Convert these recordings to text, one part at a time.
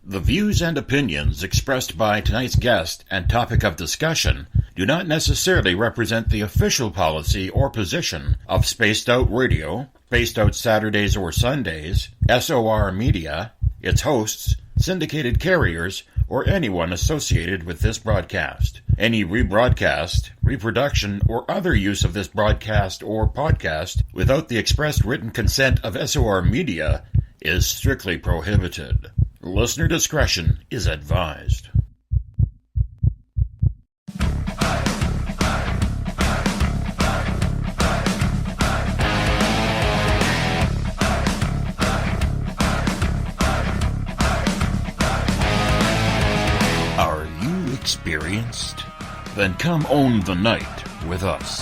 The views and opinions expressed by tonight's guest and topic of discussion do not necessarily represent the official policy or position of Spaced Out Radio, Spaced Out Saturdays or Sundays, SOR Media, its hosts, syndicated carriers, or anyone associated with this broadcast. Any rebroadcast, reproduction, or other use of this broadcast or podcast without the expressed written consent of SOR Media is strictly prohibited. Listener discretion is advised. Are you experienced? Then come own the night with us.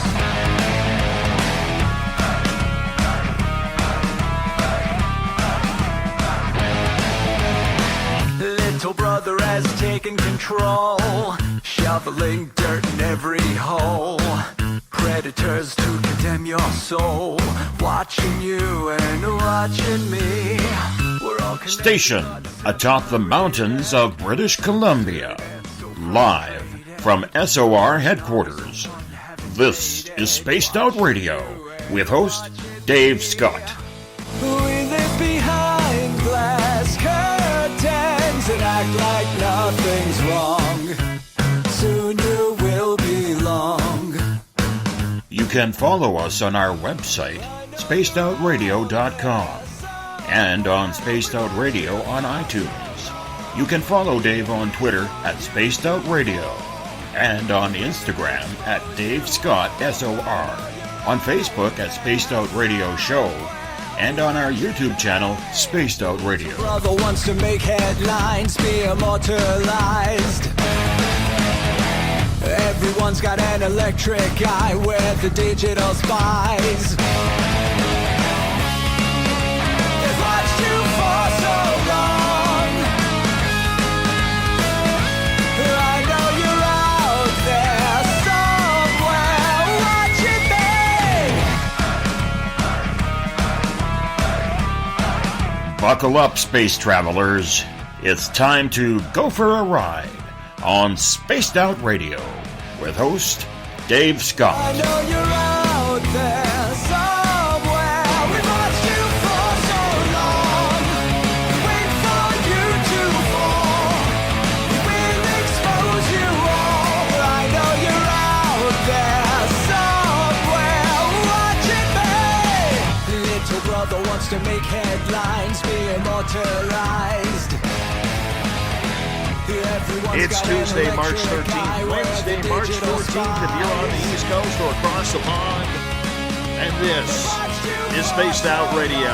Little brother has taken control, shoveling dirt in every hole. Predators to condemn your soul, watching you and watching me. We're all stationed atop the mountains of British Columbia, live from SOR headquarters. This is Spaced Out Radio with host Dave Scott. We live behind glass curtains and act like nothing's wrong. Soon you will belong. You can follow us on our website, spacedoutradio.com, and on Spaced Out Radio on iTunes. You can follow Dave on Twitter at Spaced Out Radio, and on Instagram at Dave Scott SOR, on Facebook at Spaced Out Radio Show, and on our YouTube channel, Spaced Out Radio. Brother wants to make headlines, be immortalized. Everyone's got an electric eye with the digital spies. They've watched you for so long. I know you're out there somewhere watching me. Buckle up, space travelers. It's time to go for a ride on Spaced Out Radio with host Dave Scott. I know you're out there somewhere. We've watched you for so long. Wait for you to fall. We'll expose you all. I know you're out there somewhere watching me. Little brother wants to make headlines, be immortalized. It's Tuesday, March 13th, Wednesday, March 14th, if you're on the East Coast or across the pond. And this is Spaced Out Radio.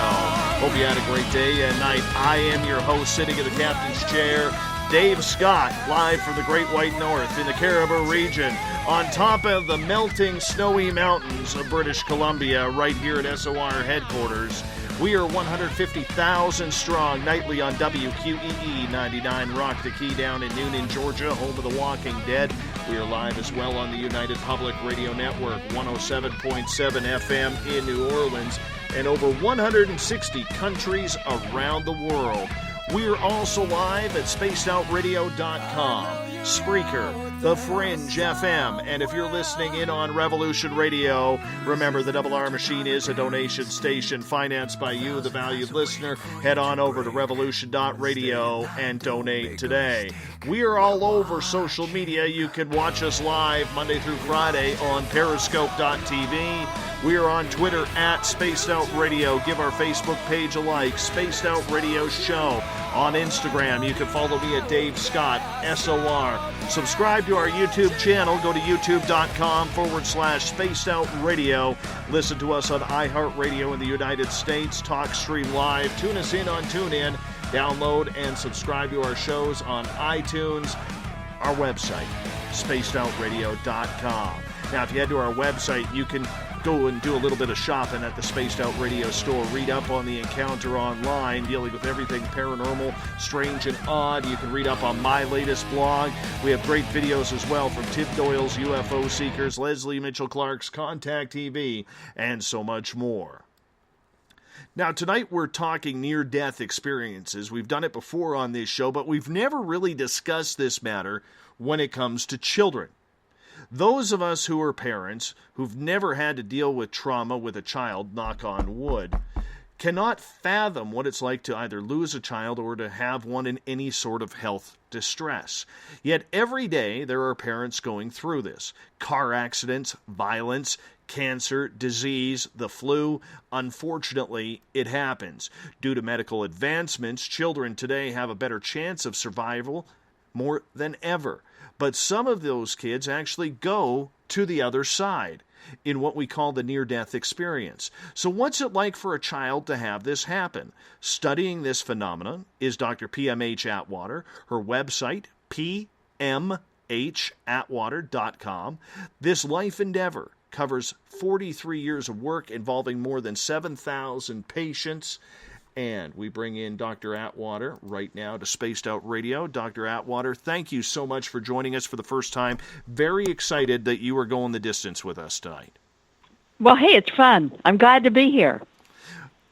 Hope you had a great day and night. I am your host, sitting in the captain's chair, Dave Scott, live from the Great White North in the Caribou region, on top of the melting snowy mountains of British Columbia, right here at SOR headquarters. We are 150,000 strong nightly on WQEE 99 Rock the Key down in Noonan, Georgia, home of The Walking Dead. We are live as well on the United Public Radio Network, 107.7 FM in New Orleans, and over 160 countries around the world. We are also live at spacedoutradio.com, Spreaker, The Fringe FM, and if you're listening in on Revolution Radio, remember the Double R Machine is a donation station financed by you, the valued listener. Head on over to revolution.radio and donate today. We are all over social media. You can watch us live Monday through Friday on periscope.tv. We are on Twitter at Spaced Out Radio. Give our Facebook page a like, Spaced Out Radio Show. On Instagram, you can follow me at Dave Scott, SOR. Subscribe to our YouTube channel. Go to youtube.com/Spaced Out Radio. Listen to us on iHeartRadio in the United States, TalkStream Live. Tune us in on TuneIn. Download and subscribe to our shows on iTunes. Our website, spacedoutradio.com. Now, if you head to our website, you can go and do a little bit of shopping at the Spaced Out Radio store. Read up on the Encounter online, dealing with everything paranormal, strange, and odd. You can read up on my latest blog. We have great videos as well from Tim Doyle's UFO Seekers, Leslie Mitchell Clark's Contact TV, and so much more. Now, tonight we're talking near-death experiences. We've done it before on this show, but we've never really discussed this matter when it comes to children. Those of us who are parents, who've never had to deal with trauma with a child, knock on wood, cannot fathom what it's like to either lose a child or to have one in any sort of health distress. Yet every day there are parents going through this. Car accidents, violence, cancer, disease, the flu. Unfortunately, it happens. Due to medical advancements, children today have a better chance of survival more than ever. But some of those kids actually go to the other side in what we call the near-death experience. So what's it like for a child to have this happen? Studying this phenomenon is Dr. PMH Atwater. Her website, PMHAtwater.com. This life endeavor covers 43 years of work involving more than 7,000 patients. And we bring in Dr. Atwater right now to Spaced Out Radio. Dr. Atwater, thank you so much for joining us for the first time. Very excited that you are going the distance with us tonight. Well, hey, it's fun. I'm glad to be here.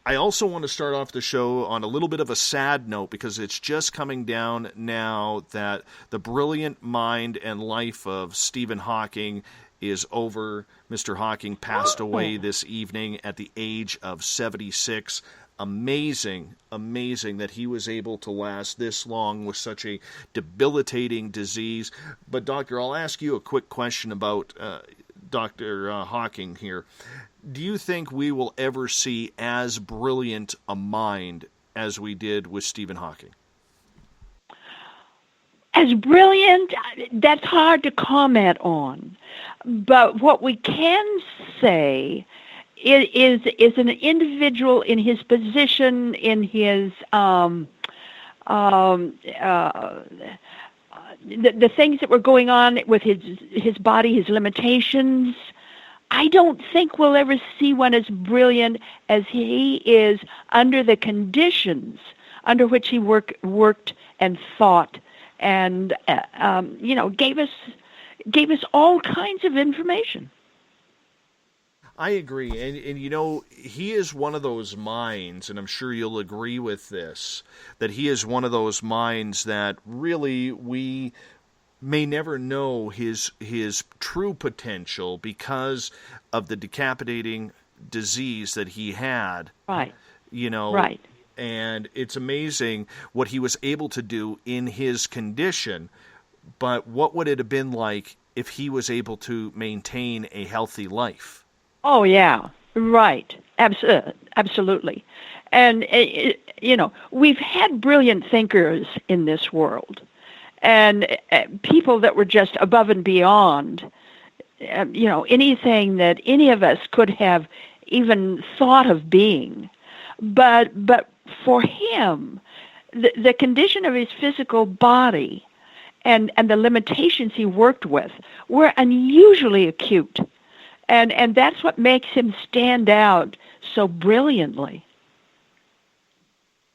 I also want to start off the show on a little bit of a sad note because it's just coming down now that the brilliant mind and life of Stephen Hawking is over. Mr. Hawking passed away this evening at the age of 76. Amazing that he was able to last this long with such a debilitating disease. But, Doctor, I'll ask you a quick question about Dr. Hawking here. Do you think we will ever see as brilliant a mind as we did with Stephen Hawking? As brilliant, that's hard to comment on. But what we can say is an individual in his position, in his the things that were going on with his body, his limitations. I don't think we'll ever see one as brilliant as he is under the conditions under which he worked and thought, and gave us all kinds of information. I agree, and he is one of those minds, and I'm sure you'll agree with this, that he is one of those minds that really we may never know his true potential because of the decapitating disease that he had. Right. Right. And it's amazing what he was able to do in his condition, but what would it have been like if he was able to maintain a healthy life? Oh, yeah, right. Absolutely. And, we've had brilliant thinkers in this world, and people that were just above and beyond, anything that any of us could have even thought of being. But for him, the condition of his physical body and the limitations he worked with were unusually acute. And that's what makes him stand out so brilliantly.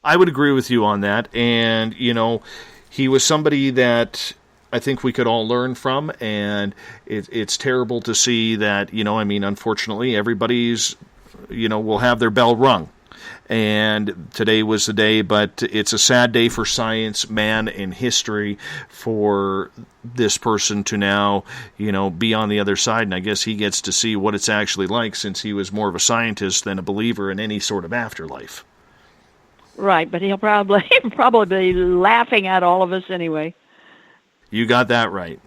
I would agree with you on that. And, he was somebody that I think we could all learn from. And it's terrible to see that, unfortunately, everybody's, will have their bell rung. And today was the day, but it's a sad day for science, man, and history for this person to now, be on the other side. And I guess he gets to see what it's actually like since he was more of a scientist than a believer in any sort of afterlife. Right, but he'll probably be laughing at all of us anyway. You got that right.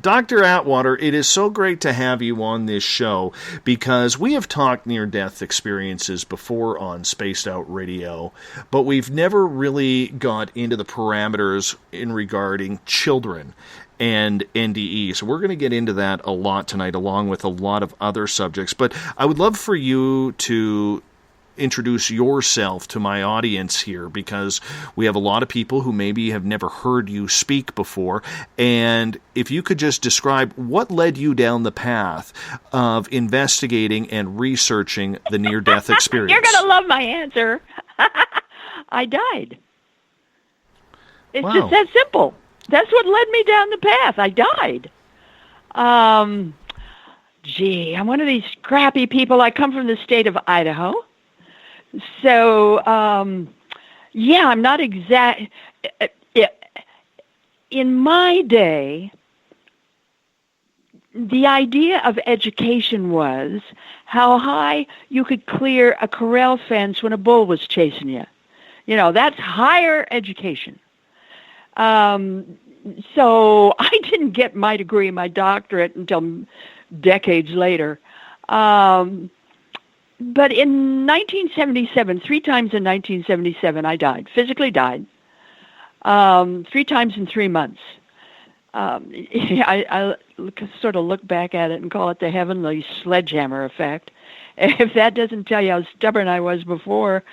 Dr. Atwater, it is so great to have you on this show because we have talked near-death experiences before on Spaced Out Radio, but we've never really got into the parameters in regarding children and NDE. So we're going to get into that a lot tonight along with a lot of other subjects. But I would love for you to introduce yourself to my audience here because we have a lot of people who maybe have never heard you speak before. And if you could just describe what led you down the path of investigating and researching the near-death experience. You're going to love my answer. I died. It's just that simple. That's what led me down the path. I died. I'm one of these crappy people. I come from the state of Idaho. So, yeah, I'm not exact. In my day, the idea of education was how high you could clear a corral fence when a bull was chasing you. You know, that's higher education. So I didn't get my degree, my doctorate, until decades later. But in 1977, 3 times in 1977, I died, physically died, 3 times in 3 months. I sort of look back at it and call it the heavenly sledgehammer effect. If that doesn't tell you how stubborn I was before,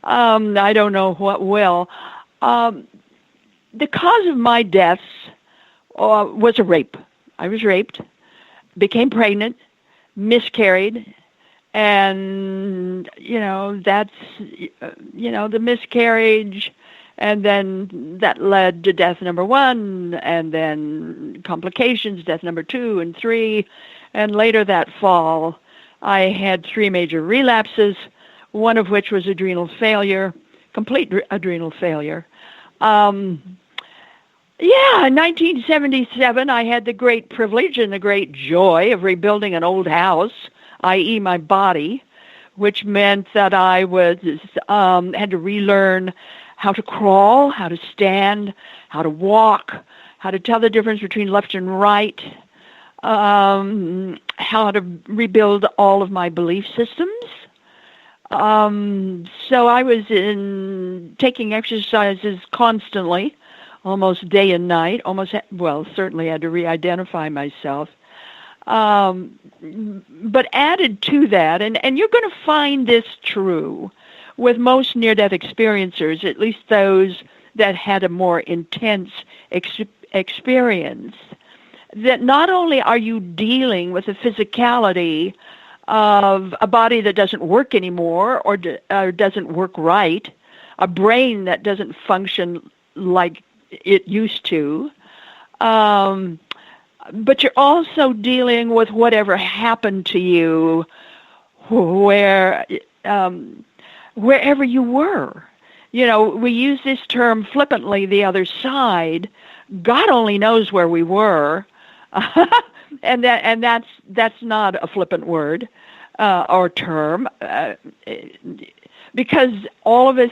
I don't know what will. The cause of my deaths was a rape. I was raped, became pregnant, miscarried, and, that's, the miscarriage, and then that led to death number 1, and then complications, death number 2 and 3, and later that fall, I had 3 major relapses, one of which was adrenal failure, complete adrenal failure. In 1977, I had the great privilege and the great joy of rebuilding an old house, i.e. my body, which meant that I was had to relearn how to crawl, how to stand, how to walk, how to tell the difference between left and right, how to rebuild all of my belief systems. So I was taking exercises constantly, almost day and night, certainly had to re-identify myself. But added to that, and you're going to find this true with most near-death experiencers, at least those that had a more intense experience, that not only are you dealing with the physicality of a body that doesn't work anymore or doesn't work right, a brain that doesn't function like it used to, but you're also dealing with whatever happened to you wherever you were. We use this term flippantly, the other side. God only knows where we were, and that's not a flippant word or term, because all of us,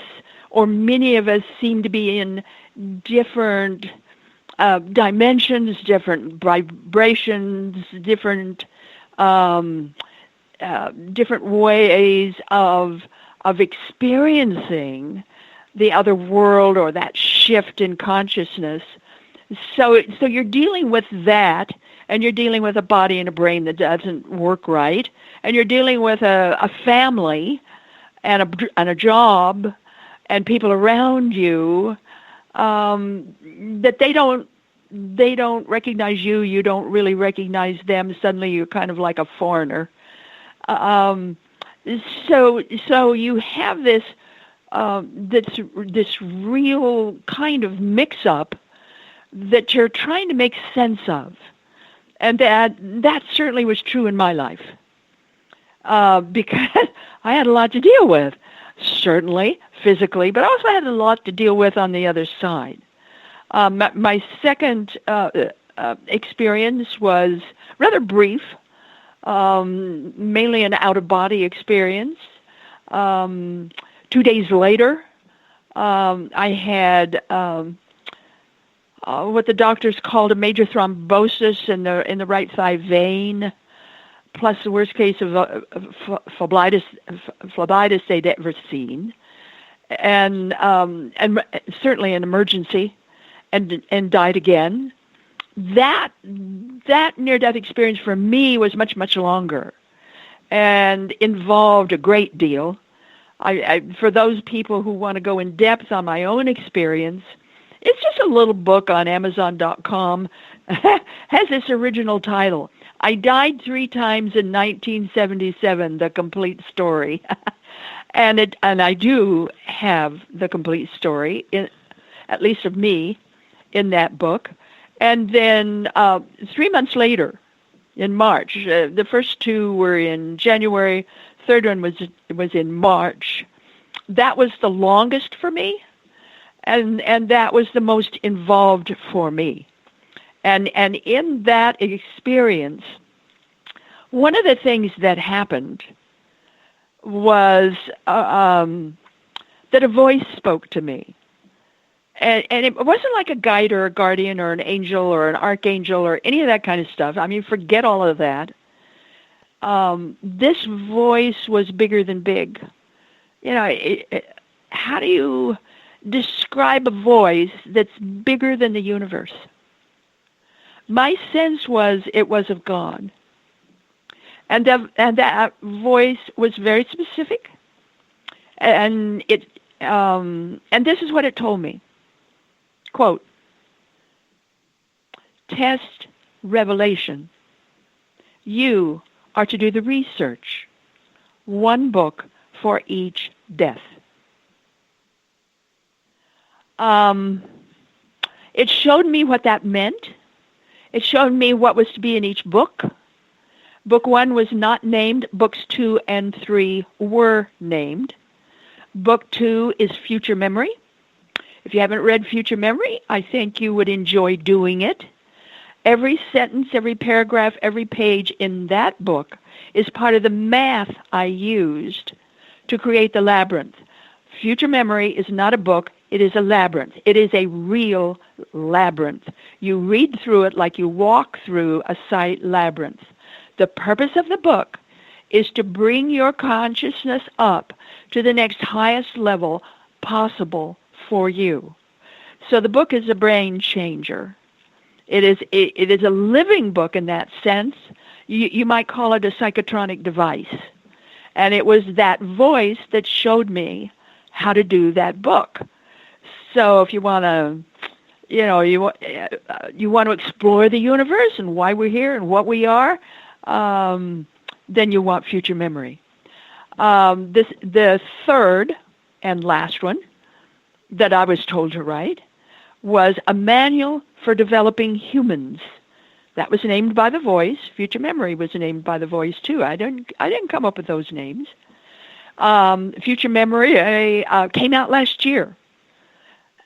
or many of us, seem to be in different dimensions, different vibrations, different ways of experiencing the other world or that shift in consciousness. So you're dealing with that, and you're dealing with a body and a brain that doesn't work right, and you're dealing with a family and a job and people around you that they don't recognize you. You don't really recognize them. Suddenly you're kind of like a foreigner. So you have this real kind of mix-up that you're trying to make sense of, and that certainly was true in my life, because I had a lot to deal with, certainly physically, but I also had a lot to deal with on the other side. My second experience was rather brief, mainly an out-of-body experience. 2 days later, I had what the doctors called a major thrombosis in the right thigh vein, plus the worst case of phlebitis they'd ever seen, and certainly an emergency, and died again. That near-death experience for me was much, much longer and involved a great deal. For those people who want to go in depth on my own experience, it's just a little book on Amazon.com. Has this original title, I Died 3 Times in 1977, The Complete Story. and I do have the complete story, at least of me, in that book. And then 3 months later, in March, the first 2 were in January, third one was in March. that was the longest for me, and that was the most involved for me. And in that experience, one of the things that happened was that a voice spoke to me. And it wasn't like a guide or a guardian or an angel or an archangel or any of that kind of stuff. I mean, forget all of that. This voice was bigger than big. You know, how do you describe a voice that's bigger than the universe? My sense was it was of God. And that voice was very specific. And this is what it told me. Quote, test revelation. You are to do the research. One book for each death. It showed me what that meant. It showed me what was to be in each book. Book 1 was not named. Books 2 and 3 were named. Book 2 is Future Memory. If you haven't read Future Memory, I think you would enjoy doing it. Every sentence, every paragraph, every page in that book is part of the math I used to create the labyrinth. Future Memory is not a book, it is a labyrinth. It is a real labyrinth. You read through it like you walk through a sight labyrinth. The purpose of the book is to bring your consciousness up to the next highest level possible for you. So the book is a brain changer. It is a living book in that sense. You might call it a psychotronic device. And it was that voice that showed me how to do that book. So if you want to, you want to explore the universe and why we're here and what we are, then you want Future Memory. The third and last one that I was told to write was a manual for developing humans. That was named by the voice. Future Memory was named by the voice too. I didn't come up with those names. Future Memory came out last year.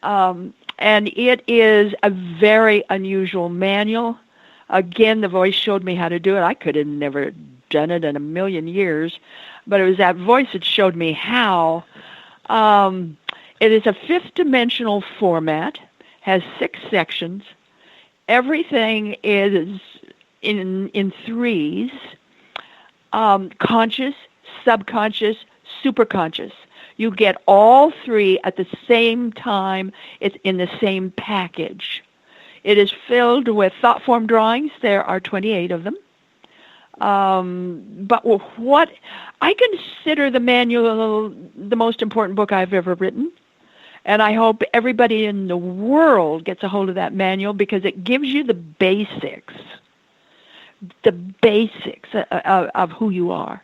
And it is a very unusual manual. Again, the voice showed me how to do it. I could have never done it in a million years, but it was that voice that showed me how. It is a fifth-dimensional format, has 6 sections. Everything is in threes, conscious, subconscious, superconscious. You get all 3 at the same time. It's in the same package. It is filled with thought form drawings. There are 28 of them. But what I consider the manual the most important book I've ever written. And I hope everybody in the world gets a hold of that manual because it gives you the basics of who you are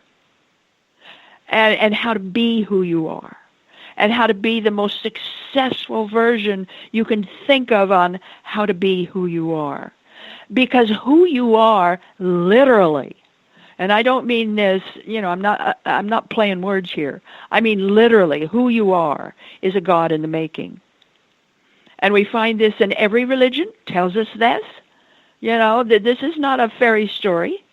and how to be who you are and how to be the most successful version you can think of on how to be who you are. Because who you are, literally, and I don't mean this, I'm not playing words here. I mean literally, who you are is a God in the making. And we find this in every religion, tells us this. That this is not a fairy story.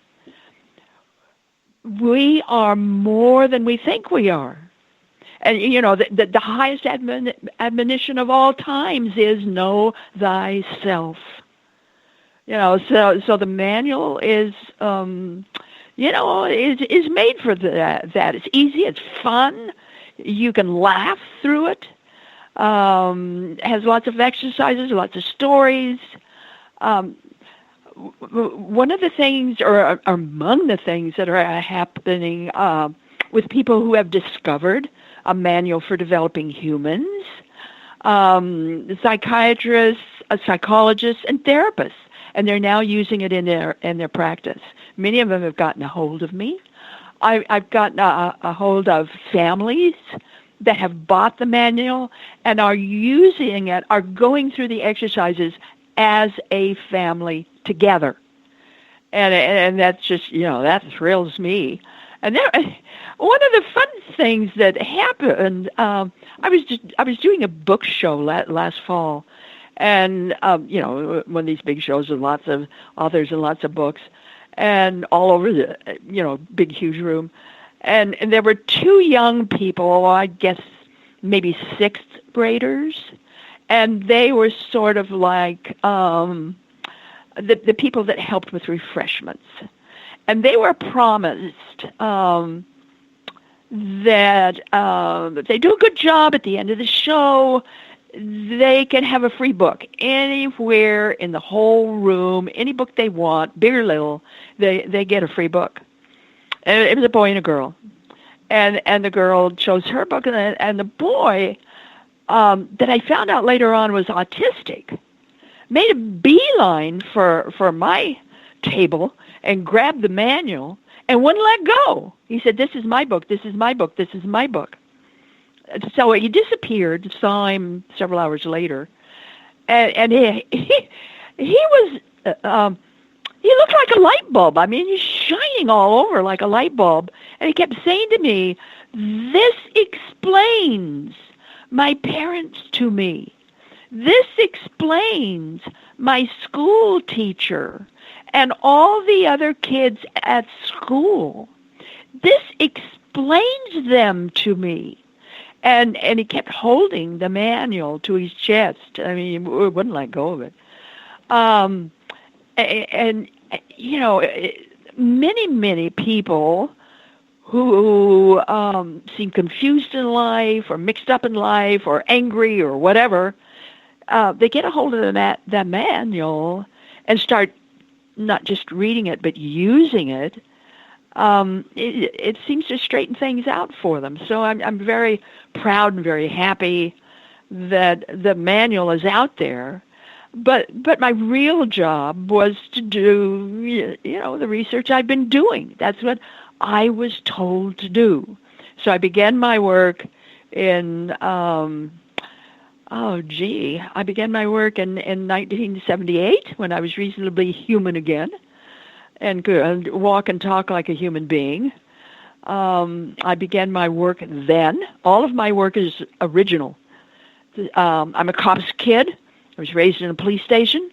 We are more than we think we are. And, the highest admonition of all times is know thyself. So the manual is, is made for that. It's easy, it's fun, you can laugh through it, has lots of exercises, lots of stories. One of the things, or among the things that are happening with people who have discovered a manual for developing humans, psychiatrists, psychologists, and therapists, and they're now using it in their practice. Many of them have gotten a hold of me. I've gotten a hold of families that have bought the manual and are using it, are going through the exercises as a family together. And that's just, that thrills me. And there, one of the fun things that happened, I was doing a book show last fall, and you know, one of these big shows with lots of authors and lots of books, and all over the, you know, big huge room, and there were two young people, I guess maybe sixth graders, and they were sort of like the people that helped with refreshments. And they were promised that if they do a good job at the end of the show, they can have a free book anywhere in the whole room, any book they want, big or little, they get a free book. And it was a boy and a girl. And the girl chose her book, and the boy, that I found out later on was autistic, made a beeline for my table and grabbed the manual and wouldn't let go. He said, "This is my book, this is my book, this is my book." So he disappeared, saw him several hours later, and he was, he looked like a light bulb. I mean, he's shining all over like a light bulb. And he kept saying to me, "This explains my parents to me. This explains my school teacher and all the other kids at school. This explains them to me." And he kept holding the manual to his chest. I mean, he wouldn't let go of it. And you know, many people who seem confused in life or mixed up in life or angry or whatever, they get a hold of that manual and start not just reading it but using it. It seems to straighten things out for them. So I'm very proud and very happy that the manual is out there. But my real job was to do, you know, the research I've been doing. That's what I was told to do. So I began my work in, I began my work in 1978 when I was reasonably human again and could walk and talk like a human being. I began my work then. All of my work is original. I'm a cop's kid. I was raised in a police station.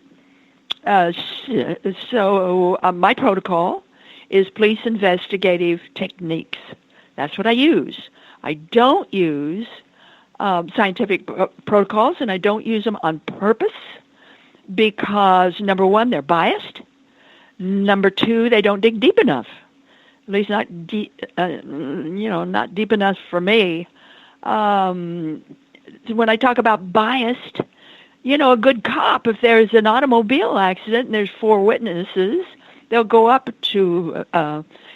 So my protocol is police investigative techniques. That's what I use. I don't use scientific protocols, and I don't use them on purpose because, number one, they're biased. Number two, they don't dig deep enough. At least not deep, not deep enough for me. When I talk about biased, you know, a good cop, if there's an automobile accident and there's 4 witnesses, they'll go up to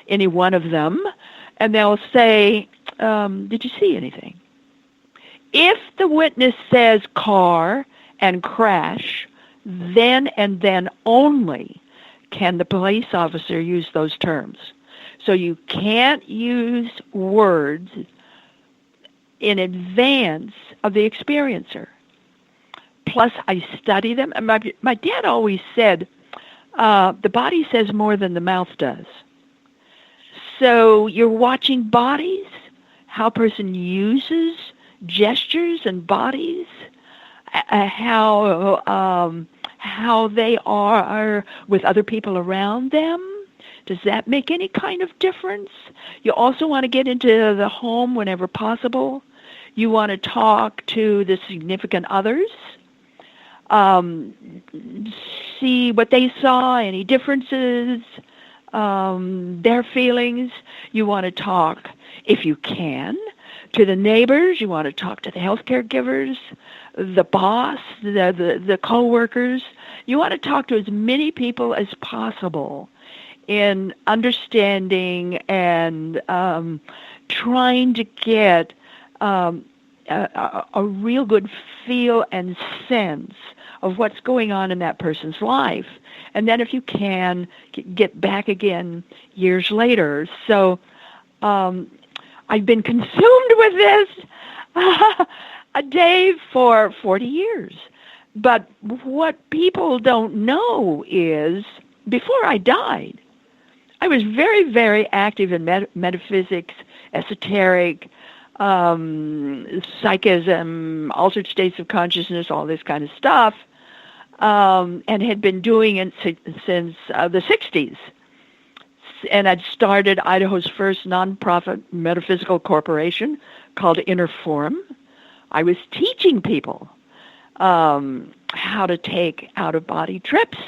any one of them and they'll say, "Did you see anything?" If the witness says car and crash, then and then only can the police officer use those terms. So you can't use words in advance of the experiencer. Plus, I study them. And my dad always said, the body says more than the mouth does. So you're watching bodies, how a person uses gestures and bodies, how they are with other people around them. Does that make any kind of difference? You also want to get into the home whenever possible. You want to talk to the significant others. See what they saw, any differences, their feelings. You want to talk, if you can, to the neighbors. You want to talk to the healthcare givers, the boss, the co-workers. You want to talk to as many people as possible in understanding and trying to get a real good feel and sense of what's going on in that person's life. And then if you can, get back again years later. So I've been consumed with this a day for 40 years. But what people don't know is, before I died, I was very, very active in metaphysics, esoteric, psychism, altered states of consciousness, all this kind of stuff, and had been doing it since the 60s. And I'd started Idaho's first nonprofit metaphysical corporation called Inner Forum. I was teaching people how to take out-of-body trips.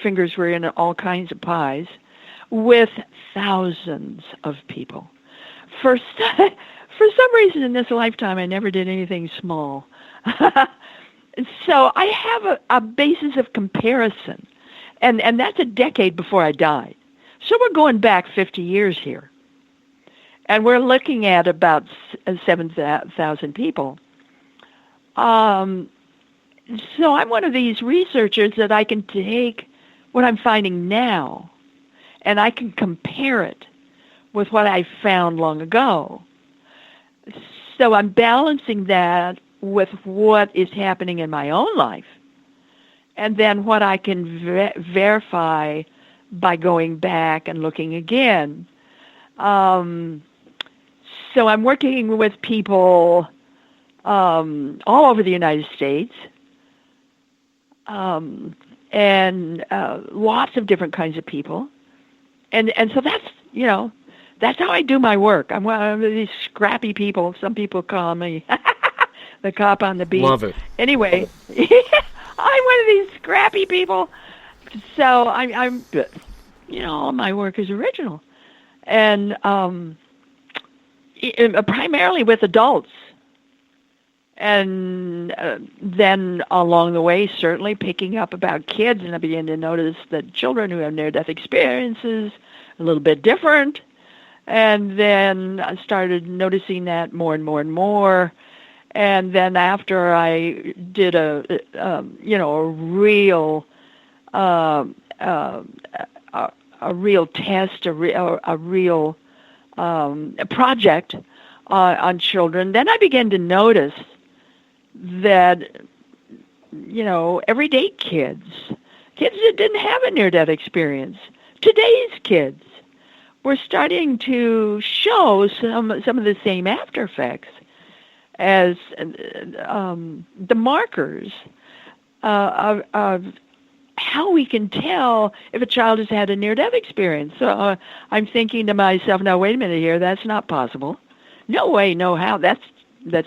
Fingers were in all kinds of pies with thousands of people. For some reason in this lifetime, I never did anything small. So I have a basis of comparison, and that's a decade before I died. So we're going back 50 years here. And we're looking at about 7,000 people. So I'm one of these researchers that I can take what I'm finding now, and I can compare it with what I found long ago. So I'm balancing that with what is happening in my own life, and then what I can verify by going back and looking again. So I'm working with people all over the United States, and lots of different kinds of people. And so that's how I do my work. I'm one of these scrappy people. Some people call me the cop on the beat. Love it. Anyway, I'm one of these scrappy people. So I'm my work is original. And primarily with adults. And then along the way, certainly picking up about kids, and I began to notice that children who have near-death experiences a little bit different. And then I started noticing that more and more and more. And then after I did a real test, a real project on children, then I began to notice that, everyday kids that didn't have a near-death experience, today's kids were starting to show some of the same after effects as the markers of how we can tell if a child has had a near-death experience. So I'm thinking to myself, now, wait a minute here, that's not possible. No way, no how, that's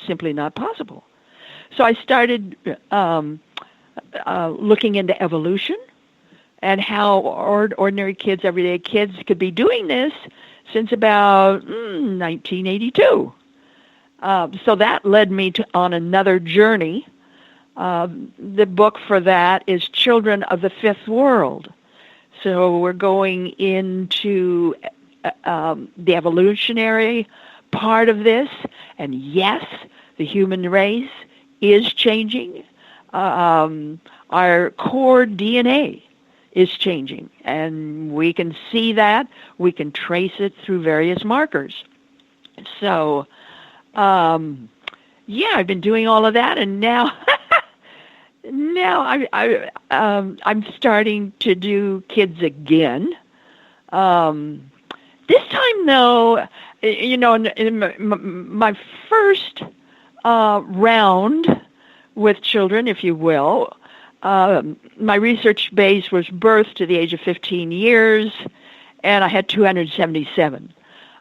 simply not possible. So I started looking into evolution and how ordinary kids, everyday kids, could be doing this since about 1982. So that led me on another journey. The book for that is Children of the Fifth World. So we're going into the evolutionary part of this, and yes, the human race is changing. Our core DNA is changing, and we can see that. We can trace it through various markers. So, I've been doing all of that, and now I'm starting to do kids again. This time, though, in my first round with children, if you will, my research base was birth to the age of 15 years, and I had 277.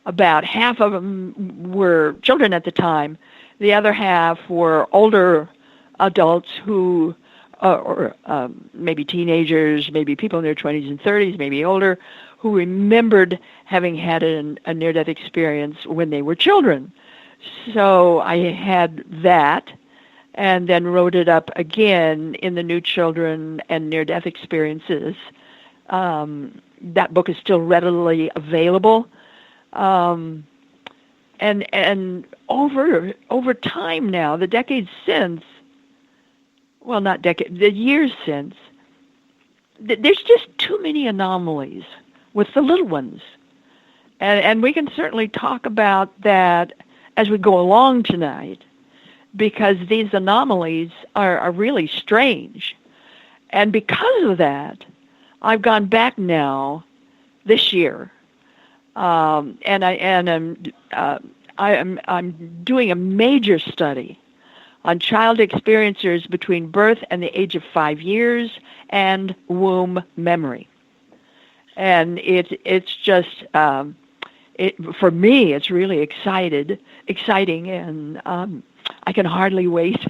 About half of them were children at the time. The other half were older adults who, or maybe teenagers, maybe people in their 20s and 30s, maybe older, who remembered having had a near-death experience when they were children. So I had that, and then wrote it up again in the New Children and Near-Death Experiences. That book is still readily available. And over time now, the decades since, well, not decades, the years since, there's just too many anomalies with the little ones. And we can certainly talk about that as we go along tonight, because these anomalies are really strange. And because of that, I've gone back now this year, and I'm doing a major study on child experiencers between birth and the age of 5 years and womb memory. And it's just for me, it's really exciting, and I can hardly wait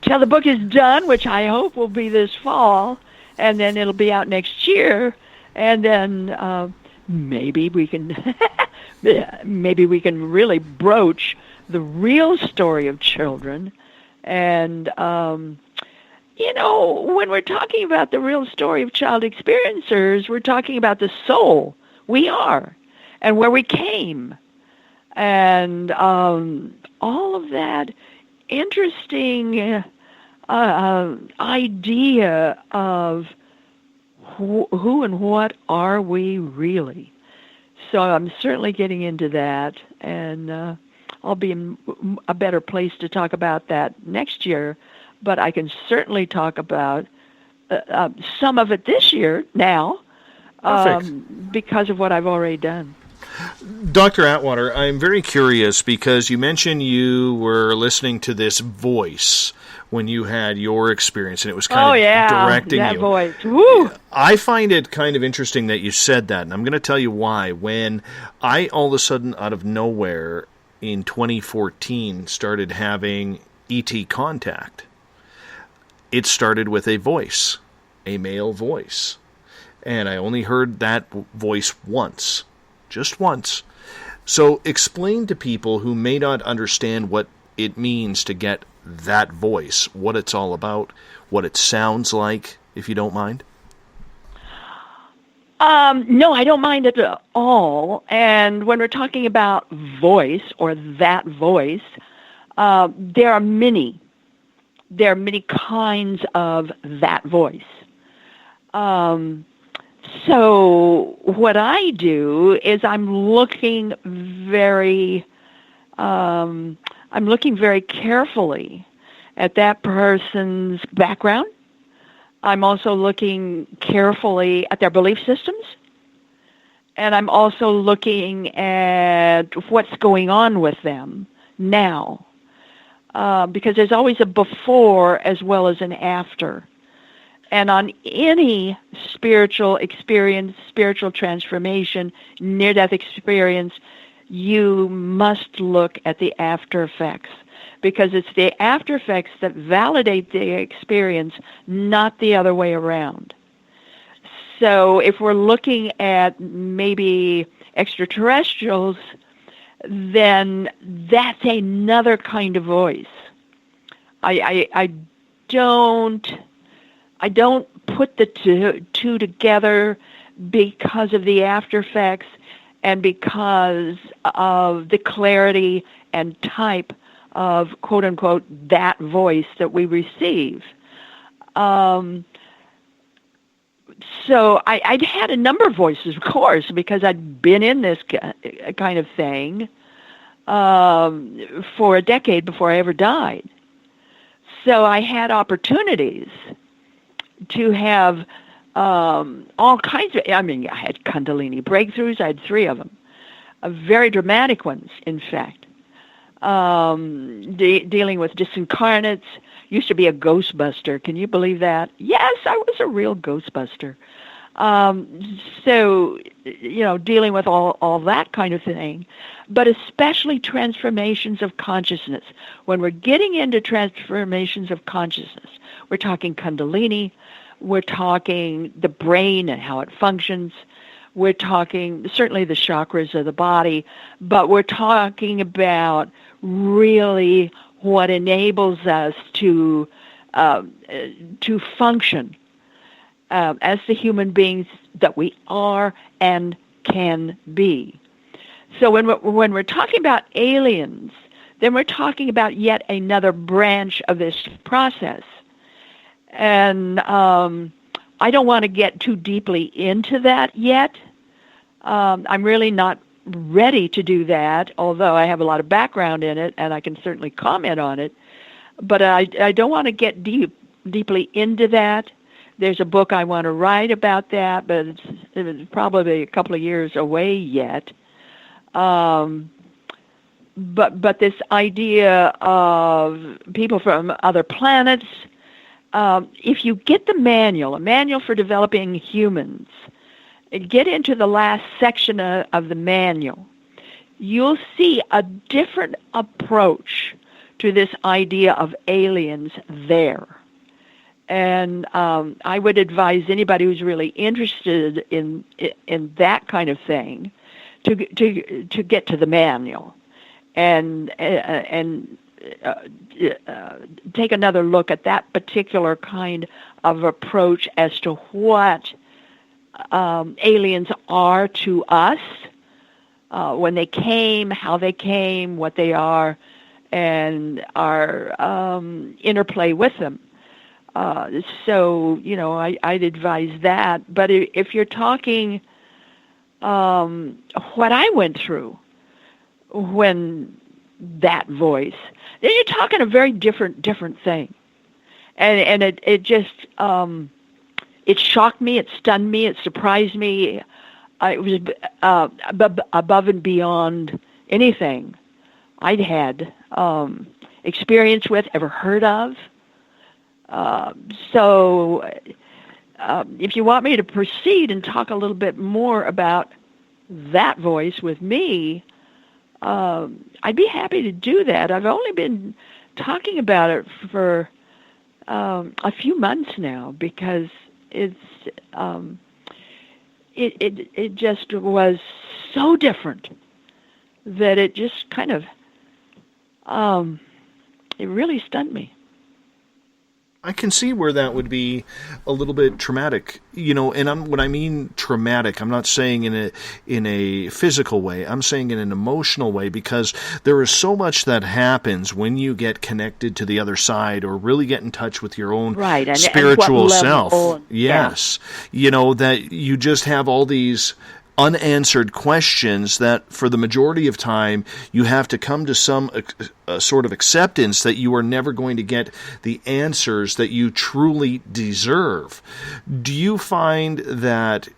till the book is done, which I hope will be this fall, and then it'll be out next year, and then maybe we can really broach the real story of children. And when we're talking about the real story of child experiencers, we're talking about the soul we are and where we came, and all of that interesting idea of who and what are we really. So I'm certainly getting into that, and I'll be in a better place to talk about that next year, but I can certainly talk about some of it this year now because of what I've already done. Dr. Atwater, I'm very curious because you mentioned you were listening to this voice when you had your experience, and it was kind of directing that you. Voice. Woo! I find it kind of interesting that you said that, and I'm going to tell you why. When I all of a sudden, out of nowhere, in 2014, started having ET contact, it started with a voice, a male voice. And I only heard that voice once. Just once. So explain to people who may not understand what it means to get that voice, what it's all about, what it sounds like, if you don't mind. No, I don't mind at all. And when we're talking about voice or that voice, there are many kinds of that voice. So what I do is I'm looking very carefully at that person's background. I'm also looking carefully at their belief systems, and I'm also looking at what's going on with them now, because there's always a before as well as an after. And on any spiritual experience, spiritual transformation, near-death experience, you must look at the after effects, because it's the after effects that validate the experience, not the other way around. So if we're looking at maybe extraterrestrials, then that's another kind of voice. I don't put the two together because of the after effects and because of the clarity and type of quote-unquote that voice that we receive. So I'd had a number of voices, of course, because I'd been in this kind of thing for a decade before I ever died. So I had opportunities to have all kinds of, I had Kundalini breakthroughs. I had 3 of them, very dramatic ones, in fact. Dealing with disincarnates, used to be a ghostbuster. Can you believe that? Yes, I was a real ghostbuster. So, dealing with all that kind of thing, but especially transformations of consciousness. When we're getting into transformations of consciousness, we're talking Kundalini, we're talking the brain and how it functions, we're talking certainly the chakras of the body, but we're talking about really what enables us to function as the human beings that we are and can be. So when we're talking about aliens, then we're talking about yet another branch of this process. And I don't want to get too deeply into that yet. I'm really not ready to do that, although I have a lot of background in it and I can certainly comment on it. But I don't want to get deeply into that There's a book I want to write about that, but it's probably a couple of years away yet. But this idea of people from other planets, if you get the manual, a manual for developing humans, get into the last section of the manual, you'll see a different approach to this idea of aliens there. And I would advise anybody who's really interested in that kind of thing to get to the manual and take another look at that particular kind of approach as to what aliens are to us, when they came, how they came, what they are, and our interplay with them. So, I'd advise that. But if you're talking what I went through when that voice, then you're talking a very different thing. And it just, it shocked me, it stunned me, it surprised me. It was above and beyond anything I'd had experience with, ever heard of. So if you want me to proceed and talk a little bit more about that voice with me, I'd be happy to do that. I've only been talking about it for a few months now because it just was so different that it just kind of it really stunned me. I can see where that would be a little bit traumatic, and when I mean traumatic, I'm not saying in a physical way. I'm saying in an emotional way, because there is so much that happens when you get connected to the other side or really get in touch with your own spiritual self. Yes. Yeah. That you just have all these unanswered questions that for the majority of time you have to come to some sort of acceptance that you are never going to get the answers that you truly deserve. Do you find that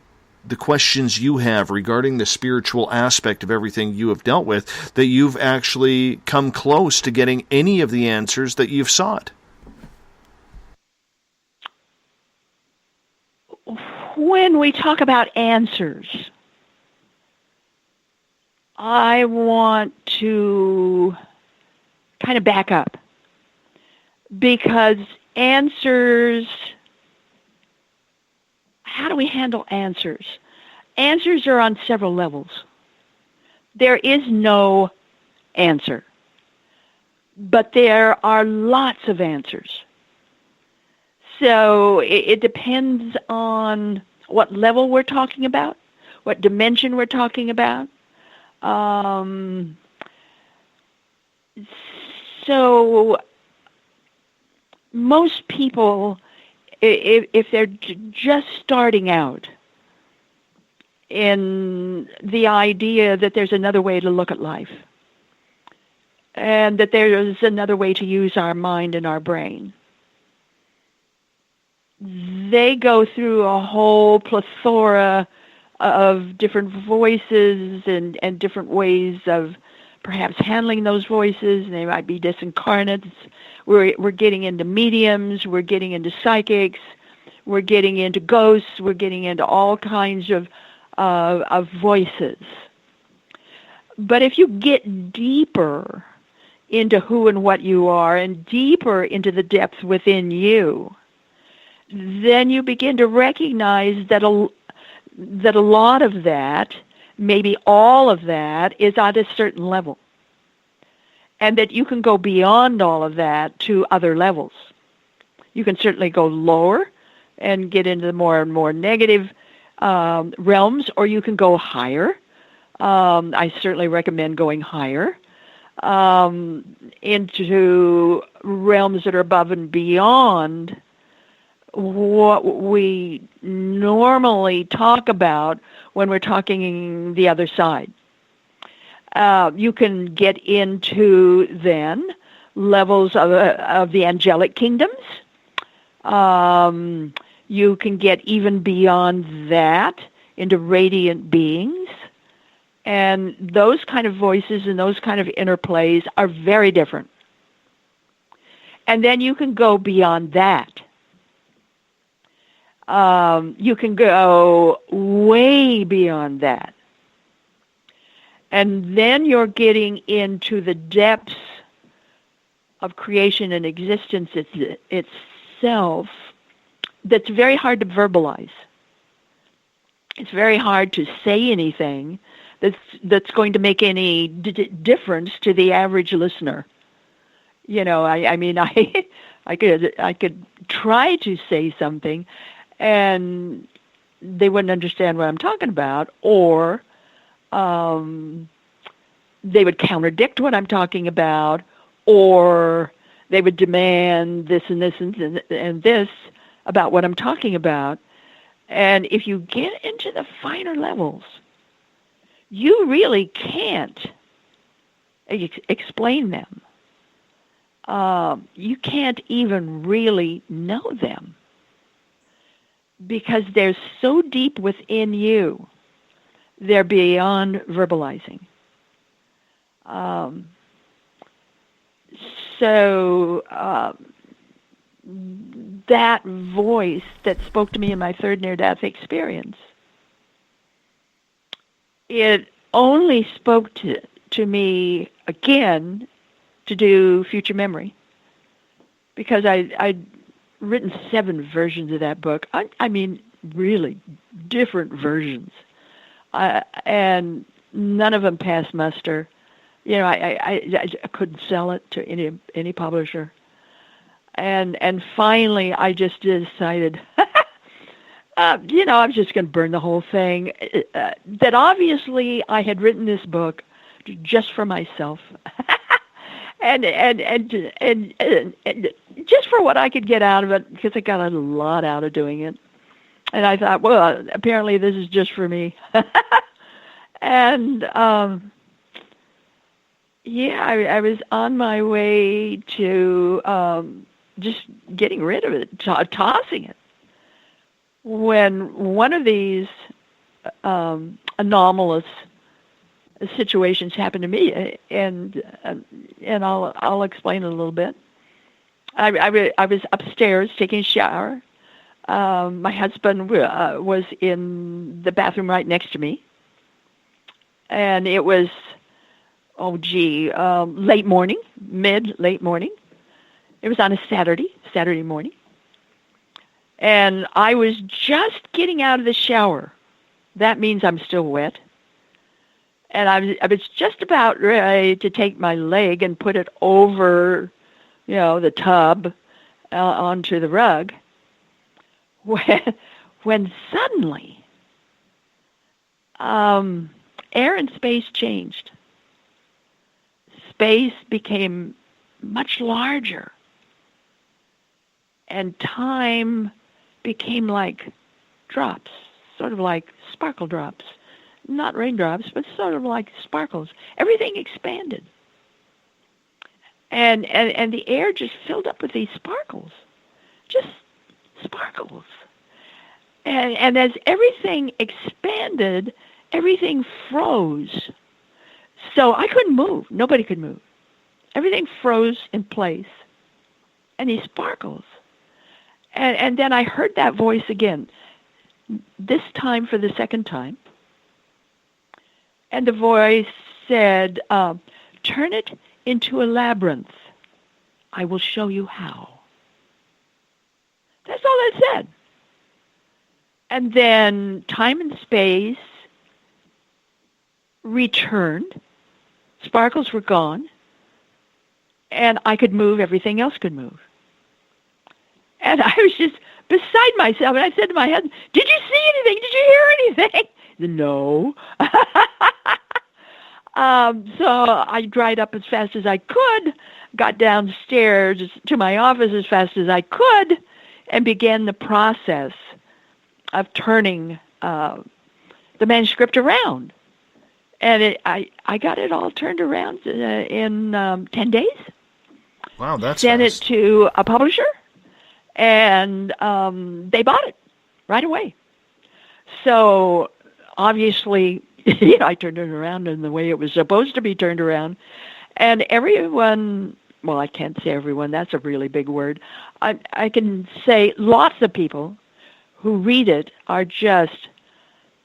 the questions you have regarding the spiritual aspect of everything you have dealt with, that you've actually come close to getting any of the answers that you've sought? When we talk about answers, I want to kind of back up, because answers, how do we handle answers? Answers are on several levels. There is no answer, but there are lots of answers. So it depends on what level we're talking about, what dimension we're talking about. So most people, if they're just starting out in the idea that there's another way to look at life and that there is another way to use our mind and our brain, they go through a whole plethora of different voices and different ways of perhaps handling those voices. They might be disincarnates. We're getting into mediums. We're getting into psychics. We're getting into ghosts. We're getting into all kinds of voices. But if you get deeper into who and what you are and deeper into the depths within you, then you begin to recognize that a lot of that, maybe all of that, is at a certain level. And that you can go beyond all of that to other levels. You can certainly go lower and get into the more and more negative realms, or you can go higher. I certainly recommend going higher into realms that are above and beyond what we normally talk about when we're talking the other side. You can get into then levels of the angelic kingdoms. You can get even beyond that into radiant beings. And those kind of voices and those kind of interplays are very different. And then you can go beyond that. You can go way beyond that. And then you're getting into the depths of creation and existence itself that's very hard to verbalize. It's very hard to say anything that's going to make any difference to the average listener. You know, I mean, I could try to say something, and they wouldn't understand what I'm talking about, or they would contradict what I'm talking about, or they would demand this and this and this about what I'm talking about. And if you get into the finer levels, you really can't explain them. You can't even really know them because they're so deep within you. They're beyond verbalizing. So that voice that spoke to me in my third near-death experience, it only spoke to me again to do future memory, because I'd written 7 versions of that book. I mean, really different versions, and none of them passed muster. You know, I couldn't sell it to any publisher, and finally I just decided, you know, I was just going to burn the whole thing. That obviously I had written this book just for myself, and just for what I could get out of it, because I got a lot out of doing it. And I thought, well, apparently this is just for me. And yeah, I was on my way to just getting rid of it, tossing it, when one of these anomalous situations happened to me, and I'll explain it a little bit. I was upstairs taking a shower. My husband was in the bathroom right next to me, and it was late morning, late morning. It was on a Saturday morning, and I was just getting out of the shower. That means I'm still wet. And I was just about ready to take my leg and put it over, you know, the tub onto the rug, when suddenly air and space changed. Space became much larger, and time became like drops, sort of like sparkle drops. Not raindrops, but sort of like sparkles. Everything expanded. And the air just filled up with these sparkles. Just sparkles. And as everything expanded, everything froze. So I couldn't move. Nobody could move. Everything froze in place. And these sparkles. And then I heard that voice again, this time for the second time. And the voice said, turn it into a labyrinth. I will show you how. That's all it said. And then time and space returned. Sparkles were gone. And I could move. Everything else could move. And I was just beside myself. And I said to my husband, did you see anything? Did you hear anything? No. So I dried up as fast as I could, got downstairs to my office as fast as I could, and began the process of turning the manuscript around. And I got it all turned around in 10 days. Wow, that's Sent fast. it to a publisher, and they bought it. right away. So obviously, I turned it around in the way it was supposed to be turned around. And everyone, well, I can't say everyone, that's a really big word. I can say lots of people who read it are just,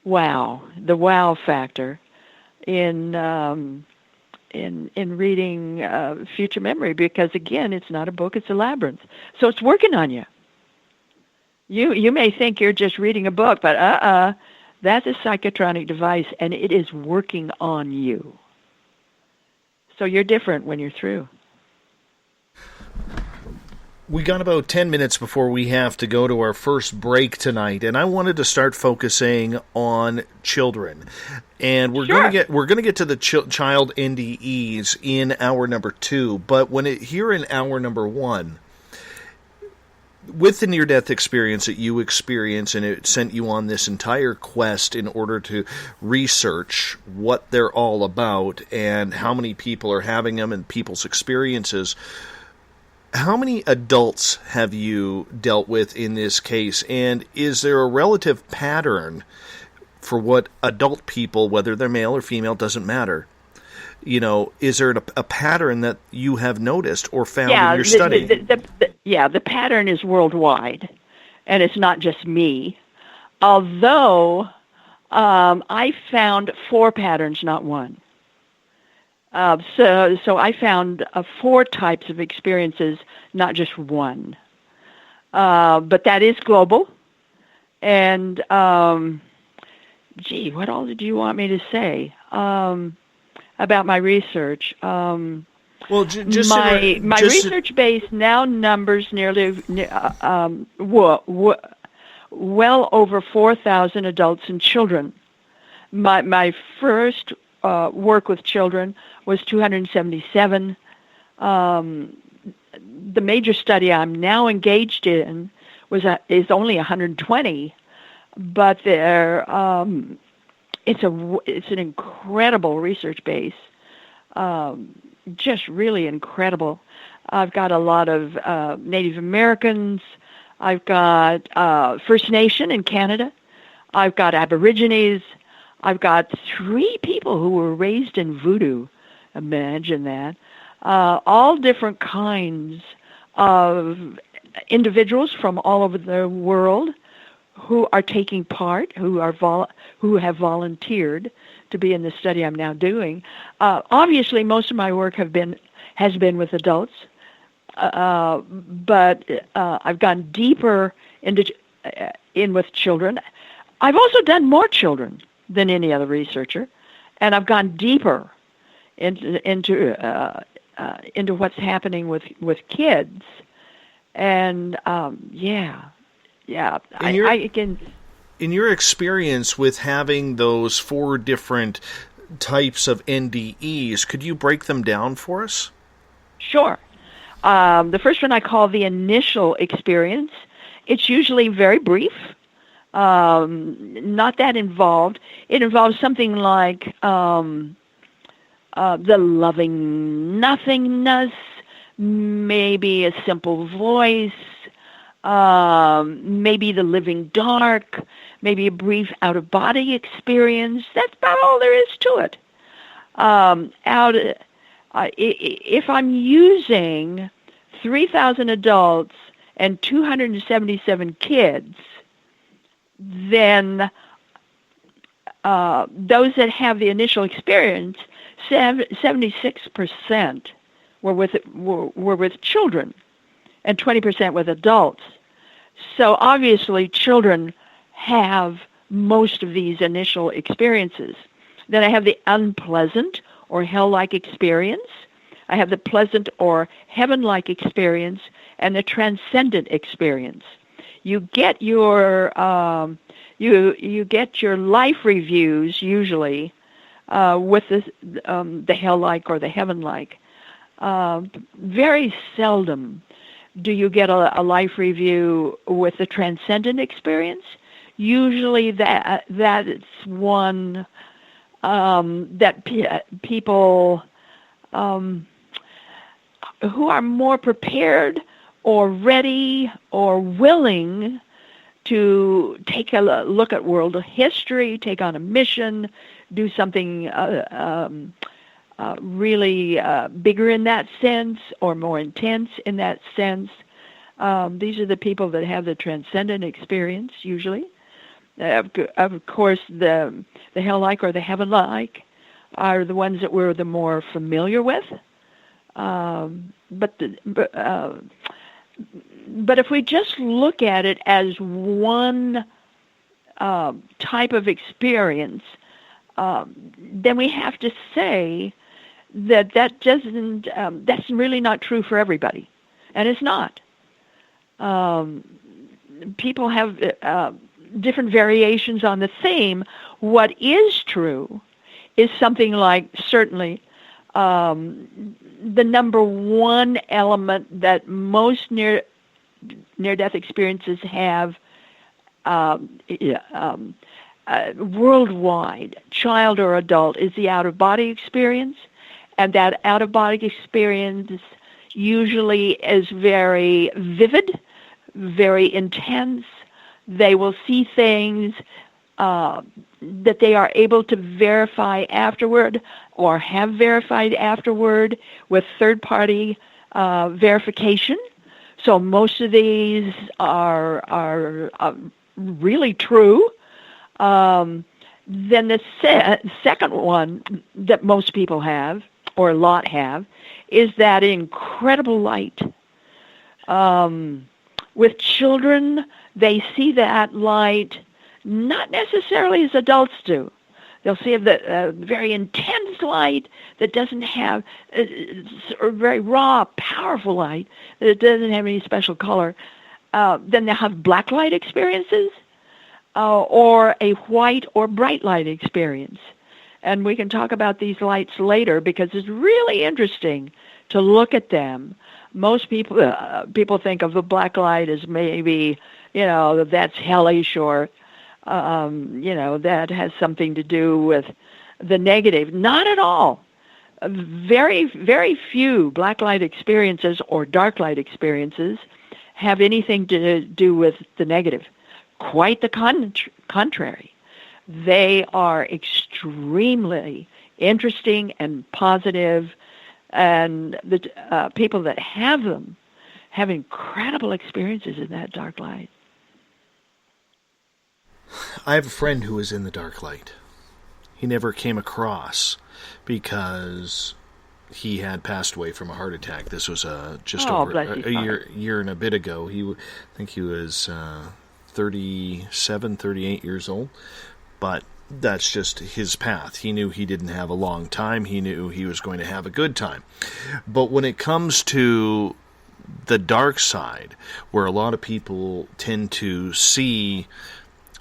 wow, the wow factor in reading Future Memory, because, again, it's not a book, it's a labyrinth. So it's working on you. You may think you're just reading a book, but that's a psychotronic device, and it is working on you. So you're different when you're through. We got about 10 minutes before we have to go to our first break tonight, and I wanted to start focusing on children. And we're going to get to the child NDEs in hour number 2, but here in hour number 1, with the near-death experience that you experience, and it sent you on this entire quest in order to research what they're all about and how many people are having them and people's experiences, how many adults have you dealt with in this case, and is there a relative pattern for what adult people, whether they're male or female, doesn't matter? Is there a pattern that you have noticed or found in your study? The pattern is worldwide, and it's not just me. Although I found 4 patterns, not one. So I found 4 types of experiences, not just one. But that is global. And, what all did you want me to say about my research? Well, my research base now numbers nearly well over 4,000 adults and children. My first work with children was 277. The major study I'm now engaged in is only 120, but it's an incredible research base, just really incredible. I've got a lot of Native Americans. I've got First Nation in Canada. I've got Aborigines. I've got 3 people who were raised in voodoo. Imagine that. All different kinds of individuals from all over the world who are taking part, who have volunteered to be in the study I'm now doing. Obviously, most of my work has been with adults, but I've gone deeper in with children. I've also done more children than any other researcher, and I've gone deeper into what's happening with kids, and In your experience with having those 4 different types of NDEs, could you break them down for us? Sure. The first one I call the initial experience. It's usually very brief. Not that involved. It involves something like the loving nothingness, maybe a simple voice, maybe the living dark, maybe a brief out-of-body experience. That's about all there is to it. If I'm using 3,000 adults and 277 kids, then those that have the initial experience, 76% were with children and 20% with adults. So obviously children have most of these initial experiences. Then I have the unpleasant or hell-like experience. I have the pleasant or heaven-like experience and the transcendent experience. You get your you get your life reviews usually with the hell-like or the heaven-like. Very seldom do you get a life review with the transcendent experience. Usually that's one that people who are more prepared or ready or willing to take a look at world history, take on a mission, do something really bigger in that sense or more intense in that sense. These are the people that have the transcendent experience usually. Of course, the hell-like or the heaven-like are the ones that we're the more familiar with. But if we just look at it as one type of experience, then we have to say that doesn't that's really not true for everybody, and it's not. People have different variations on the theme. What is true is something like certainly the number one element that most near-death experiences have worldwide, child or adult, is the out-of-body experience. And that out-of-body experience usually is very vivid, very intense. They will see things that they are able to verify afterward or have verified afterward with third-party verification. So most of these are really true. Then the second one that most people have, or a lot have, is that incredible light. With children, they see that light not necessarily as adults do. They'll see the very intense light that doesn't have, or very raw, powerful light that doesn't have any special color. Then they'll have black light experiences or a white or bright light experience. And we can talk about these lights later because it's really interesting to look at them. Most people think of the black light as maybe, that's hellish or that has something to do with the negative. Not at all. Very, very few black light experiences or dark light experiences have anything to do with the negative. Quite the contrary. They are extremely interesting and positive, and the people that have them have incredible experiences in that dark light. I have a friend who was in the dark light. He never came across because he had passed away from a heart attack. This was just over a year and a bit ago. I think he was 37, 38 years old. But that's just his path. He knew he didn't have a long time. He knew he was going to have a good time. But when it comes to the dark side, where a lot of people tend to see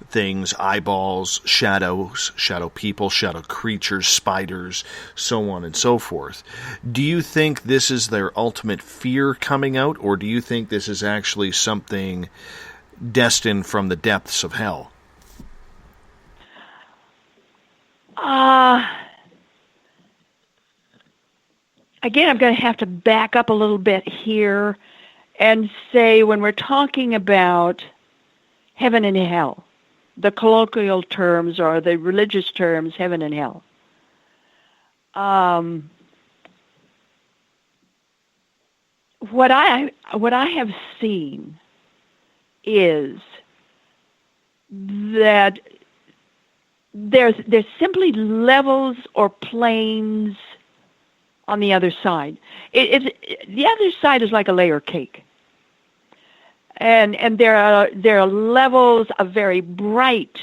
things, eyeballs, shadows, shadow people, shadow creatures, spiders, so on and so forth, do you think this is their ultimate fear coming out, or do you think this is actually something destined from the depths of hell? Again, I'm going to have to back up a little bit here and say when we're talking about heaven and hell, the colloquial terms or the religious terms, heaven and hell. What I have seen is that there's simply levels or planes on the other side. The other side is like a layer cake, and there are levels of very bright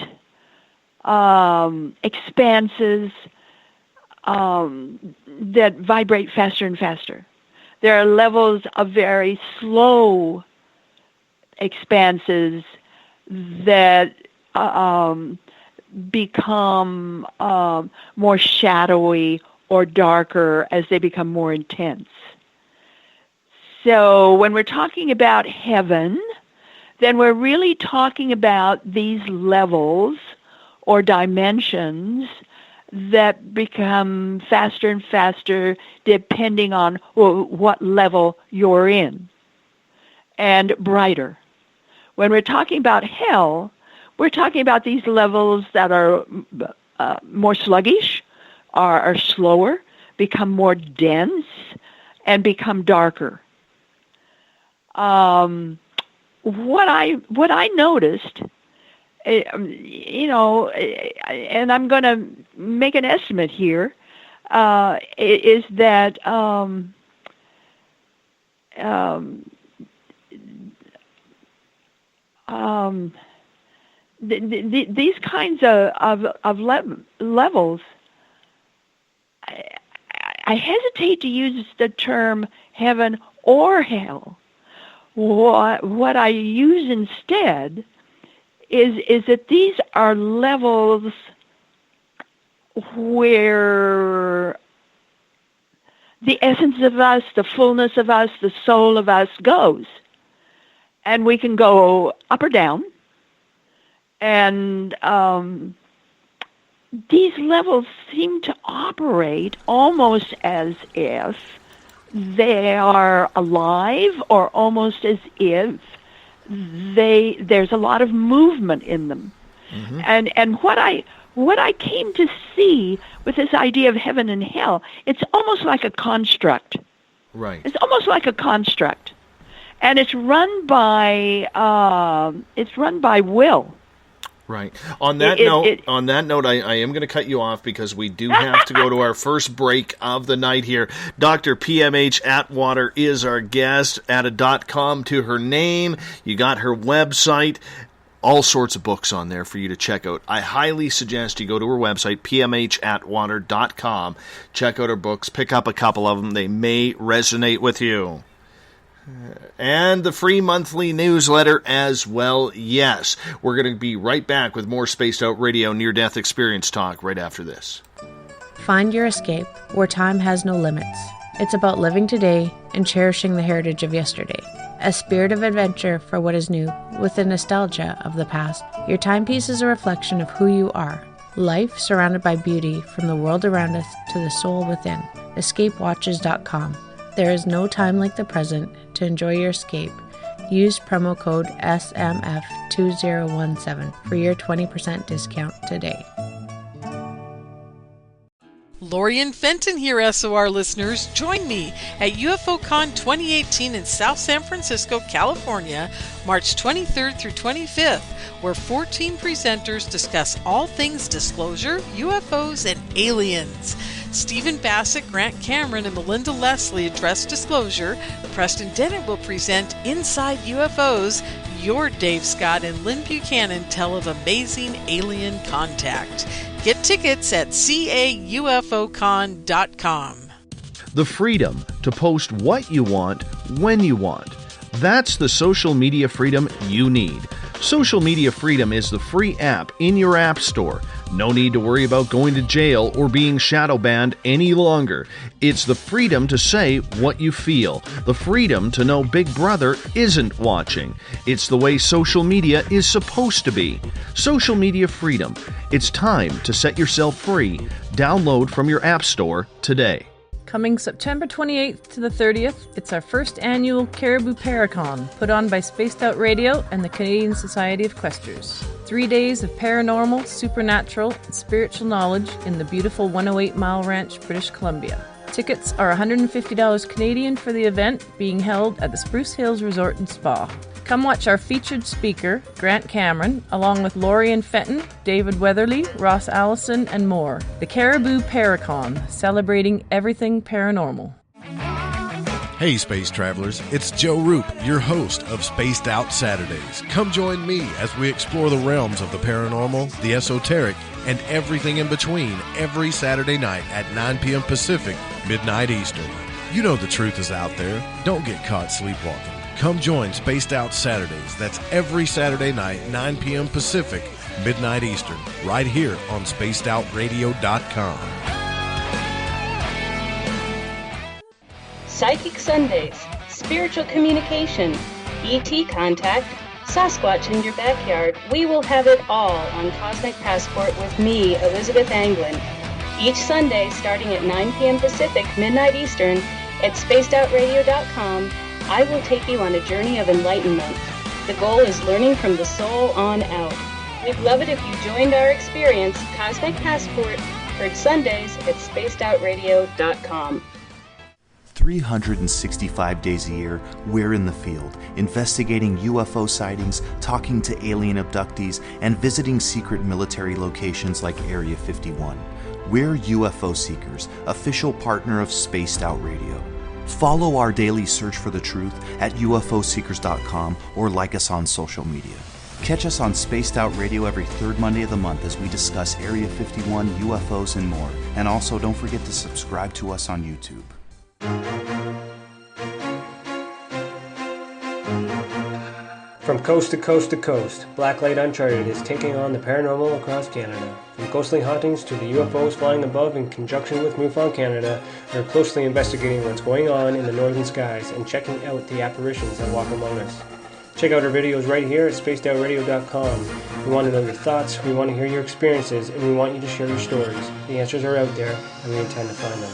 expanses that vibrate faster and faster. There are levels of very slow expanses that become more shadowy or darker as they become more intense. So when we're talking about heaven, then we're really talking about these levels or dimensions that become faster and faster depending on what level you're in, and brighter. When we're talking about hell, we're talking about these levels that are more sluggish, are slower, become more dense, and become darker. What I noticed, and I'm going to make an estimate here, is that these kinds of levels, I hesitate to use the term heaven or hell. What I use instead is that these are levels where the essence of us, the fullness of us, the soul of us goes. And we can go up or down. And these levels seem to operate almost as if they are alive, or almost as if there's a lot of movement in them. Mm-hmm. And what I came to see with this idea of heaven and hell, it's almost like a construct. Right. It's almost like a construct. And it's run by will. Right. On that note, I am going to cut you off because we do have to go to our first break of the night here. Dr. PMH Atwater is our guest. Add a .com to her name. You got her website. All sorts of books on there for you to check out. I highly suggest you go to her website, pmhatwater.com. Check out her books. Pick up a couple of them. They may resonate with you. And the free monthly newsletter as well, yes. We're going to be right back with more Spaced Out Radio Near-Death Experience Talk right after this. Find your escape where time has no limits. It's about living today and cherishing the heritage of yesterday. A spirit of adventure for what is new, with the nostalgia of the past. Your timepiece is a reflection of who you are. Life surrounded by beauty from the world around us to the soul within. EscapeWatches.com. There is no time like the present to enjoy your escape. Use promo code SMF2017 for your 20% discount today. Lorian Fenton here, SOR listeners. Join me at UFOCon 2018 in South San Francisco, California, March 23rd through 25th, where 14 presenters discuss all things disclosure, UFOs, and aliens. Stephen Bassett, Grant Cameron, and Melinda Leslie address disclosure. Preston Dennett will present Inside UFOs. Your Dave Scott and Lynn Buchanan tell of amazing alien contact. Get tickets at caufocon.com. The freedom to post what you want, when you want. That's the social media freedom you need. Social Media Freedom is the free app in your app store. No need to worry about going to jail or being shadow banned any longer. It's the freedom to say what you feel. The freedom to know Big Brother isn't watching. It's the way social media is supposed to be. Social Media Freedom. It's time to set yourself free. Download from your app store today. Coming September 28th to the 30th, it's our first annual Caribou Paracon, put on by Spaced Out Radio and the Canadian Society of Questers. 3 days of paranormal, supernatural, and spiritual knowledge in the beautiful 108 Mile Ranch, British Columbia. Tickets are $150 Canadian for the event, being held at the Spruce Hills Resort and Spa. Come watch our featured speaker, Grant Cameron, along with Lorian Fenton, David Weatherly, Ross Allison, and more. The Caribou Paracon, celebrating everything paranormal. Hey Space Travelers, it's Joe Roop, your host of Spaced Out Saturdays. Come join me as we explore the realms of the paranormal, the esoteric, and everything in between every Saturday night at 9 p.m. Pacific, midnight Eastern. You know the truth is out there. Don't get caught sleepwalking. Come join Spaced Out Saturdays. That's every Saturday night, 9 p.m. Pacific, midnight Eastern, right here on SpacedOutRadio.com. Psychic Sundays, spiritual communication, ET contact, Sasquatch in your backyard. We will have it all on Cosmic Passport with me, Elizabeth Anglin. Each Sunday, starting at 9 p.m. Pacific, midnight Eastern, at SpacedOutRadio.com, I will take you on a journey of enlightenment. The goal is learning from the soul on out. We'd love it if you joined our experience, Cosmic Passport, heard Sundays at spacedoutradio.com. 365 days a year, we're in the field, investigating UFO sightings, talking to alien abductees, and visiting secret military locations like Area 51. We're UFO Seekers, official partner of Spaced Out Radio. Follow our daily search for the truth at ufoseekers.com or like us on social media. Catch us on Spaced Out Radio every third Monday of the month as we discuss Area 51, UFOs, and more. And also, don't forget to subscribe to us on YouTube. From coast to coast to coast, Blacklight Uncharted is taking on the paranormal across Canada. From ghostly hauntings to the UFOs flying above in conjunction with MUFON Canada, we're closely investigating what's going on in the northern skies and checking out the apparitions that walk among us. Check out our videos right here at spacedoutradio.com. We want to know your thoughts, we want to hear your experiences, and we want you to share your stories. The answers are out there, and we intend to find them.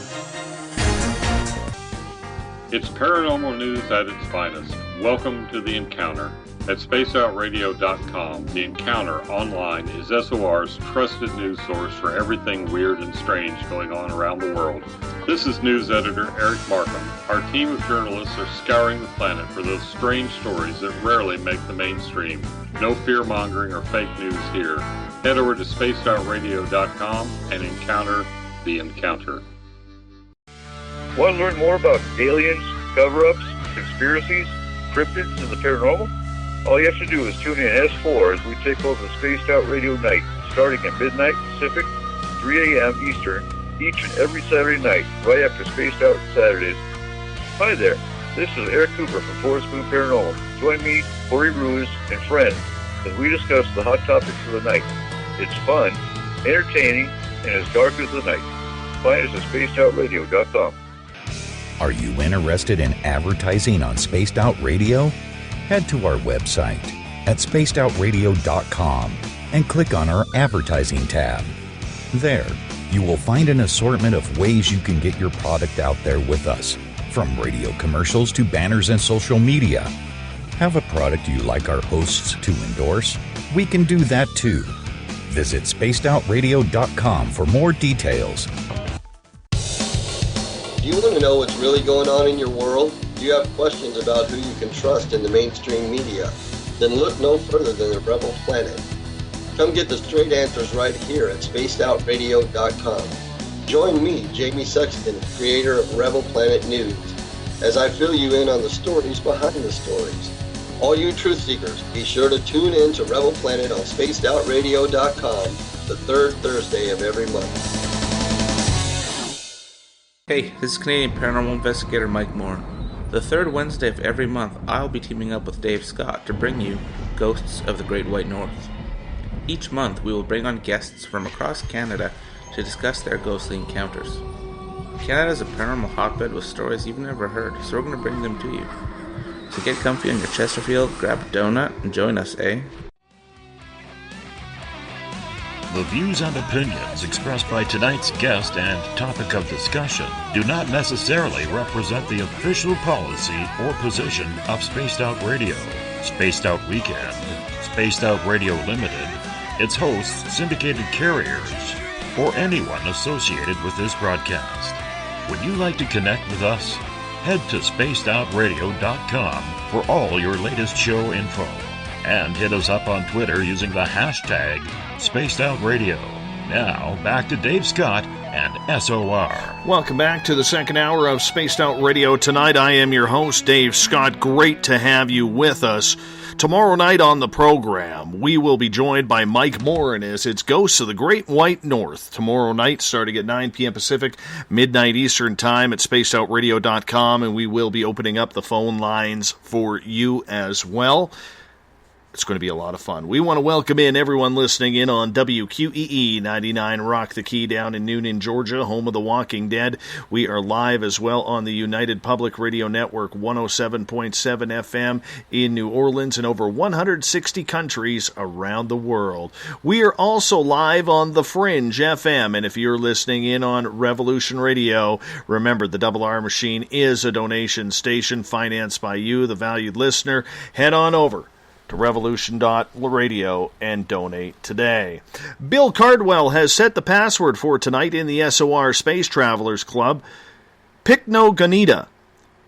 It's paranormal news at its finest. Welcome to The Encounter. At spacedoutradio.com, The Encounter online is SOR's trusted news source for everything weird and strange going on around the world. This is news editor Eric Markham. Our team of journalists are scouring the planet for those strange stories that rarely make the mainstream. No fear-mongering or fake news here. Head over to spacedoutradio.com and encounter The Encounter. Want to learn more about aliens, cover-ups, conspiracies, cryptids, and the paranormal? All you have to do is tune in S4 as we take over the Spaced Out Radio night, starting at midnight Pacific, 3 a.m. Eastern, each and every Saturday night, right after Spaced Out Saturdays. Hi there, this is Eric Cooper from Forest Moon Paranormal. Join me, Corey Ruiz, and friends as we discuss the hot topics of the night. It's fun, entertaining, and as dark as the night. Find us at spacedoutradio.com. Are you interested in advertising on Spaced Out Radio? Head to our website at spacedoutradio.com and click on our advertising tab. There, you will find an assortment of ways you can get your product out there with us, from radio commercials to banners and social media. Have a product you like our hosts to endorse? We can do that too. Visit spacedoutradio.com for more details. Do you want to know what's really going on in your world? Do you have questions about who you can trust in the mainstream media? Then look no further than the Rebel Planet. Come get the straight answers right here at spacedoutradio.com. Join me, Jamie Sexton, creator of Rebel Planet News, as I fill you in on the stories behind the stories. All you truth seekers, be sure to tune in to Rebel Planet on spacedoutradio.com the third Thursday of every month. Hey, this is Canadian Paranormal Investigator Mike Moore. The third Wednesday of every month, I'll be teaming up with Dave Scott to bring you Ghosts of the Great White North. Each month, we will bring on guests from across Canada to discuss their ghostly encounters. Canada is a paranormal hotbed with stories you've never heard, so we're going to bring them to you. So get comfy on your Chesterfield, grab a donut, and join us, eh? The views and opinions expressed by tonight's guest and topic of discussion do not necessarily represent the official policy or position of Spaced Out Radio, Spaced Out Weekend, Spaced Out Radio Limited, its hosts, syndicated carriers, or anyone associated with this broadcast. Would you like to connect with us? Head to spacedoutradio.com for all your latest show info. And hit us up on Twitter using the hashtag SpacedOutRadio. Now, back to Dave Scott and SOR. Welcome back to the second hour of Spaced Out Radio. Tonight I am your host, Dave Scott. Great to have you with us. Tomorrow night on the program, we will be joined by Mike Morin as it's Ghosts of the Great White North. Tomorrow night, starting at 9 p.m. Pacific, midnight Eastern Time at spacedoutradio.com, and we will be opening up the phone lines for you as well. It's going to be a lot of fun. We want to welcome in everyone listening in on WQEE 99 Rock the Key down in Noonan, Georgia, home of The Walking Dead. We are live as well on the United Public Radio Network 107.7 FM in New Orleans and over 160 countries around the world. We are also live on The Fringe FM, and if you're listening in on Revolution Radio, remember the Double R Machine is a donation station financed by you, the valued listener. Head on over to revolution.radio and donate today. Bill Cardwell has set the password for tonight in the SOR Space Travelers Club. Picnoganita.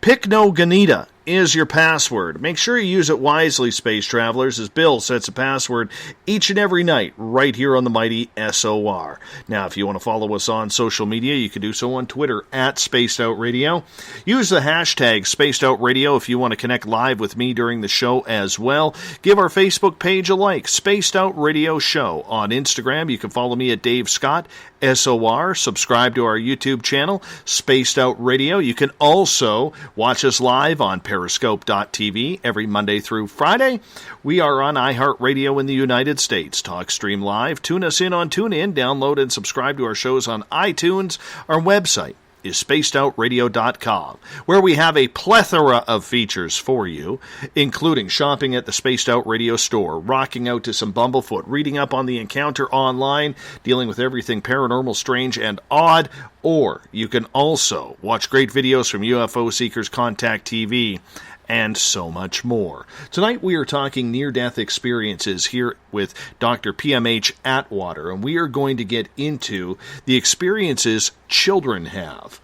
Picnoganita is your password. Make sure you use it wisely, Space Travelers, as Bill sets a password each and every night right here on the mighty SOR. Now, if you want to follow us on social media, you can do so on Twitter at Spaced Out Radio. Use the hashtag Spaced Out Radio if you want to connect live with me during the show as well. Give our Facebook page a like, Spaced Out Radio Show. On Instagram, you can follow me at Dave Scott, SOR. Subscribe to our YouTube channel, Spaced Out Radio. You can also watch us live on Periscope.tv every Monday through Friday. We are on iHeartRadio in the United States. TalkStream Live. Tune us in on TuneIn. Download and subscribe to our shows on iTunes. Our website is spacedoutradio.com, where we have a plethora of features for you, including shopping at the Spaced Out Radio store, rocking out to some Bumblefoot, reading up on the encounter online, dealing with everything paranormal, strange, and odd, or you can also watch great videos from UFO Seekers Contact TV, and so much more. Tonight we are talking near-death experiences here with Dr. PMH Atwater, and we are going to get into the experiences children have.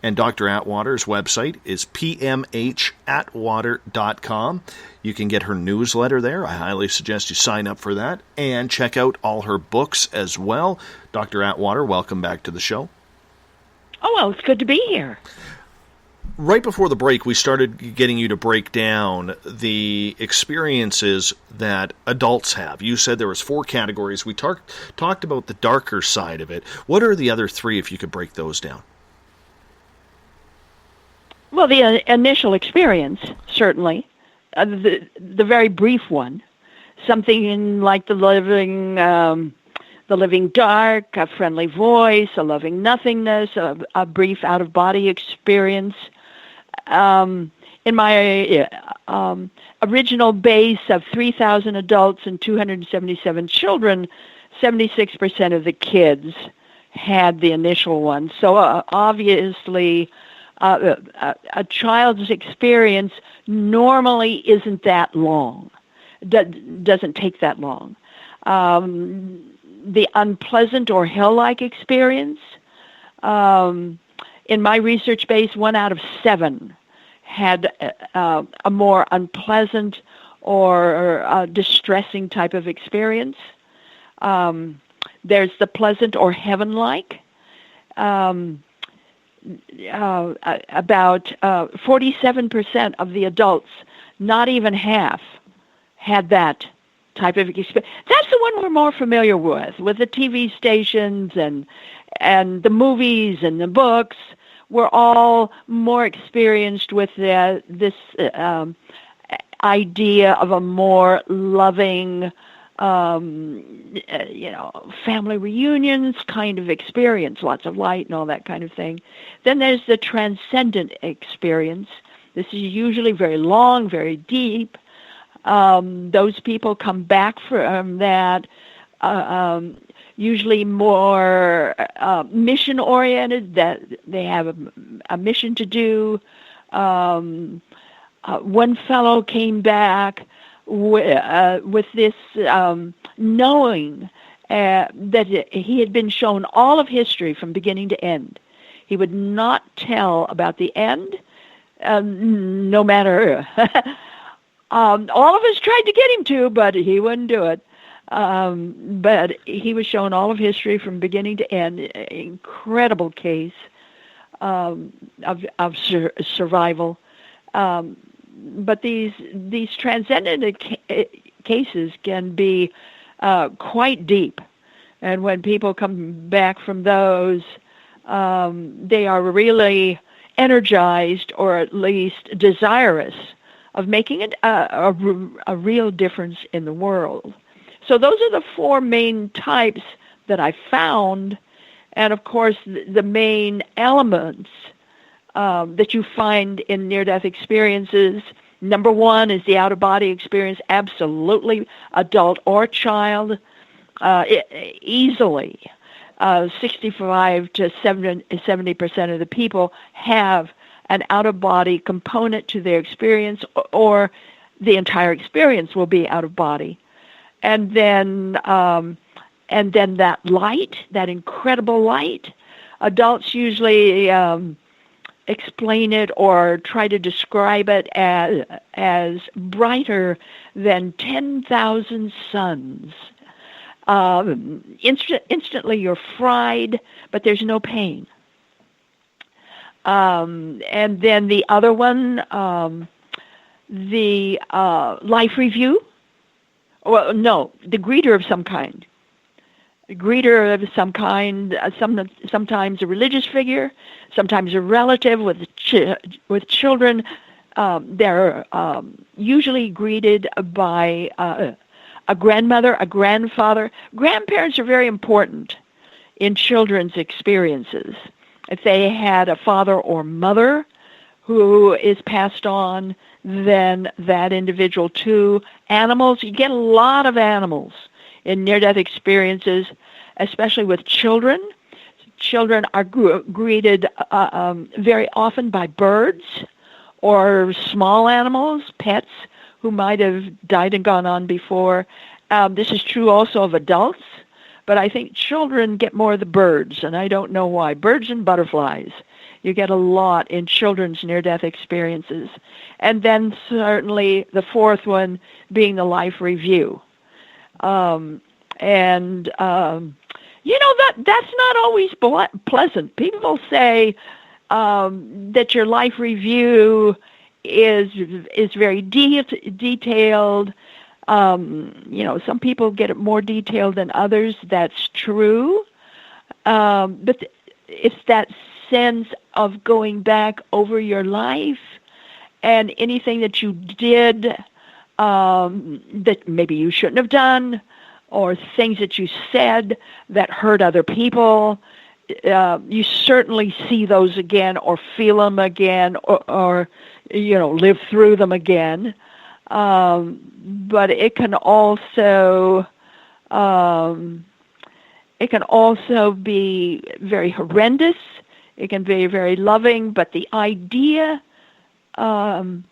And Dr. Atwater's website is pmhatwater.com. You can get her newsletter there. I highly suggest you sign up for that, and check out all her books as well. Dr. Atwater, welcome back to the show. Oh, well, it's good to be here. Right before the break, we started getting you to break down the experiences that adults have. You said there was 4 categories. We talked about the darker side of it. What are the other 3, if you could break those down? Well, the initial experience, certainly. The very brief one. Something like the living dark, a friendly voice, a loving nothingness, a brief out-of-body experience. In my original base of 3,000 adults and 277 children, 76% of the kids had the initial one. So obviously, a child's experience normally isn't that long. Doesn't take that long. The unpleasant or hell-like experience, in my research base, 1 out of 7 had a more unpleasant or distressing type of experience. There's the pleasant or heaven-like. About 47% of the adults, not even half, had that type of experience. That's the one we're more familiar with the TV stations and the movies and the books. We're all more experienced with this idea of a more loving, family reunions kind of experience, lots of light and all that kind of thing. Then there's the transcendent experience. This is usually very long, very deep. Those people come back from that usually more mission-oriented, that they have a mission to do. One fellow came back with this knowing that he had been shown all of history from beginning to end. He would not tell about the end, no matter... all of us tried to get him to, but he wouldn't do it. But he was shown all of history from beginning to end. Incredible case of survival. But these transcendent cases can be quite deep, and when people come back from those, they are really energized, or at least desirous of making it a real difference in the world. So those are the 4 main types that I found, and of course the main elements that you find in near-death experiences. Number 1 is the out-of-body experience, absolutely, adult or child, easily. 65 to 70% of the people have an out-of-body component to their experience, or the entire experience will be out of body. And then that light, that incredible light, adults usually explain it or try to describe it as brighter than 10,000 suns. Instantly you're fried, but there's no pain. And then the other one, the life review. Well, no, the greeter of some kind. A greeter of some kind, sometimes a religious figure, sometimes a relative with children. They're usually greeted by a grandmother, a grandfather. Grandparents are very important in children's experiences. If they had a father or mother who is passed on, then that individual too. Animals, you get a lot of animals in near-death experiences, especially with children. Children are greeted very often by birds or small animals, pets who might have died and gone on before. This is true also of adults, but I think children get more of the birds, and I don't know why. Birds and butterflies. You get a lot in children's near-death experiences. And then certainly the fourth one being the life review. That's not always pleasant. People say that your life review is very detailed. Some people get it more detailed than others. That's true. But it's that sense of going back over your life and anything that you did that maybe you shouldn't have done, or things that you said that hurt other people. You certainly see those again, or feel them again, or live through them again. But it can also be very horrendous. It can be very loving, but the idea that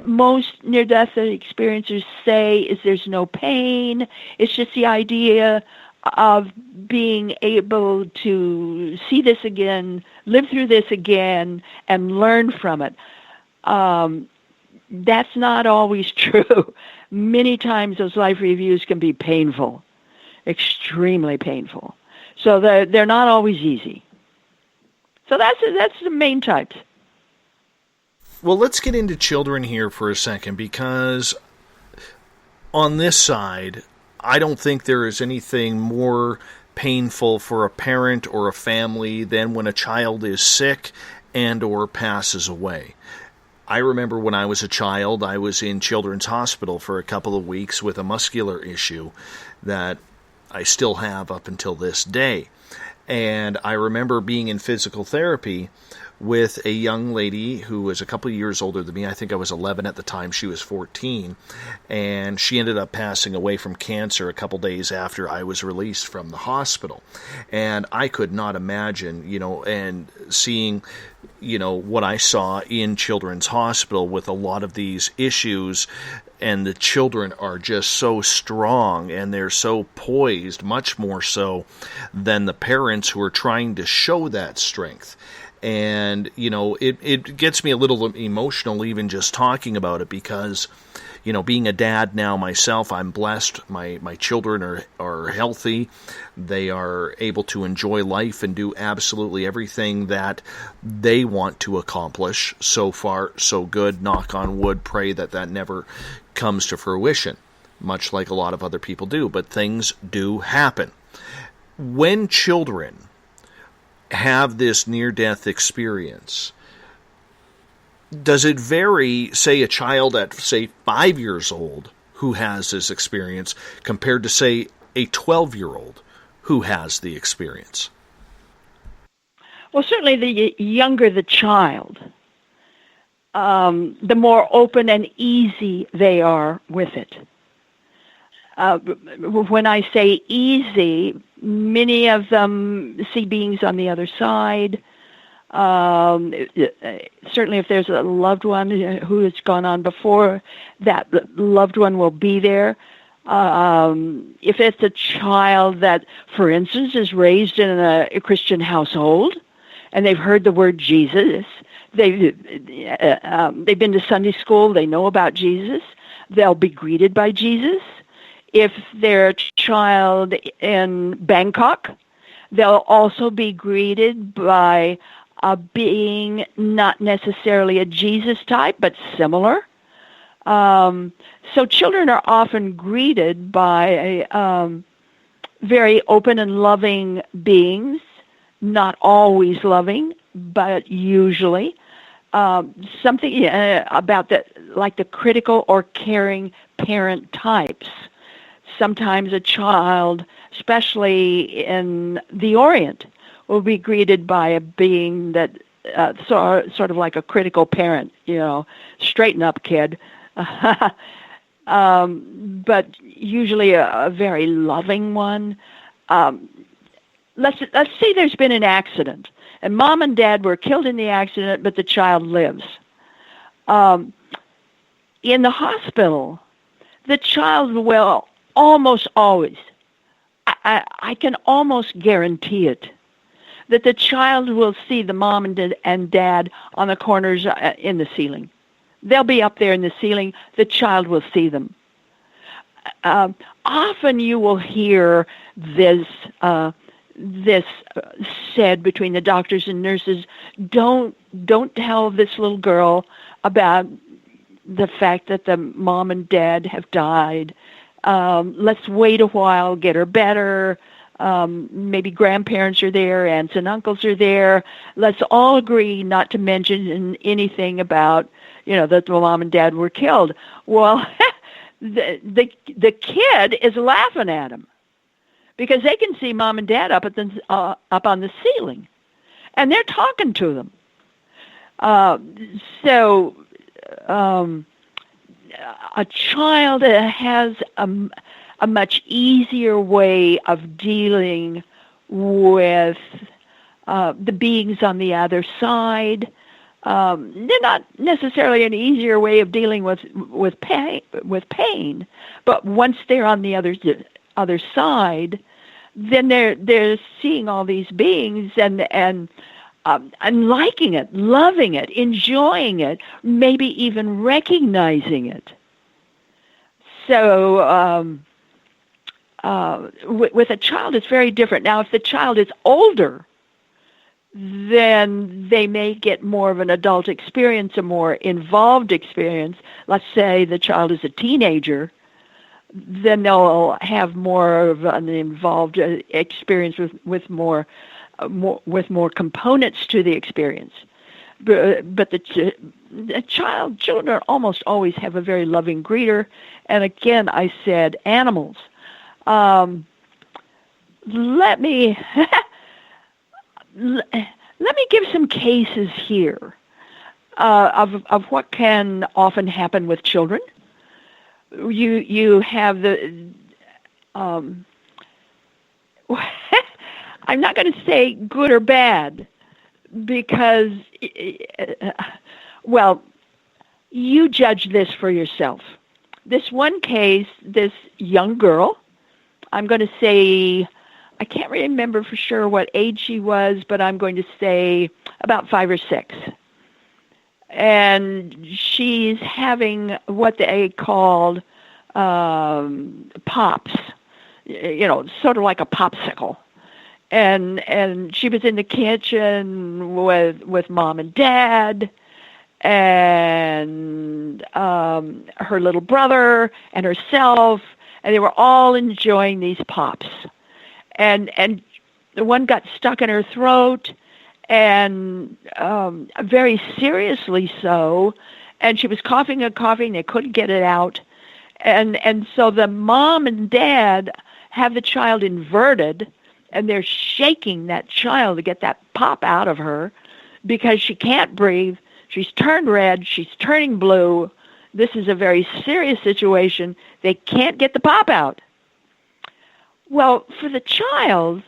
most near-death experiencers say is there's no pain. It's just the idea of being able to see this again, live through this again, and learn from it. That's not always true. Many times those life reviews can be painful, extremely painful. So they're not always easy. So that's the main types. Well, let's get into children here for a second, because on this side, I don't think there is anything more painful for a parent or a family than when a child is sick and or passes away. I remember when I was a child, I was in Children's Hospital for a couple of weeks with a muscular issue that I still have up until this day. And I remember being in physical therapy with a young lady who was a couple of years older than me. I think I was 11 at the time. She was 14. And she ended up passing away from cancer a couple days after I was released from the hospital. And I could not imagine, and seeing, what I saw in Children's Hospital with a lot of these issues. And the children are just so strong and they're so poised, much more so than the parents who are trying to show that strength. And, it gets me a little emotional even just talking about it because, being a dad now myself, I'm blessed. My children are healthy. They are able to enjoy life and do absolutely everything that they want to accomplish. So far, so good. Knock on wood, pray that never comes to fruition, much like a lot of other people do. But things do happen. When children have this near-death experience, does it vary, say, a child at, 5 years old who has this experience compared to, say, a 12-year-old who has the experience? Well, certainly the younger the child, the more open and easy they are with it. When I say easy, many of them see beings on the other side. Certainly if there's a loved one who has gone on before, that loved one will be there. If it's a child that, for instance, is raised in a Christian household and they've heard the word Jesus, they've been to Sunday school, they know about Jesus, they'll be greeted by Jesus. If they're a child in Bangkok, they'll also be greeted by a being not necessarily a Jesus type, but similar. So children are often greeted by very open and loving beings, not always loving, but usually. Something about like the critical or caring parent types. Sometimes a child, especially in the Orient, will be greeted by a being that sort of like a critical parent, straighten up, kid. But usually a very loving one. Let's say there's been an accident, and mom and dad were killed in the accident, but the child lives. In the hospital, the child will almost always, I can almost guarantee it, that the child will see the mom and dad on the corners in the ceiling. They'll be up there in the ceiling. The child will see them. Often you will hear this said between the doctors and nurses, don't tell this little girl about the fact that the mom and dad have died. Let's wait a while, get her better. Maybe grandparents are there, aunts and uncles are there. Let's all agree not to mention anything about, that the mom and dad were killed. Well, the kid is laughing at him because they can see mom and dad up on the ceiling, and they're talking to them. So a child has a much easier way of dealing with the beings on the other side. They're not necessarily an easier way of dealing with pain, but once they're on the other side, then they're seeing all these beings and liking it, loving it, enjoying it, maybe even recognizing it. So with a child, it's very different. Now, if the child is older, then they may get more of an adult experience, a more involved experience. Let's say the child is a teenager, then they'll have more of an involved experience with more components to the experience. But children almost always have a very loving greeter. And again, I said animals. Let me give some cases here of what can often happen with children. You have the I'm not going to say good or bad because you judge this for yourself. This one case, this young girl, I'm going to say, I can't remember for sure what age she was, but I'm going to say about 5 or 6. And she's having what they called pops, sort of like a popsicle. And she was in the kitchen with mom and dad and her little brother and herself, and they were all enjoying these pops. And the one got stuck in her throat, and very seriously so, and she was coughing and coughing. They couldn't get it out. And so the mom and dad have the child inverted, and they're shaking that child to get that pop out of her because she can't breathe. She's turned red. She's turning blue. This is a very serious situation. They can't get the pop out. Well, for the child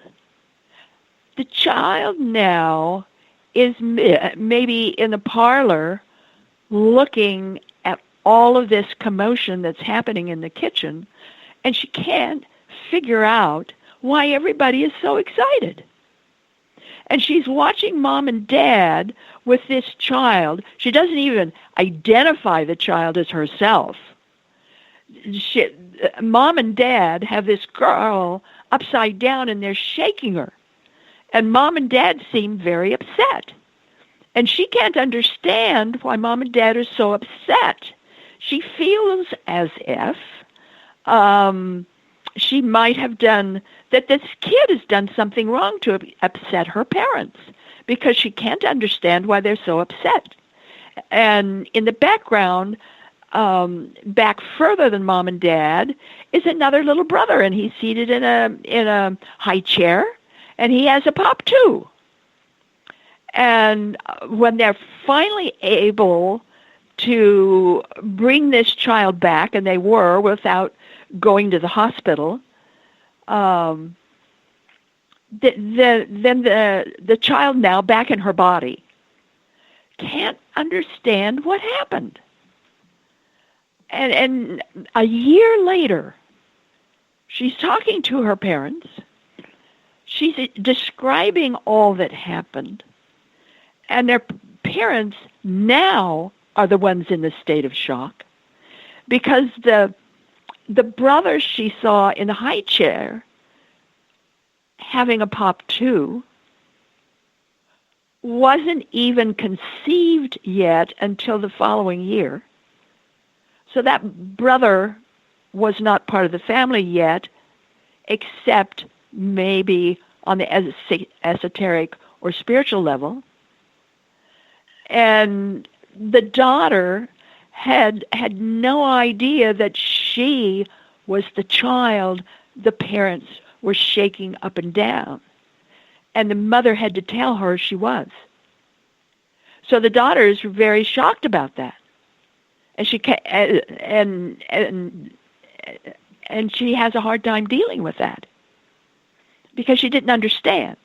now is maybe in the parlor looking at all of this commotion that's happening in the kitchen, and she can't figure out why everybody is so excited. And she's watching Mom and Dad with this child. She doesn't even identify the child as herself. Mom and Dad have this girl upside down, and they're shaking her. And Mom and Dad seem very upset. And she can't understand why Mom and Dad are so upset. She feels as if she might have done, that this kid has done something wrong to upset her parents, because she can't understand why they're so upset. And in the background, back further than Mom and Dad, is another little brother, and he's seated in a high chair, and he has a pop too. And when they're finally able to bring this child back, and they were without going to the hospital, then the child, now back in her body, can't understand what happened. And a year later, she's talking to her parents. She's describing all that happened. And their parents now are the ones in the state of shock, because the brother she saw in the high chair having a pop too wasn't even conceived yet until the following year. So that brother was not part of the family yet, except maybe on the esoteric or spiritual level. And the daughter had no idea that she was the child the parents were shaking up and down. And the mother had to tell her she was. So the daughter is very shocked about that. And she has a hard time dealing with that, because she didn't understand.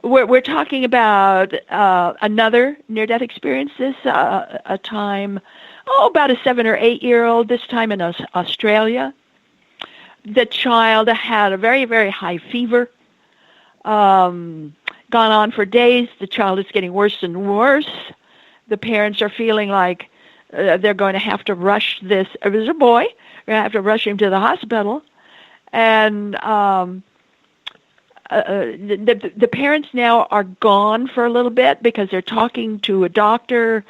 We're talking about another near-death experience. This a time, about a 7 or 8 year old. This time in Australia, the child had a very, very high fever. Gone on for days. The child is getting worse and worse. The parents are feeling like they're going to have to rush this. It was a boy. They're going to have to rush him to the hospital. And the parents now are gone for a little bit because they're talking to a doctor.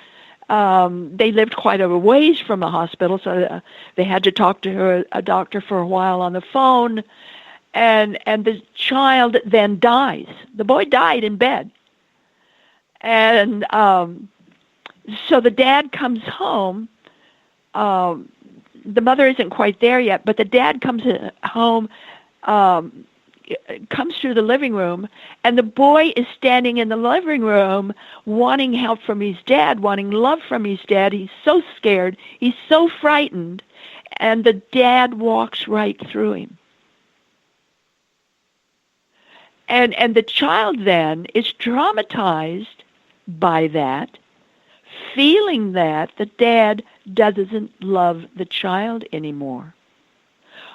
They lived quite a ways from the hospital, so they had to talk to a doctor for a while on the phone. And the child then dies. The boy died in bed. And so the dad comes home. The mother isn't quite there yet, but the dad comes home, comes through the living room, and the boy is standing in the living room wanting help from his dad, wanting love from his dad. He's so scared. He's so frightened. And the dad walks right through him. And the child then is traumatized by that, feeling that the dad doesn't love the child anymore.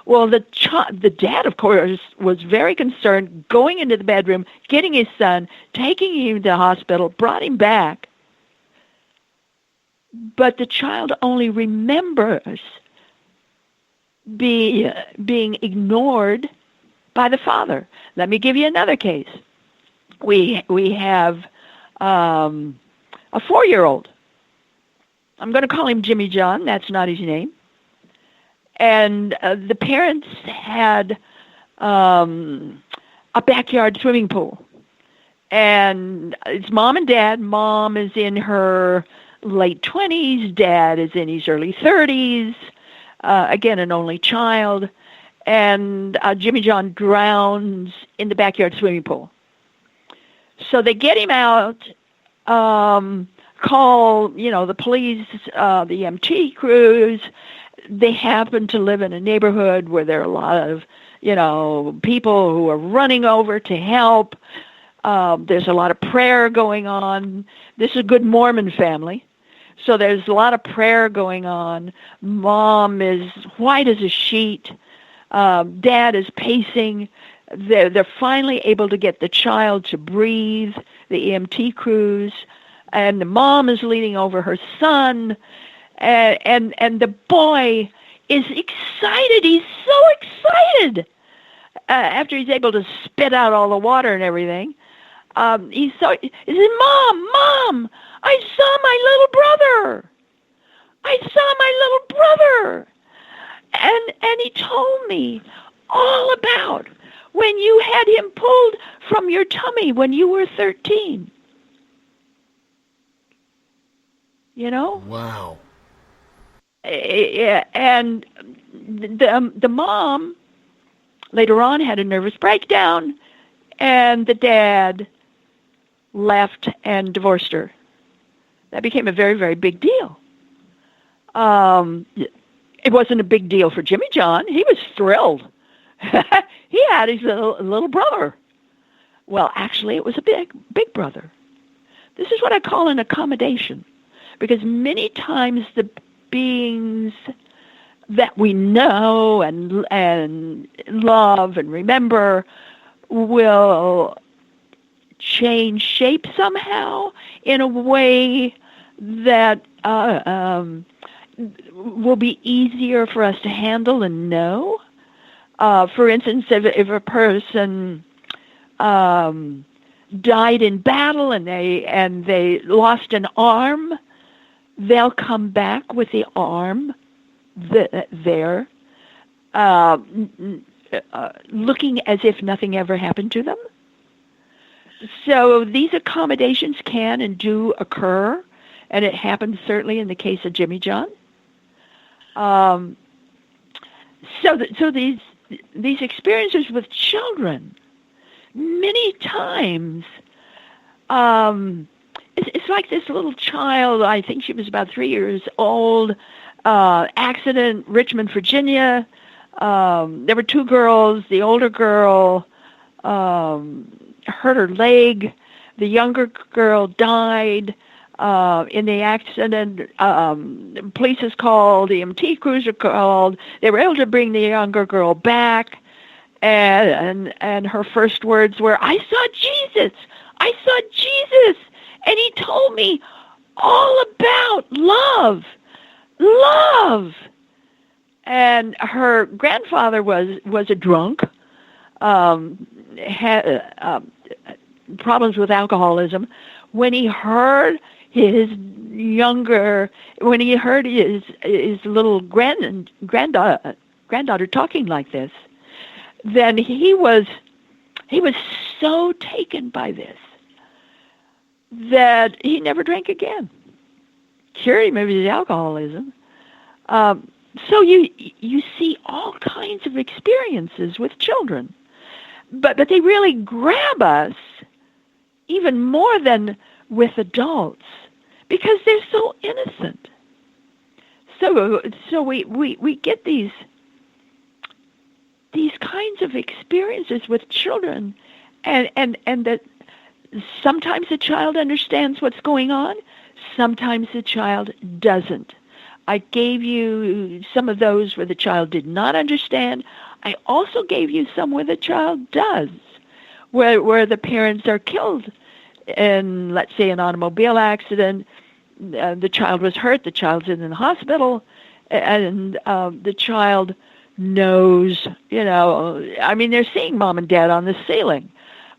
Well, the dad, of course, was very concerned, going into the bedroom, getting his son, taking him to the hospital, brought him back. But the child only remembers being ignored by the father. Let me give you another case. We have a 4-year-old. I'm going to call him Jimmy John. That's not his name. And the parents had a backyard swimming pool. And it's mom and dad. Mom is in her late 20s. Dad is in his early 30s. Again, an only child. And Jimmy John drowns in the backyard swimming pool. So they get him out, call, the police, the EMT crews. They happen to live in a neighborhood where there are a lot of, people who are running over to help. There's a lot of prayer going on. This is a good Mormon family. So there's a lot of prayer going on. Mom is white as a sheet. Dad is pacing. They're finally able to get the child to breathe, the EMT crews, and the mom is leaning over her son, and the boy is excited. He's so excited after he's able to spit out all the water and everything. He said, Mom, I saw my little brother. I saw my little brother. And he told me all about when you had him pulled from your tummy when you were 13. You know? Wow. And the mom later on had a nervous breakdown, and the dad left and divorced her. That became a very, very big deal. It wasn't a big deal for Jimmy John. He was thrilled. He had his little brother. Well, actually, it was a big brother. This is what I call an accommodation, because many times the beings that we know and love and remember will change shape somehow in a way that will be easier for us to handle and know. For instance, if a person died in battle and they lost an arm, they'll come back with the arm there, looking as if nothing ever happened to them. So these accommodations can and do occur, and it happened certainly in the case of Jimmy John. So these experiences with children, many times, it's like this little child, I think she was about 3 years old, accident, Richmond, Virginia. There were two girls. The older girl hurt her leg. The younger girl died in the accident. Police is called. EMT crews are called. They were able to bring the younger girl back, and her first words were, "I saw Jesus. I saw Jesus, and he told me all about love." And her grandfather was a drunk, had problems with alcoholism. When he heard his little granddaughter talking like this, then he was so taken by this that he never drank again. Cured him of his alcoholism. So you see all kinds of experiences with children, but they really grab us even more than with adults because they're so innocent. So we get these kinds of experiences with children, and that sometimes the child understands what's going on, sometimes the child doesn't. I gave you some of those where the child did not understand. I also gave you some where the child does, where the parents are killed in, let's say, an automobile accident. The child was hurt. The child's in the hospital, and the child knows, they're seeing mom and dad on the ceiling.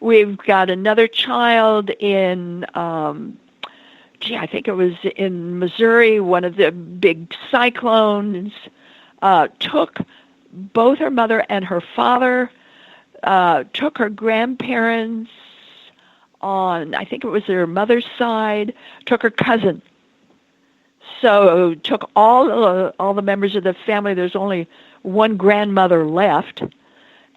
We've got another child in, I think it was in Missouri, one of the big cyclones took both her mother and her father, took her grandparents on, I think it was their mother's side, took her cousin. So took all the members of the family. There's only one grandmother left.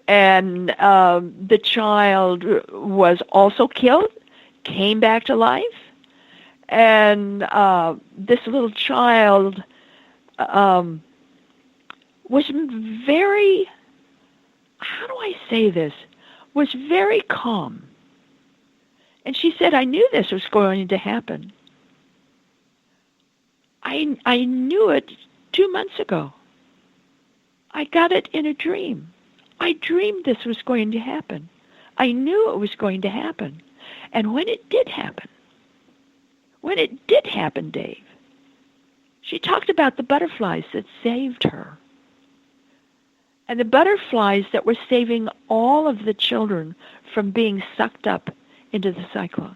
And the child was also killed, came back to life. And this little child was very, how do I say this, was very calm. And she said, I knew this was going to happen. I knew it 2 months ago. I got it in a dream. I dreamed this was going to happen. I knew it was going to happen. And when it did happen, Dave, she talked about the butterflies that saved her. And the butterflies that were saving all of the children from being sucked up into the cyclone.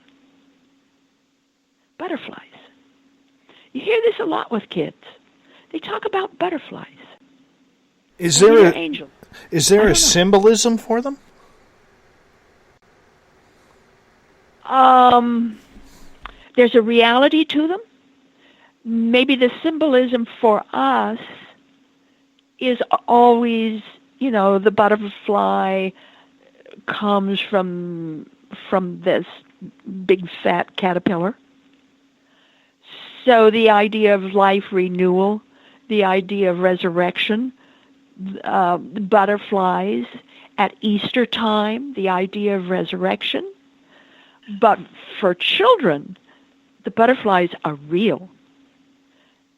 Butterflies. You hear this a lot with kids. They talk about butterflies. Is there angels. Is there a symbolism for them? There's a reality to them. Maybe the symbolism for us is always, the butterfly comes from this big fat caterpillar. So the idea of life renewal, the idea of resurrection, butterflies at Easter time, the idea of resurrection. But for children, the butterflies are real,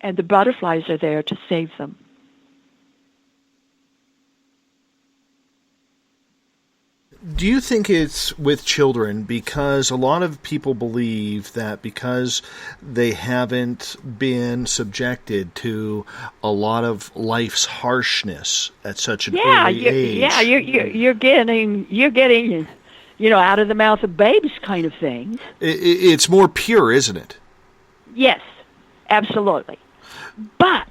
and the butterflies are there to save them. Do you think it's with children because a lot of people believe that because they haven't been subjected to a lot of life's harshness at such an early age? Yeah, you're getting out of the mouth of babes kind of things. It's more pure, isn't it? Yes, absolutely. But,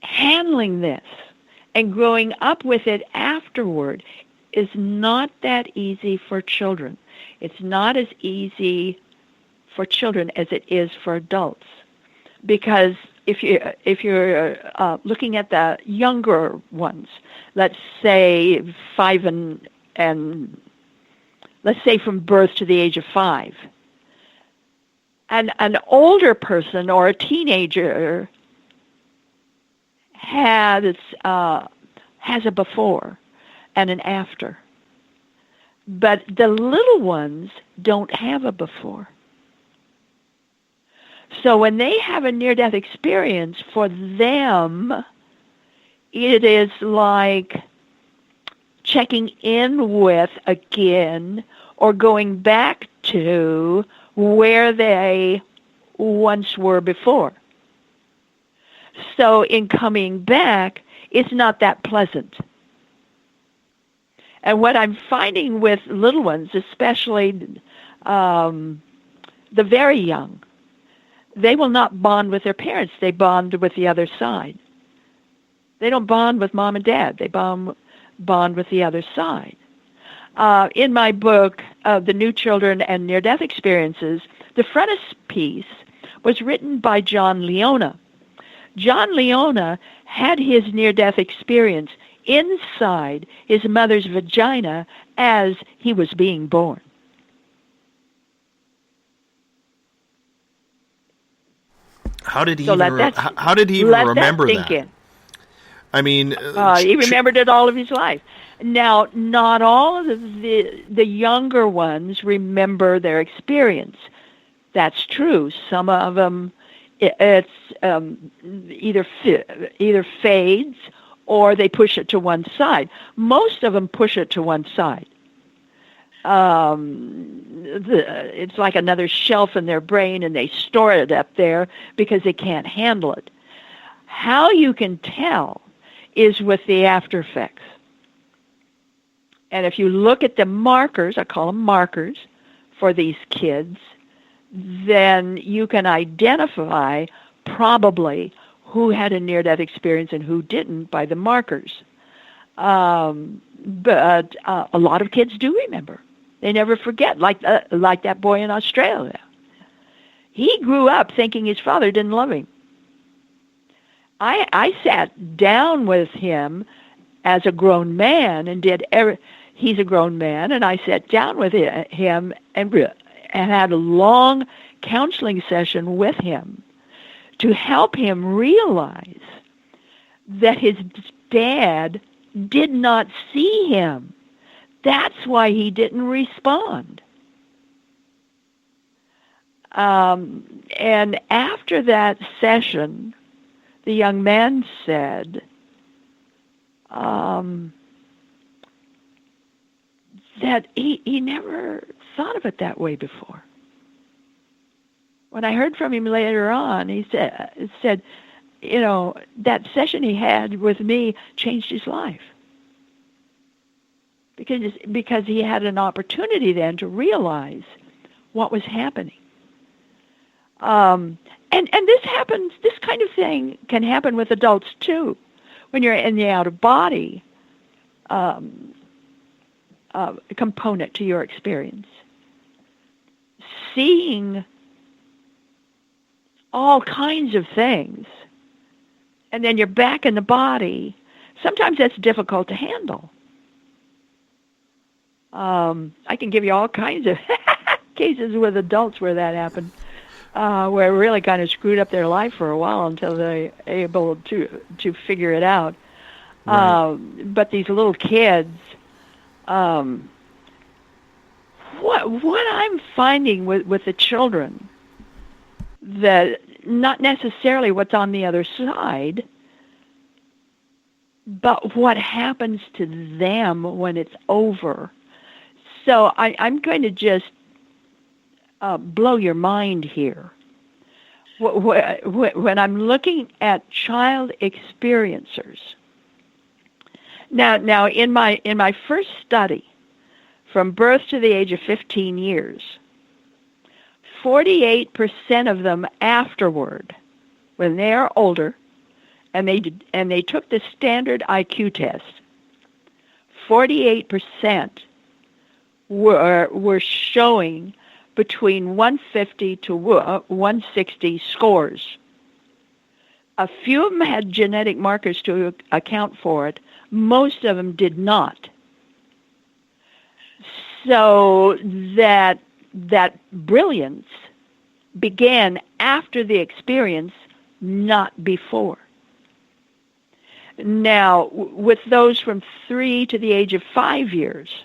handling this and growing up with it afterward is not that easy for children. It's not as easy for children as it is for adults, because if you're looking at the younger ones, let's say 5 and let's say from birth to the age of 5, and an older person or a teenager has a before and an after, but the little ones don't have a before. So when they have a near-death experience, for them, it is like checking in with again or going back to where they once were before. So in coming back, it's not that pleasant. And what I'm finding with little ones, especially the very young, they will not bond with their parents. They bond with the other side. They don't bond with mom and dad. They bond with the other side. In my book, The New Children and Near-Death Experiences, the frontispiece was written by John Leona. John Leona had his near-death experience inside his mother's vagina as he was being born. How did he even remember that? In. I mean, he remembered it all of his life. Now, not all of the younger ones remember their experience. That's true. Some of them, it's either fades or they push it to one side. Most of them push it to one side. It's like another shelf in their brain, and they store it up there because they can't handle it. How you can tell is with the after effects. And if you look at the markers, I call them markers, for these kids, then you can identify probably who had a near-death experience and who didn't by the markers. But a lot of kids do remember. They never forget, like that boy in Australia. He grew up thinking his father didn't love him. I sat down with him as a grown man and he's a grown man, and I sat down with him and had a long counseling session with him to help him realize that his dad did not see him. That's why he didn't respond. And after that session, the young man said, that he never thought of it that way before. When I heard from him later on, he said, you know, that session he had with me changed his life. Because he had an opportunity then to realize what was happening. And this happens, this kind of thing can happen with adults too. When you're in the out-of-body component to your experience. Seeing all kinds of things, and then you're back in the body, sometimes that's difficult to handle. I can give you all kinds of cases with adults where that happened, where it really kind of screwed up their life for a while until they're able to figure it out. Right. But these little kids, what I'm finding with the children, that not necessarily what's on the other side, but what happens to them when it's over. So I'm going to just blow your mind here. When I'm looking at child experiencers, now in my first study, from birth to the age of 15 years, 48% of them afterward, when they are older, and they took the standard IQ test, 48% were showing between 150 to 160 scores. A few of them had genetic markers to account for it. Most of them did not. So that brilliance began after the experience, not before. Now, with those from 3 to the age of 5 years,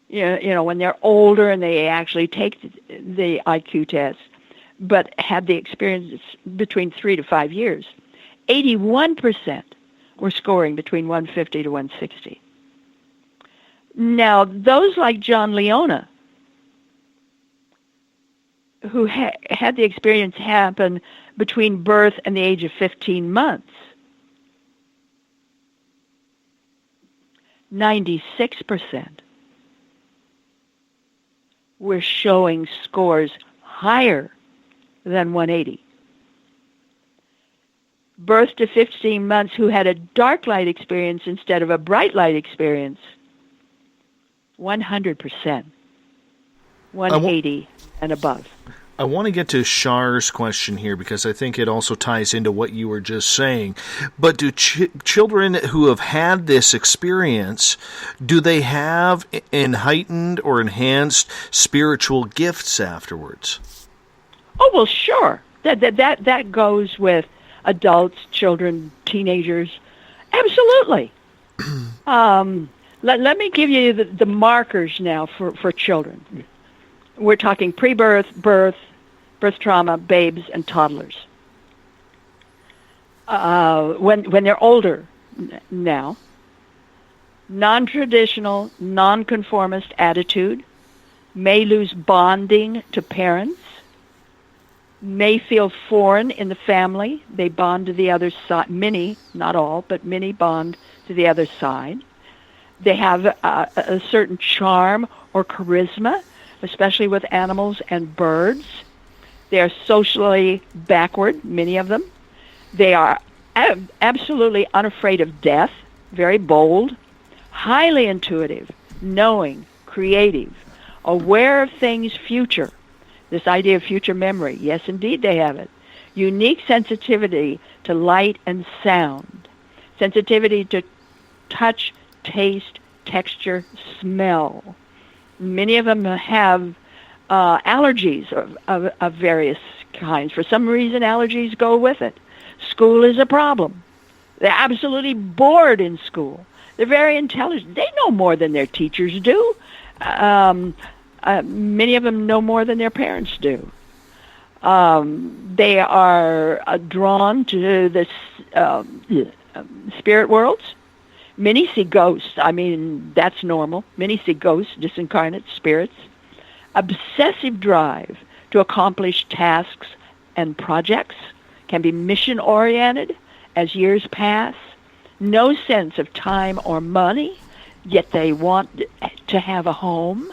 you know, when they're older and they actually take the IQ test, but had the experience between 3 to 5 years, 81% were scoring between 150 to 160. Now, those like John Leona, who had the experience happen between birth and the age of 15 months, 96% were showing scores higher than 180. Birth to 15 months who had a dark light experience instead of a bright light experience, 100%, 180 and above. I want to get to Char's question here because I think it also ties into what you were just saying. But do children who have had this experience, do they have heightened or enhanced spiritual gifts afterwards? Oh, well, sure. That goes with adults, children, teenagers. Absolutely. Let me give you the markers now for children. We're talking pre-birth, birth trauma, babes, and toddlers. When they're older now, non-traditional, non-conformist attitude, may lose bonding to parents, may feel foreign in the family. They bond to the other side. Many, not all, but many bond to the other side. They have a certain charm or charisma, especially with animals and birds. They are socially backward, many of them. They are absolutely unafraid of death, very bold, highly intuitive, knowing, creative, aware of things future. This idea of future memory, yes, indeed they have it. Unique sensitivity to light and sound. Sensitivity to touch, taste, texture, smell. Many of them have allergies of various kinds. For some reason, allergies go with it. School is a problem. They're absolutely bored in school. They're very intelligent. They know more than their teachers do. Many of them know more than their parents do. They are drawn to the spirit worlds. Many see ghosts. I mean, that's normal. Many see ghosts, disincarnate spirits. Obsessive drive to accomplish tasks and projects, can be mission-oriented as years pass. No sense of time or money, yet they want to have a home.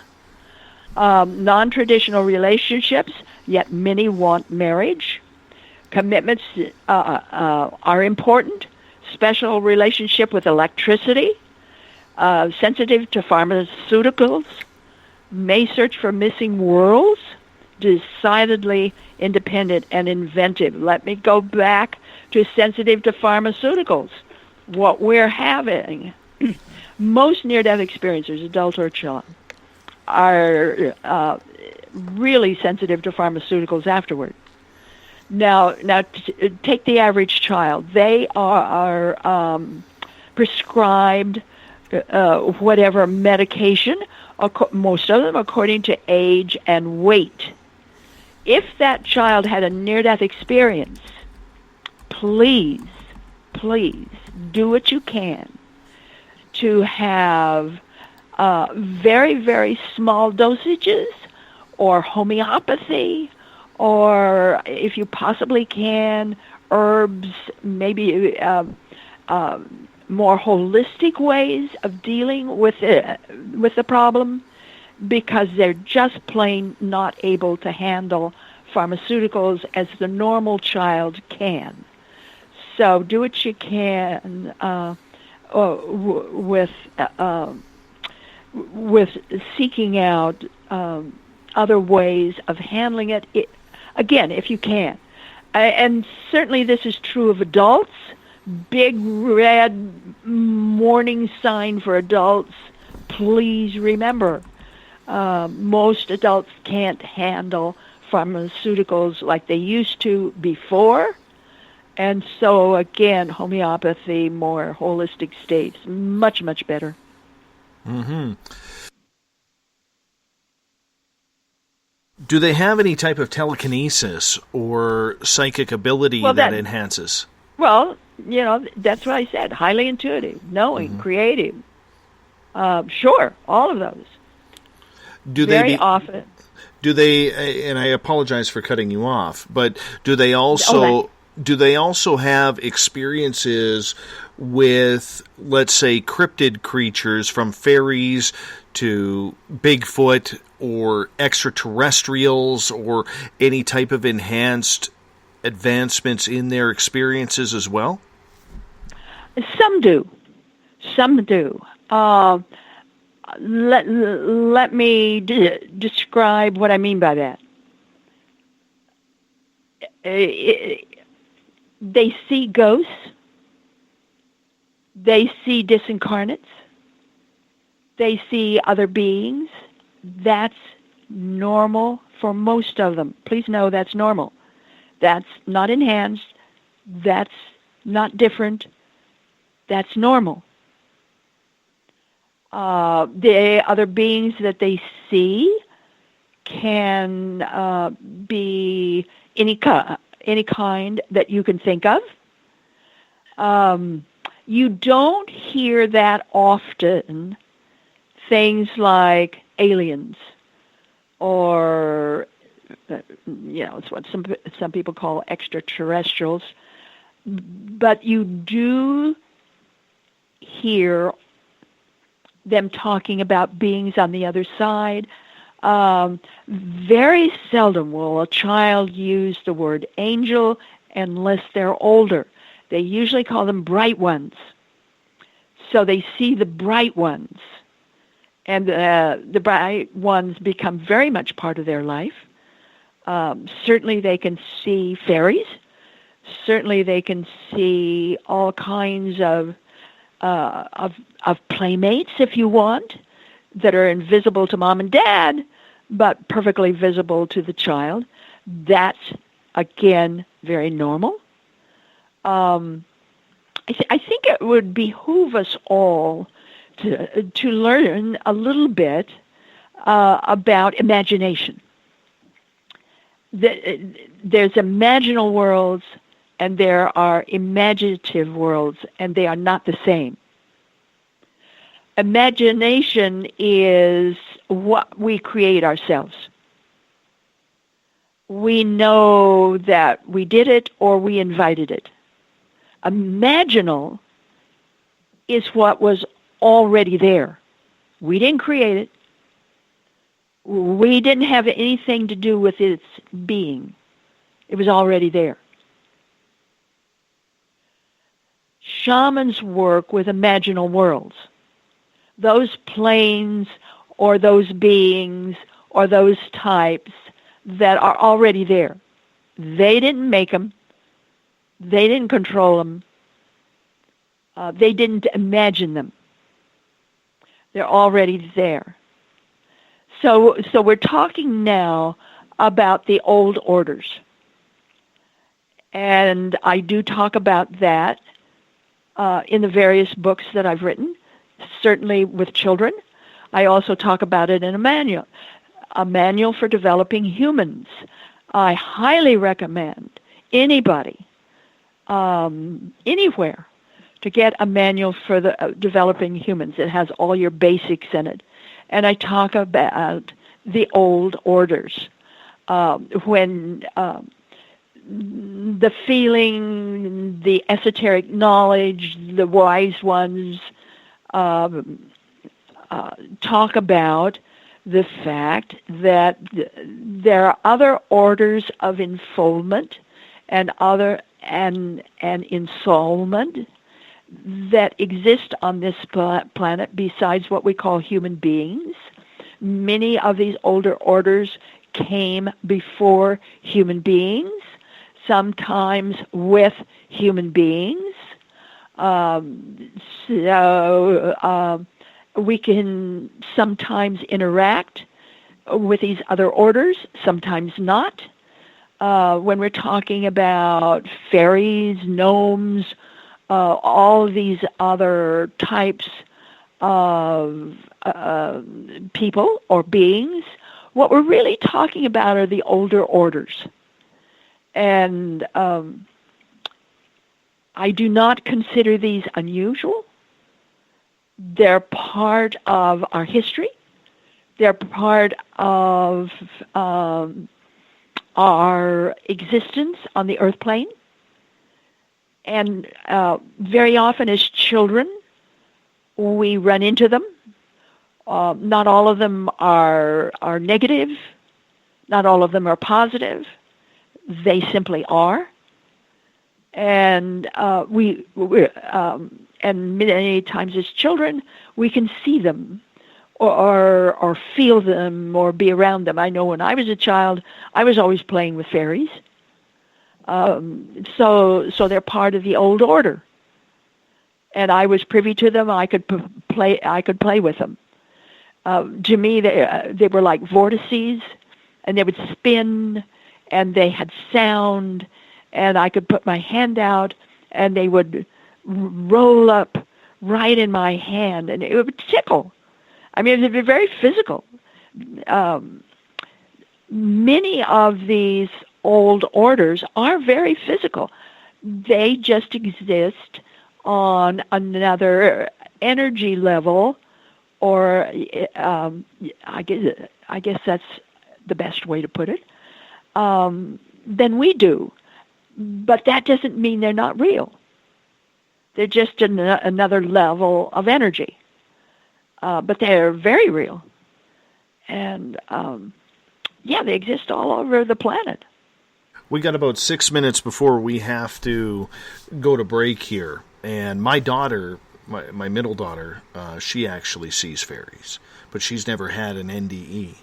Non-traditional relationships, yet many want marriage. Commitments are important. Special relationship with electricity. Sensitive to pharmaceuticals. May search for missing worlds. Decidedly independent and inventive. Let me go back to sensitive to pharmaceuticals. What we're having, most near-death experiencers, adult or child, are really sensitive to pharmaceuticals afterward. Now, take the average child. They are prescribed whatever medication, most of them according to age and weight. If that child had a near-death experience, please do what you can to have very, very small dosages or homeopathy, or if you possibly can, herbs, maybe more holistic ways of dealing with the problem, because they're just plain not able to handle pharmaceuticals as the normal child can. So do what you can with seeking out other ways of handling it. Again, if you can. And certainly this is true of adults. Big red warning sign for adults. Please remember, most adults can't handle pharmaceuticals like they used to before. And so, again, homeopathy, more holistic states, much, much better. Mm-hmm. Do they have any type of telekinesis or psychic ability that enhances? Well, that's what I said. Highly intuitive, knowing, creative. Sure, all of those. Very often. Do they, and I apologize for cutting you off, but do they also have experiences with, let's say, cryptid creatures, from fairies to Bigfoot or extraterrestrials, or any type of enhanced advancements in their experiences as well? Some do. Let me describe what I mean by that. They see ghosts. They see disincarnates. They see other beings. That's normal for most of them. Please know that's normal. That's not enhanced. That's not different. That's normal. The other beings that they see can be any kind that you can think of. You don't hear that often things like aliens, or it's what some people call extraterrestrials, but you do hear them talking about beings on the other side. Very seldom will a child use the word angel unless they're older. They usually call them bright ones. So they see the bright ones. And the bright ones become very much part of their life. Certainly they can see fairies. Certainly they can see all kinds of playmates, if you want, that are invisible to mom and dad, but perfectly visible to the child. That's, again, very normal. I think it would behoove us all to learn a little bit about imagination. There's imaginal worlds and there are imaginative worlds, and they are not the same. Imagination is what we create ourselves. We know that we did it or we invited it. Imaginal is what was already there. We didn't create it. We didn't have anything to do with its being. It was already there. Shamans work with imaginal worlds. Those planes or those beings or those types that are already there. They didn't make them. They didn't control them. They didn't imagine them. They're already there. So we're talking now about the old orders. And I do talk about that in the various books that I've written, certainly with children. I also talk about it in a manual for developing humans. I highly recommend anybody, anywhere, to get a manual for the developing humans. It has all your basics in it. And I talk about the old orders, when the feeling, the esoteric knowledge, the wise ones talk about the fact that there are other orders of enfoldment and ensoulment that exist on this planet besides what we call human beings. Many of these older orders came before human beings, sometimes with human beings. We can sometimes interact with these other orders, sometimes not. When we're talking about fairies, gnomes, all these other types of people or beings, what we're really talking about are the older orders. And I do not consider these unusual. They're part of our history. They're part of our existence on the earth plane. And very often as children, we run into them. Not all of them are negative. Not all of them are positive. They simply are. And and many times as children, we can see them or feel them or be around them. I know when I was a child, I was always playing with fairies. So they're part of the old order. And I was privy to them. I could play with them. To me, they were like vortices, and they would spin, and they had sound, and I could put my hand out, and they would roll up right in my hand, and it would tickle. I mean, it would be very physical. Many of these old orders are very physical. They just exist on another energy level, or I guess that's the best way to put it, than we do. But that doesn't mean they're not real. They're just another level of energy. But they're very real. And, they exist all over the planet. We got about 6 minutes before we have to go to break here. And my daughter, my middle daughter, she actually sees fairies. But she's never had an NDE.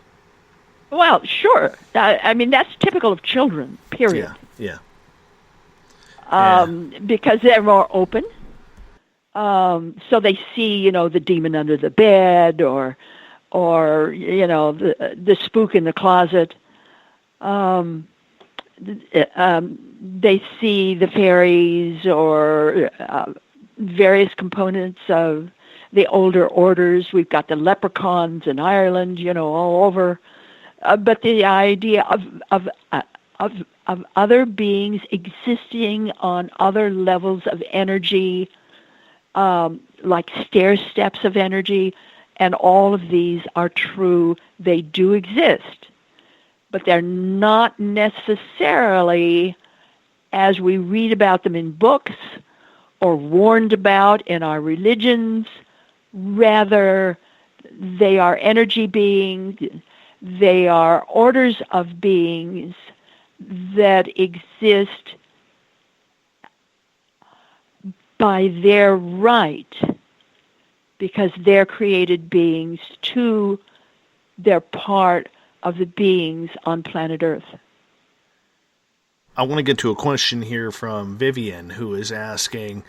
Well, sure. I mean, that's typical of children, period. Yeah. Because they're more open. So they see, the demon under the bed or the spook in the closet. They see the fairies or various components of the older orders. We've got the leprechauns in Ireland, all over. But the idea of other beings existing on other levels of energy, like stair steps of energy, and all of these are true. They do exist, but they're not necessarily as we read about them in books or warned about in our religions. Rather, they are energy beings. They are orders of beings that exist by their right, because they're created beings too. They're part of the beings on planet Earth. I want to get to a question here from Vivian, who is asking,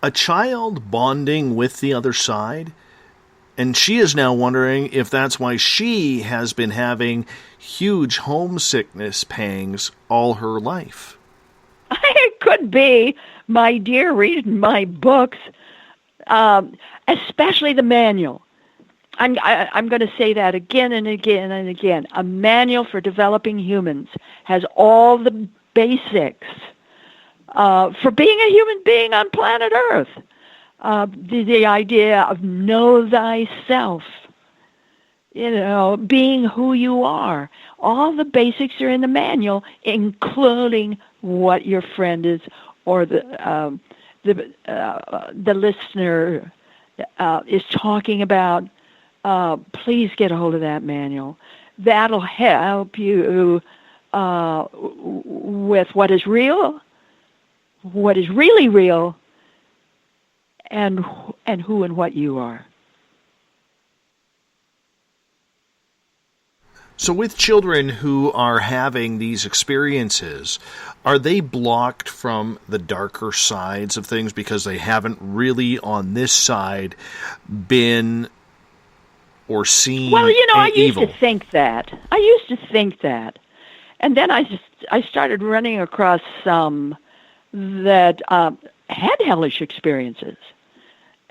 a child bonding with the other side? And she is now wondering if that's why she has been having huge homesickness pangs all her life. It could be, my dear, reading my books, especially the manual. I'm going to say that again and again and again. A manual for developing humans has all the basics for being a human being on planet Earth. The idea of know thyself, being who you are. All the basics are in the manual, including what your friend is or the listener is talking about. Please get a hold of that manual. That'll help you with what is real, what is really real, and who and what you are. So with children who are having these experiences, are they blocked from the darker sides of things because they haven't really on this side been or seen Well, I used evil? to think that. And then I started running across some that had hellish experiences.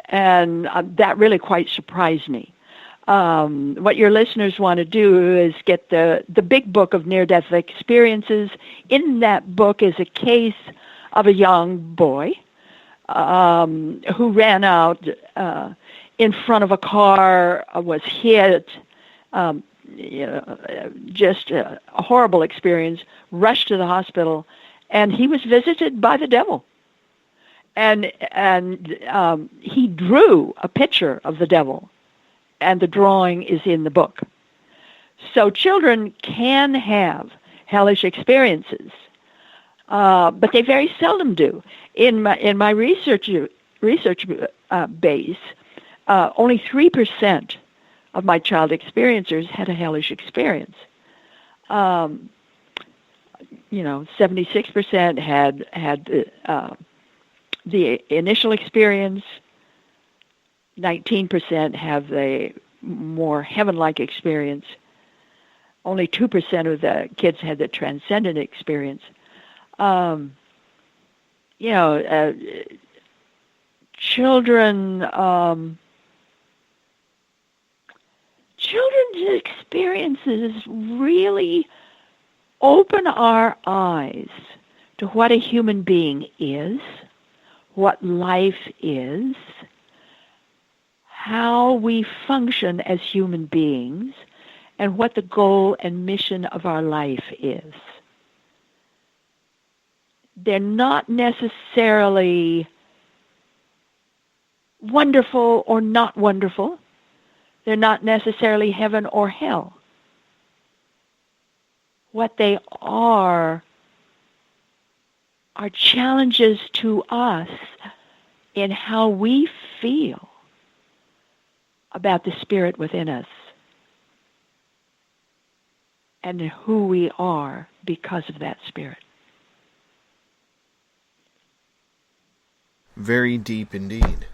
And that really quite surprised me. What your listeners want to do is get the big book of near-death experiences. In that book is a case of a young boy who ran out in front of a car, was hit, just a horrible experience, rushed to the hospital, and he was visited by the devil. And he drew a picture of the devil, and the drawing is in the book. So children can have hellish experiences, but they very seldom do. In my research base, only 3% of my child experiencers had a hellish experience. 76% had the initial experience. 19% have the more heaven-like experience. Only 2% of the kids had the transcendent experience. Children's experiences really open our eyes to what a human being is, what life is, how we function as human beings, and what the goal and mission of our life is. They're not necessarily wonderful or not wonderful. They're not necessarily heaven or hell. What they are challenges to us in how we feel about the spirit within us and who we are because of that spirit. Very deep indeed.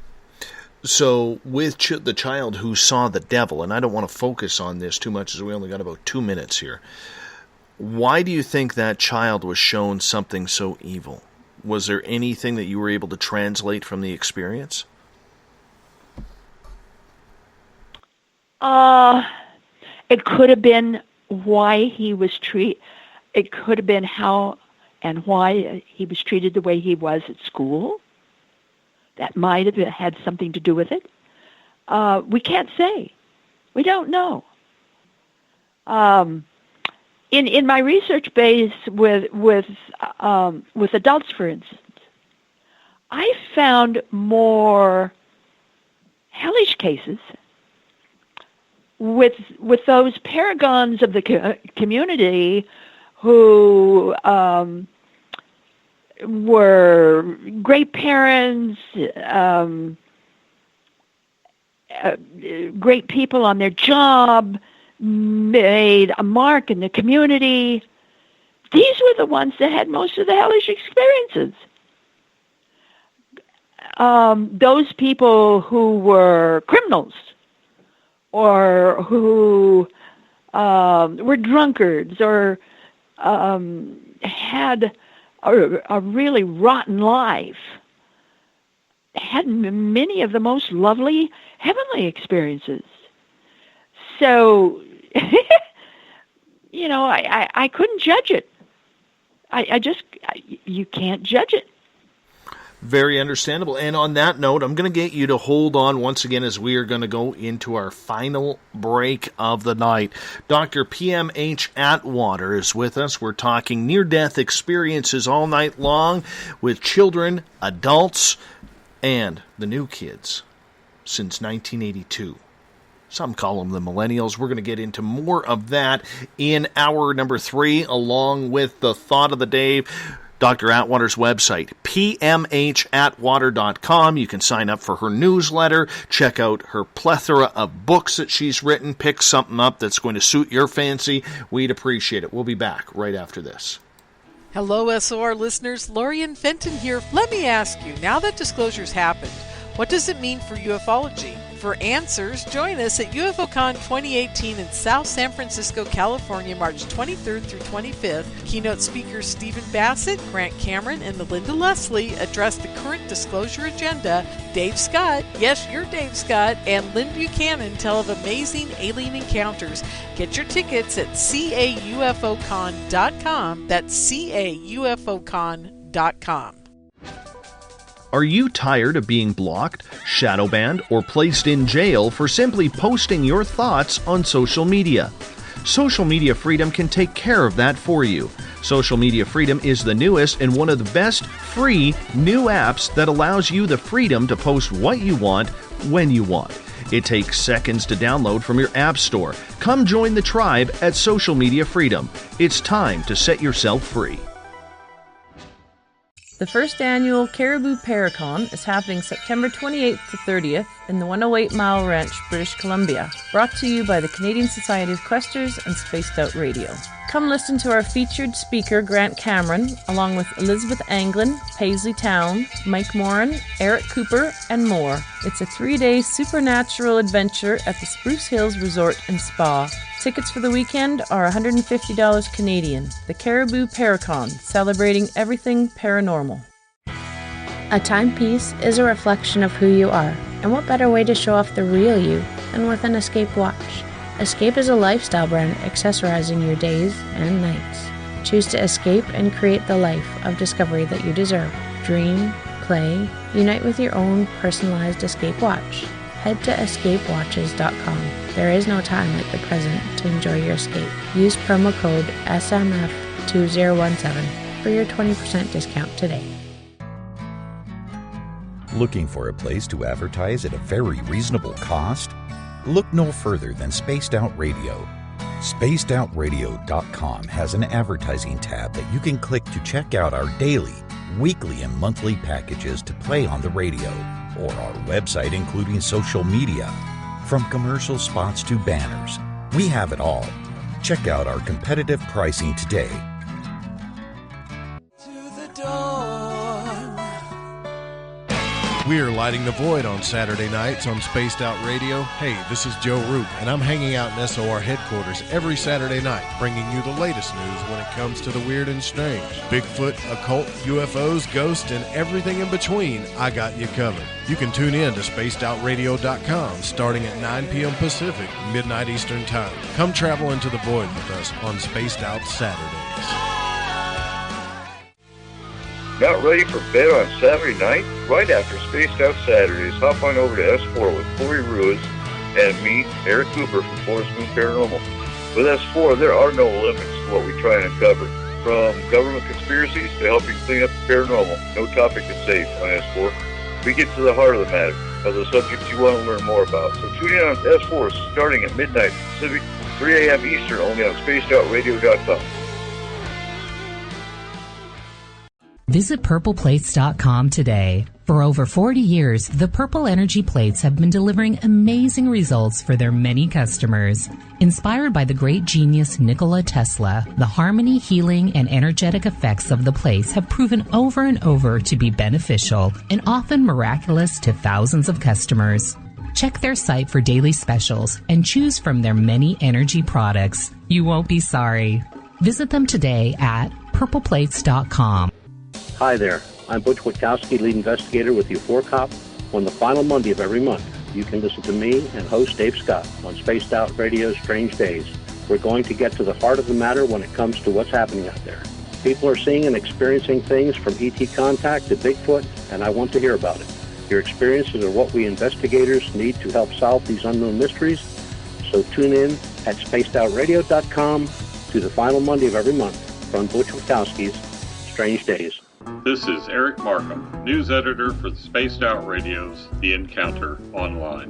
So with the child who saw the devil, and I don't want to focus on this too much as we only got about 2 minutes here, why do you think that child was shown something so evil? Was there anything that you were able to translate from the experience? It could have been why he was treated. It could have been how and why he was treated the way he was at school. That might have had something to do with it. We can't say. We don't know. In my research base with adults, for instance, I found more hellish cases with those paragons of the community who were great parents, great people on their job, made a mark in the community. These were the ones that had most of the hellish experiences. Those people who were criminals or who were drunkards or had a really rotten life had many of the most lovely heavenly experiences. So, I couldn't judge it. You can't judge it. Very understandable. And on that note, I'm going to get you to hold on once again as we are going to go into our final break of the night. Dr. PMH Atwater is with us. We're talking near-death experiences all night long with children, adults, and the new kids since 1982. Some call them the millennials. We're going to get into more of that in hour number 3, along with the thought of the day. Dr. Atwater's website, pmhatwater.com. You can sign up for her newsletter, check out her plethora of books that she's written, pick something up that's going to suit your fancy. We'd appreciate it. We'll be back right after this. Hello, SOR listeners. Lorian Fenton here. Let me ask you, now that disclosure's happened, what does it mean for ufology? For answers, join us at UFOCon 2018 in South San Francisco, California, March 23rd through 25th. Keynote speakers Stephen Bassett, Grant Cameron, and Melinda Leslie address the current disclosure agenda. Dave Scott, yes, you're Dave Scott, and Lynn Buchanan tell of amazing alien encounters. Get your tickets at caufocon.com. That's caufocon.com. Are you tired of being blocked, shadow banned, or placed in jail for simply posting your thoughts on social media? Social Media Freedom can take care of that for you. Social Media Freedom is the newest and one of the best free new apps that allows you the freedom to post what you want, when you want. It takes seconds to download from your app store. Come join the tribe at Social Media Freedom. It's time to set yourself free. The first annual Caribou Paracon is happening September 28th to 30th in the 108 Mile Ranch, British Columbia, brought to you by the Canadian Society of Questers and Spaced Out Radio. Come listen to our featured speaker, Grant Cameron, along with Elizabeth Anglin, Paisley Town, Mike Moran, Eric Cooper, and more. It's a 3-day supernatural adventure at the Spruce Hills Resort and Spa. Tickets for the weekend are $150 Canadian. The Caribou Paracon, celebrating everything paranormal. A timepiece is a reflection of who you are, and what better way to show off the real you than with an Escape watch? Escape is a lifestyle brand accessorizing your days and nights. Choose to escape and create the life of discovery that you deserve. Dream, play, unite with your own personalized Escape watch. Head to escapewatches.com. There is no time like the present to enjoy your escape. Use promo code SMF2017 for your 20% discount today. Looking for a place to advertise at a very reasonable cost? Look no further than Spaced Out Radio. SpacedOutRadio.com has an advertising tab that you can click to check out our daily, weekly, and monthly packages to play on the radio, or our website including social media. From commercial spots to banners, we have it all. Check out our competitive pricing today. We're lighting the void on Saturday nights on Spaced Out Radio. Hey, this is Joe Roop, and I'm hanging out in SOR headquarters every Saturday night, bringing you the latest news when it comes to the weird and strange. Bigfoot, occult, UFOs, ghosts, and everything in between, I got you covered. You can tune in to spacedoutradio.com starting at 9 p.m. Pacific, midnight Eastern Time. Come travel into the void with us on Spaced Out Saturdays. Not ready for bed on Saturday night? Right after Spaced Out Saturdays, hop on over to S4 with Corey Ruiz and me, Eric Cooper from Forest Moon Paranormal. With S4, there are no limits to what we try and uncover. From government conspiracies to helping clean up the paranormal, no topic is safe on S4. We get to the heart of the matter, of the subjects you want to learn more about. So tune in on S4 starting at midnight Pacific, 3 a.m. Eastern, only on spacedoutradio.com. Visit purpleplates.com today. For over 40 years, the Purple Energy Plates have been delivering amazing results for their many customers. Inspired by the great genius Nikola Tesla, the harmony, healing, and energetic effects of the plates have proven over and over to be beneficial and often miraculous to thousands of customers. Check their site for daily specials and choose from their many energy products. You won't be sorry. Visit them today at purpleplates.com. Hi there, I'm Butch Witkowski, lead investigator with U4COP. On the final Monday of every month, you can listen to me and host Dave Scott on Spaced Out Radio's Strange Days. We're going to get to the heart of the matter when it comes to what's happening out there. People are seeing and experiencing things from ET contact to Bigfoot, and I want to hear about it. Your experiences are what we investigators need to help solve these unknown mysteries, so tune in at spacedoutradio.com to the final Monday of every month from Butch Witkowski's Strange Days. This is Eric Markham, news editor for the Spaced Out Radio's The Encounter Online.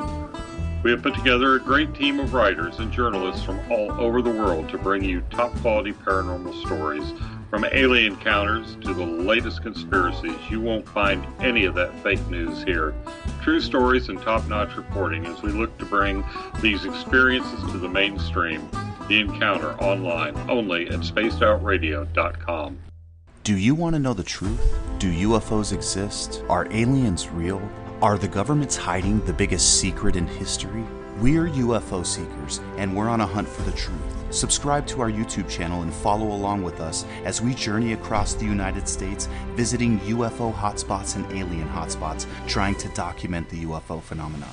We have put together a great team of writers and journalists from all over the world to bring you top-quality paranormal stories, from alien encounters to the latest conspiracies. You won't find any of that fake news here. True stories and top-notch reporting as we look to bring these experiences to the mainstream. The Encounter Online, only at spacedoutradio.com. Do you want to know the truth? Do UFOs exist? Are aliens real? Are the governments hiding the biggest secret in history? We're UFO seekers, and we're on a hunt for the truth. Subscribe to our YouTube channel and follow along with us as we journey across the United States, visiting UFO hotspots and alien hotspots, trying to document the UFO phenomenon.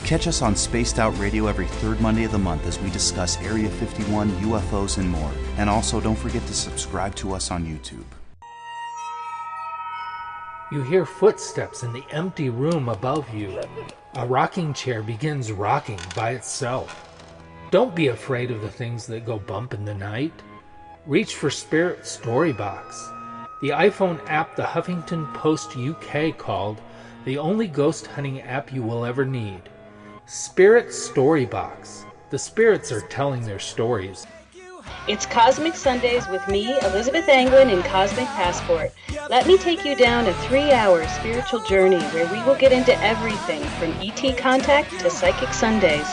Catch us on Spaced Out Radio every third Monday of the month as we discuss Area 51, UFOs, and more. And also, don't forget to subscribe to us on YouTube. You hear footsteps in the empty room above you. A rocking chair begins rocking by itself. Don't be afraid of the things that go bump in the night. Reach for Spirit Storybox, the iPhone app the Huffington Post UK called the only ghost hunting app you will ever need. Spirit Storybox. The spirits are telling their stories. It's Cosmic Sundays with me, Elizabeth Anglin, in Cosmic Passport. Let me take you down a 3-hour spiritual journey where we will get into everything from ET contact to Psychic Sundays.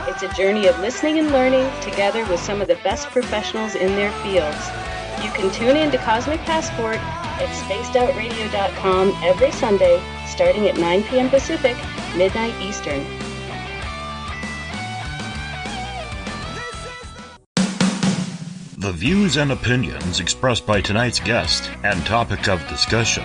It's a journey of listening and learning together with some of the best professionals in their fields. You can tune in to Cosmic Passport at spacedoutradio.com every Sunday, starting at 9 p.m. Pacific, midnight Eastern. The views and opinions expressed by tonight's guest and topic of discussion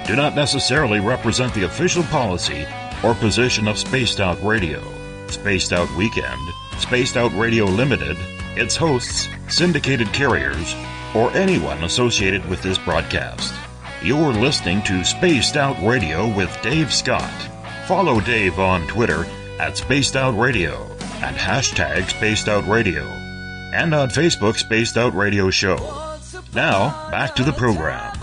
do not necessarily represent the official policy or position of Spaced Out Radio, Spaced Out Weekend, Spaced Out Radio Limited, its hosts, syndicated carriers, or anyone associated with this broadcast. You're listening to Spaced Out Radio with Dave Scott. Follow Dave on Twitter at Spaced Out Radio and hashtag Spaced Out Radio, and on Facebook, Spaced Out Radio Show. Now, back to the program.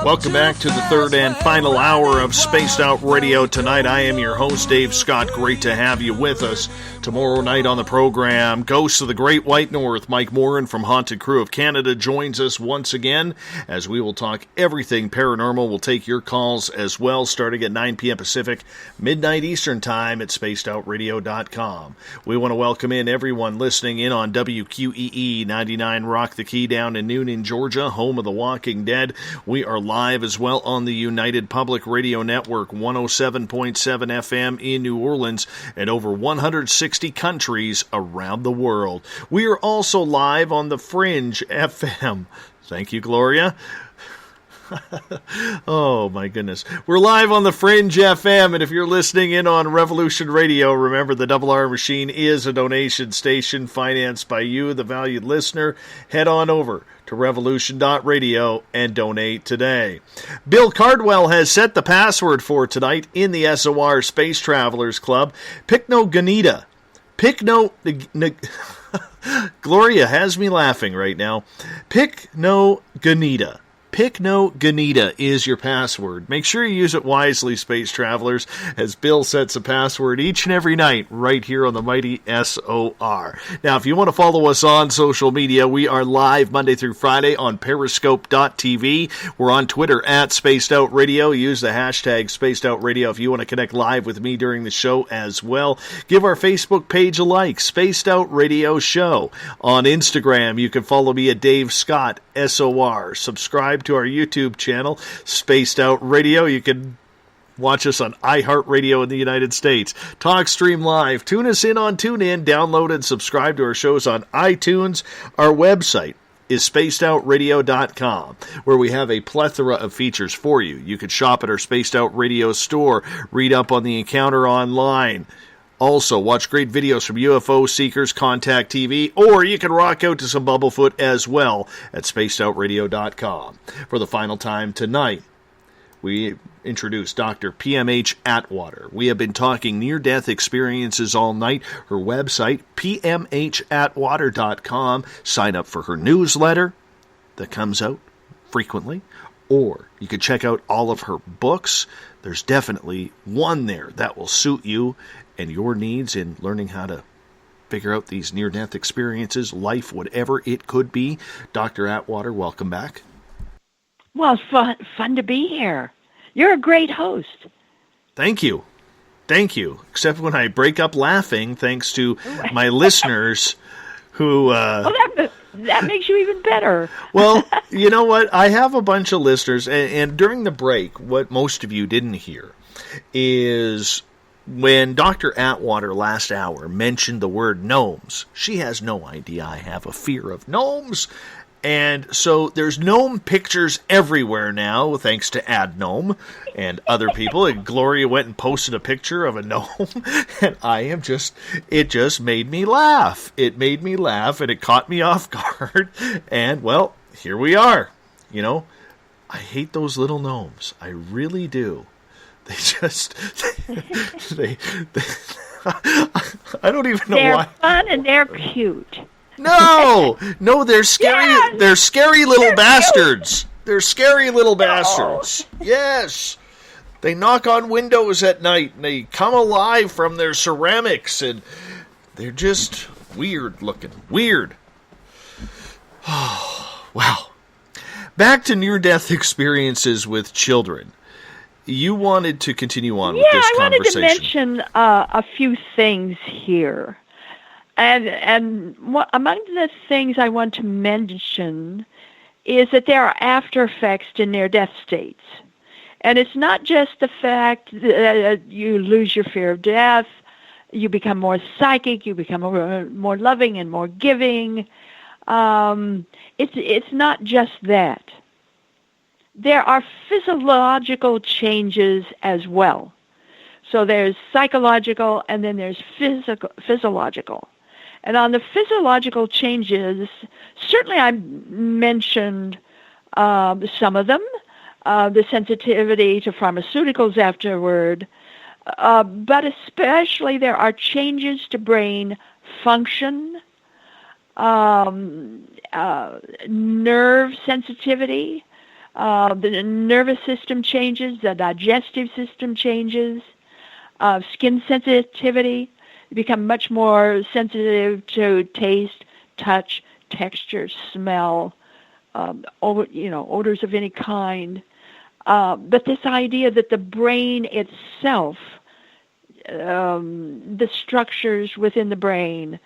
Welcome back to the third and final hour of Spaced Out Radio tonight. I am your host, Dave Scott. Great to have you with us. Tomorrow night on the program, Ghosts of the Great White North. Mike Morin from Haunted Crew of Canada joins us once again as we will talk everything paranormal. We'll take your calls as well, starting at 9 p.m. Pacific, midnight Eastern Time at spacedoutradio.com. We want to welcome in everyone listening in on WQEE 99 Rock the Key down in Noonan, Georgia, home of the Walking Dead. We are live live as well on the United Public Radio Network, 107.7 FM in New Orleans, and over 160 countries around the world. We are also live on the Fringe FM. Thank you, Gloria. Oh, my goodness. We're live on the Fringe FM, and if you're listening in on Revolution Radio, remember the Double R Machine is a donation station financed by you, the valued listener. Head on over to revolution.radio and donate today. Bill Cardwell has set the password for tonight in the SOR Space Travelers Club. Pycnogonida. Gloria has me laughing right now. Pycnogonida. Pycnogonida is your password. Make sure you use it wisely, Space Travelers, as Bill sets a password each and every night right here on the mighty SOR. Now, if you want to follow us on social media, we are live Monday through Friday on periscope.tv. We're on Twitter at Spaced Out Radio. Use the hashtag Spaced Out Radio if you want to connect live with me during the show as well. Give our Facebook page a like, Spaced Out Radio Show. On Instagram, you can follow me at Dave Scott SOR. Subscribe to our YouTube channel, Spaced Out Radio. You can watch us on iHeartRadio in the United States. TalkStream Live. Tune us in on TuneIn. Download and subscribe to our shows on iTunes. Our website is spacedoutradio.com, where we have a plethora of features for you. You can shop at our Spaced Out Radio store, read up on the encounter online. Also, watch great videos from UFO Seekers, Contact TV, or you can rock out to some Bumblefoot as well at spacedoutradio.com. For the final time tonight, we introduce Dr. PMH Atwater. We have been talking near-death experiences all night. Her website, pmhatwater.com. Sign up for her newsletter that comes out frequently, or you can check out all of her books. There's definitely one there that will suit you and your needs in learning how to figure out these near-death experiences, life, whatever it could be. Dr. Atwater, welcome back. Well, it's fun to be here. You're a great host. Thank you. Thank you. Except when I break up laughing, thanks to my listeners who... well, that makes you even better. Well, you know what? I have a bunch of listeners, and during the break, what most of you didn't hear is... when Dr. Atwater last hour mentioned the word gnomes, she has no idea I have a fear of gnomes. And so there's gnome pictures everywhere now, thanks to AdGnome and other people. And Gloria went and posted a picture of a gnome, and it just made me laugh. It made me laugh, and it caught me off guard. And, well, here we are. You know, I hate those little gnomes. I really do. They just, they I don't even know they're why. They're fun and they're cute. No, they're scary. Yes! They're scary little bastards. They're scary little bastards. Yes. They knock on windows at night and they come alive from their ceramics and they're just weird looking. Weird. Oh, wow. Back to near-death experiences with children. You wanted to continue on with this conversation. Yeah, I wanted to mention a few things here. And among the things I want to mention is that there are after effects to near-death states. And it's not just the fact that you lose your fear of death, you become more psychic, you become more loving and more giving. It's not just that. There are physiological changes as well. So there's psychological and then there's physiological. And on the physiological changes, certainly I mentioned some of them, the sensitivity to pharmaceuticals afterward, but especially there are changes to brain function, nerve sensitivity, the nervous system changes, the digestive system changes, skin sensitivity. You become much more sensitive to taste, touch, texture, smell, odors of any kind. But this idea that the brain itself, the structures within the brain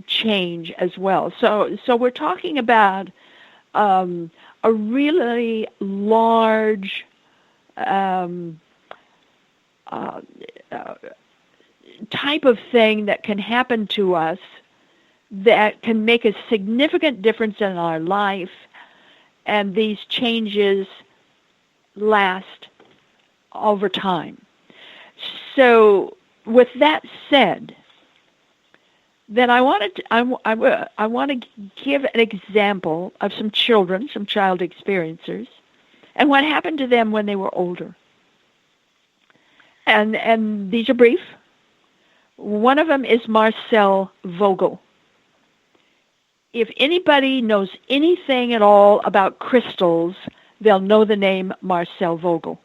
change as well. So we're talking about a a really large type of thing that can happen to us that can make a significant difference in our life, and these changes last over time. So with that said, then I want to give an example of some children, some child experiencers, and what happened to them when they were older. And these are brief. One of them is Marcel Vogel. If anybody knows anything at all about crystals, they'll know the name Marcel Vogel.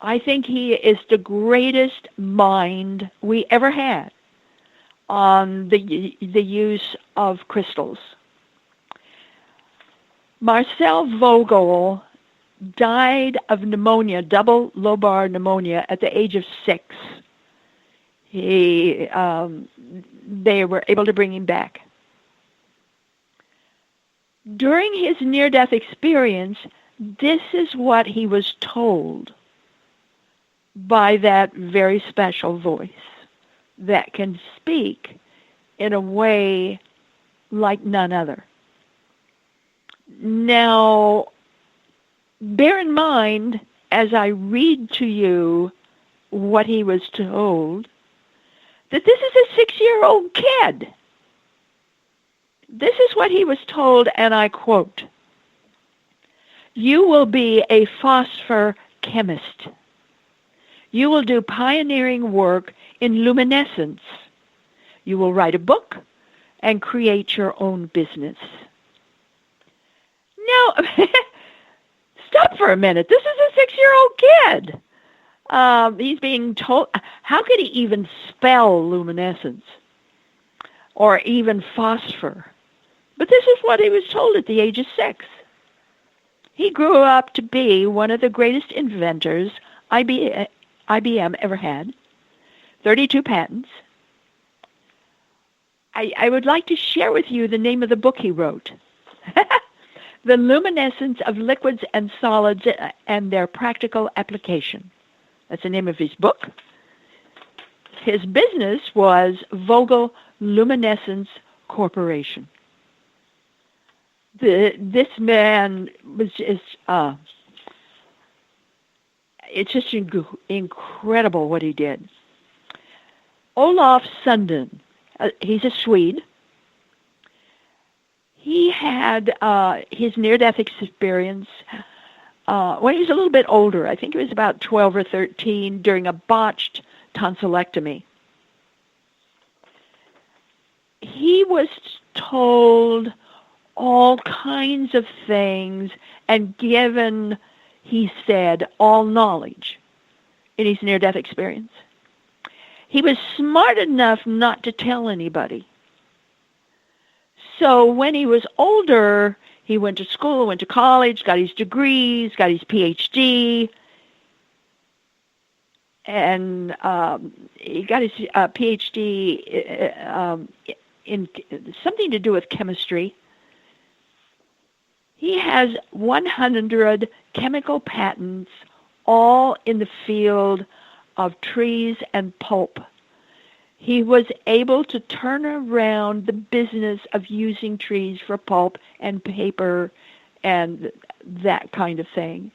I think he is the greatest mind we ever had on the use of crystals. Marcel Vogel died of pneumonia, double lobar pneumonia, at the age of 6. They were able to bring him back. During his near-death experience, this is what he was told by that very special voice that can speak in a way like none other. Now, bear in mind, as I read to you what he was told, that this is a 6-year-old kid. This is what he was told, and I quote, "You will be a phosphor chemist. You will do pioneering work in luminescence. You will write a book and create your own business." Now, stop for a minute. This is a 6-year-old kid. He's being told, how could he even spell luminescence or even phosphor? But this is what he was told at the age of 6. He grew up to be one of the greatest inventors IBM ever had, 32 patents. I would like to share with you the name of the book he wrote. The Luminescence of Liquids and Solids and Their Practical Application. That's the name of his book. His business was Vogel Luminescence Corporation. This man was just, it's just incredible what he did. Olaf Sundin, he's a Swede. He had his near-death experience when he was a little bit older. I think he was about 12 or 13 during a botched tonsillectomy. He was told all kinds of things and given, he said, all knowledge in his near-death experience. He was smart enough not to tell anybody. So when he was older, he went to school, went to college, got his degrees, got his PhD, and he got his PhD in something to do with chemistry. He has 100 chemical patents, all in the field of trees and pulp. He was able to turn around the business of using trees for pulp and paper and that kind of thing.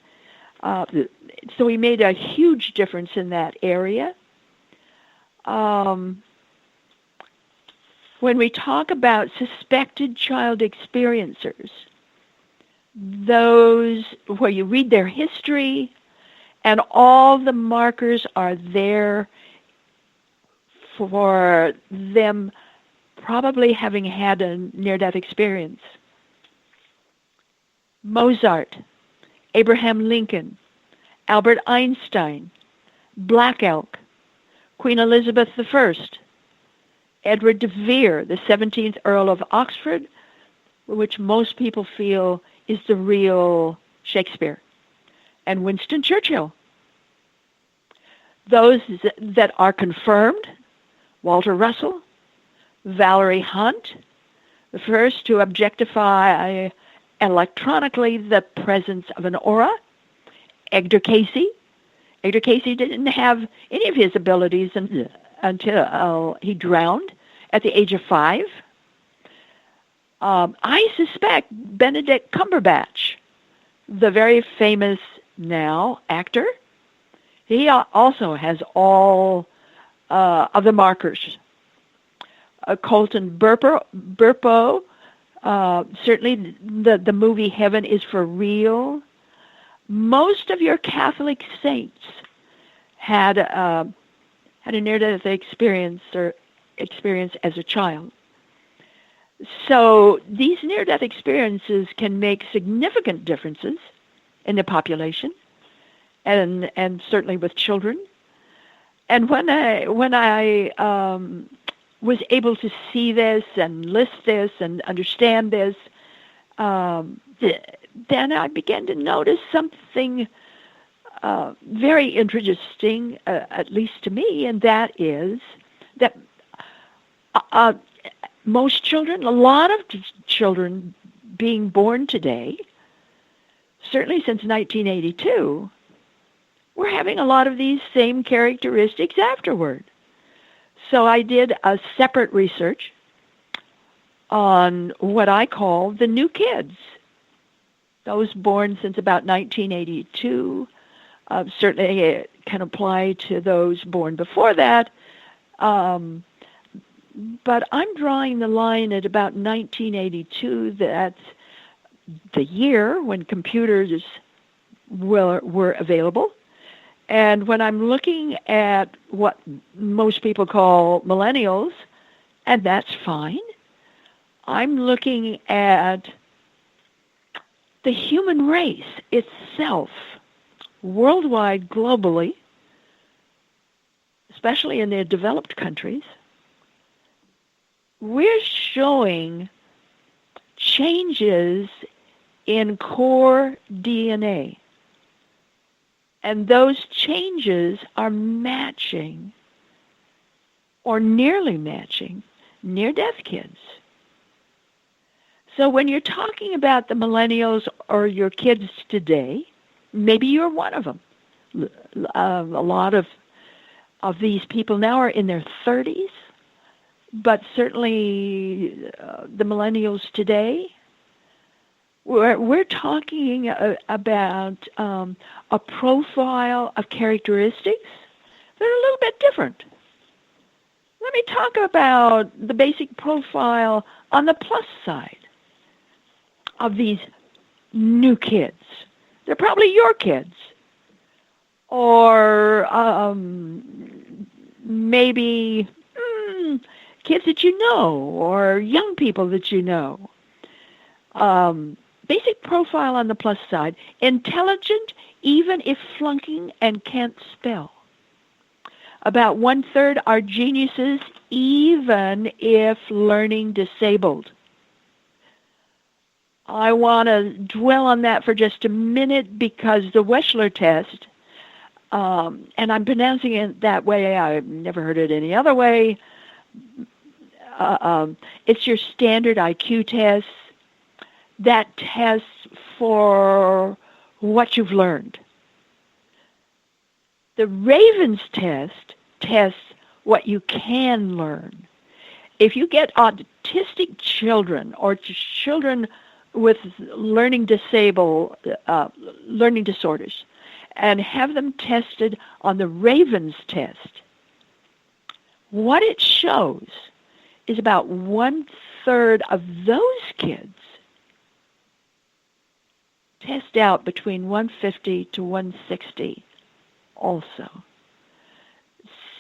So he made a huge difference in that area. When we talk about suspected child experiencers, those where you read their history and all the markers are there for them probably having had a near-death experience. Mozart, Abraham Lincoln, Albert Einstein, Black Elk, Queen Elizabeth I, Edward de Vere, the 17th Earl of Oxford, which most people feel is the real Shakespeare, and Winston Churchill. Those that are confirmed, Walter Russell, Valerie Hunt, the first to objectify electronically the presence of an aura. Edgar Cayce didn't have any of his abilities until he drowned at the age of 5. I suspect Benedict Cumberbatch, the very famous now actor, he also has all of the markers. Colton Burpo, certainly the movie Heaven is for Real. Most of your Catholic saints had a near-death experience as a child. So these near-death experiences can make significant differences in the population, and certainly with children. And when I was able to see this and list this and understand this, then I began to notice something very interesting, at least to me, and that is that most children, a lot of children being born today, certainly since 1982, we're having a lot of these same characteristics afterward. So I did a separate research on what I call the new kids, those born since about 1982. Certainly it can apply to those born before that. But I'm drawing the line at about 1982. That's the year when computers were available. And when I'm looking at what most people call millennials, and that's fine, I'm looking at the human race itself, worldwide, globally, especially in the developed countries. We're showing changes in core DNA. And those changes are matching, or nearly matching, near-death kids. So when you're talking about the millennials or your kids today, maybe you're one of them. A lot of these people now are in their 30s, but certainly the millennials today, we're talking about a profile of characteristics that are a little bit different. Let me talk about the basic profile on the plus side of these new kids. They're probably your kids, or maybe kids that you know, or young people that you know. Basic profile on the plus side: intelligent, even if flunking and can't spell. About 1/3 are geniuses, even if learning disabled. I want to dwell on that for just a minute because the Wechsler test, and I'm pronouncing it that way, I've never heard it any other way. It's your standard IQ test that tests for what you've learned. The Ravens test tests what you can learn. If you get autistic children or children with learning disorders and have them tested on the Ravens test, what it shows is about 1/3 of those kids test out between 150 to 160 also.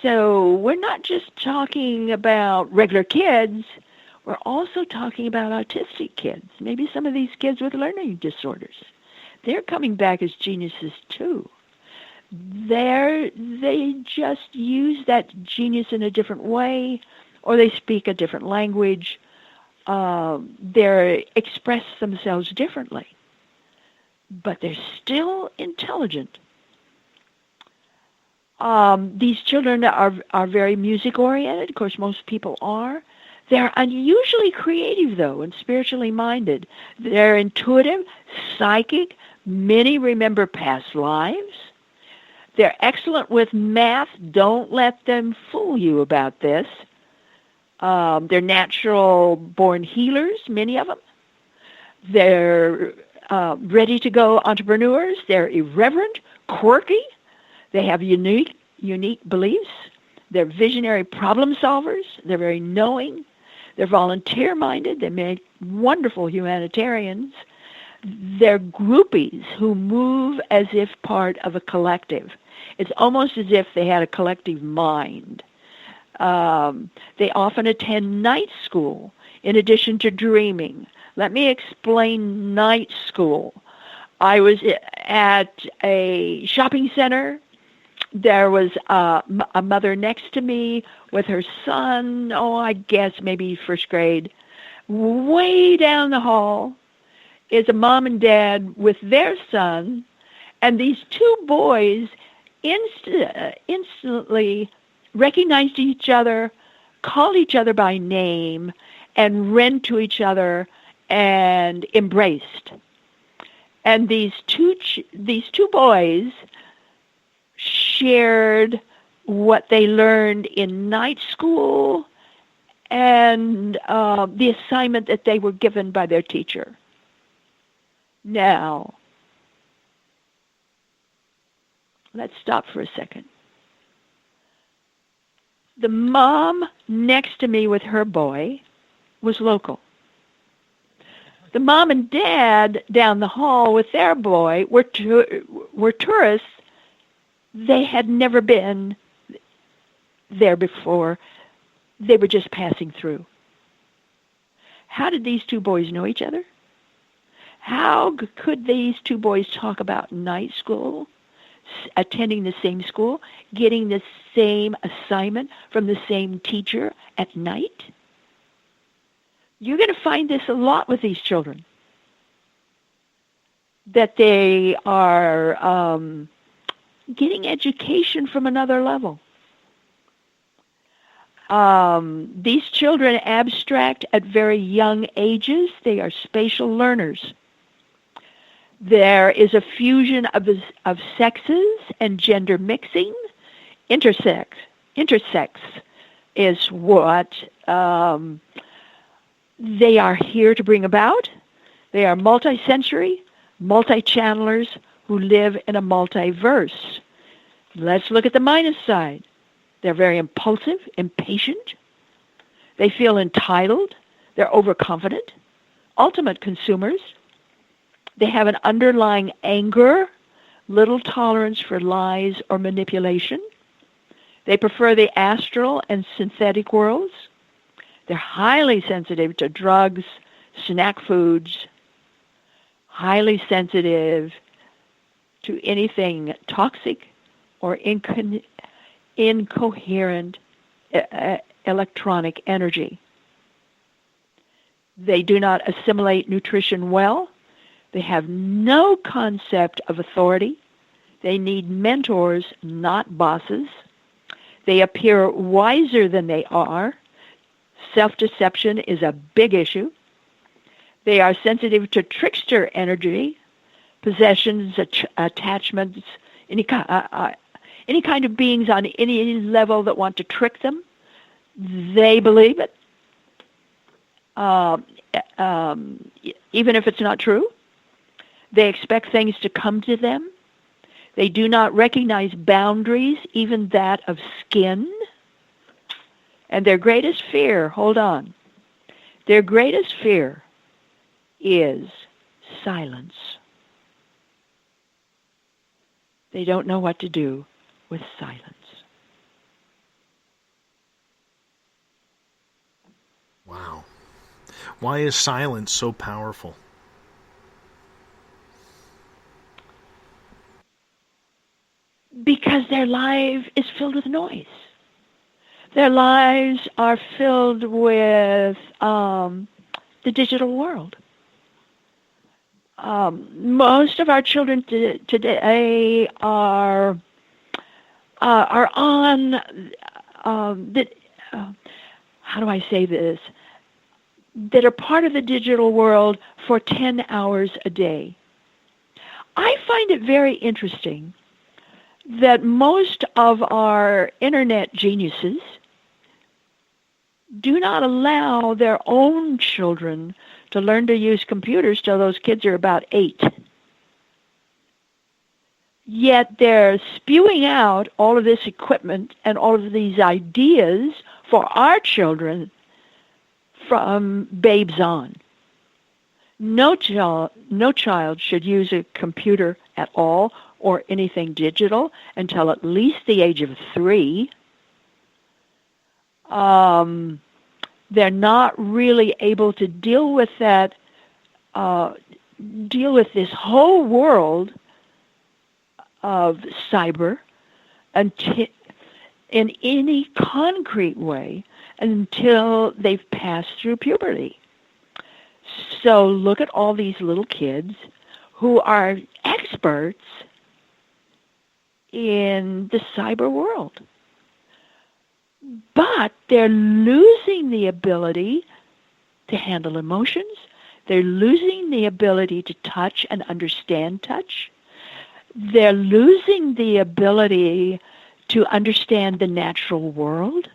So we're not just talking about regular kids, we're also talking about autistic kids, maybe some of these kids with learning disorders. They're coming back as geniuses too. They just use that genius in a different way, or they speak a different language. They express themselves differently, but they're still intelligent. These children are very music-oriented. Of course, most people are. They're unusually creative, though, and spiritually minded. They're intuitive, psychic. Many remember past lives. They're excellent with math. Don't let them fool you about this. They're natural-born healers, many of them. They're ready-to-go entrepreneurs. They're irreverent, quirky. They have unique beliefs. They're visionary problem solvers. They're very knowing. They're volunteer-minded. They make wonderful humanitarians. They're groupies who move as if part of a collective. It's almost as if they had a collective mind. They often attend night school in addition to dreaming. Let me explain night school. I was at a shopping center. There was a mother next to me with her son, I guess maybe first grade. Way down the hall is a mom and dad with their son, and these two boys instantly recognized each other, called each other by name, and ran to each other and embraced. And these two boys shared what they learned in night school and the assignment that they were given by their teacher. Now, let's stop for a second. The mom next to me with her boy was local. The mom and dad down the hall with their boy were tourists. They had never been there before. They were just passing through. How did these two boys know each other? How could these two boys talk about night school, attending the same school, getting the same assignment from the same teacher at night? You're going to find this a lot with these children, that they are getting education from another level. These children abstract at very young ages. They are spatial learners. There is a fusion of sexes and gender mixing. Intersex is what they are here to bring about. They are multisensory, multi-channelers who live in a multiverse. Let's look at the minus side. They're very impulsive, impatient. They feel entitled. They're overconfident, ultimate consumers. They have an underlying anger, little tolerance for lies or manipulation. They prefer the astral and synthetic worlds. They're highly sensitive to drugs, snack foods, highly sensitive to anything toxic or incoherent electronic energy. They do not assimilate nutrition well. They have no concept of authority. They need mentors, not bosses. They appear wiser than they are. Self-deception is a big issue. They are sensitive to trickster energy, possessions, attachments, any kind of beings on any level that want to trick them. They believe it, even if it's not true. They expect things to come to them. They do not recognize boundaries, even that of skin. And their greatest fear, hold on, their greatest fear is silence. They don't know what to do with silence. Wow. Why is silence so powerful? Because their life is filled with noise. Their lives are filled with the digital world. Most of our children today are on how do I say this? that are part of the digital world for 10 hours a day. I find it very interesting that most of our internet geniuses do not allow their own children to learn to use computers till those kids are about 8. Yet they're spewing out all of this equipment and all of these ideas for our children from babes on. No child should use a computer at all or anything digital until at least the age of 3. They're not really able to deal with that, deal with this whole world of cyber in any concrete way until they've passed through puberty. So look at all these little kids who are experts in the cyber world. But they're losing the ability to handle emotions. They're losing the ability to touch and understand touch. They're losing the ability to understand the natural world.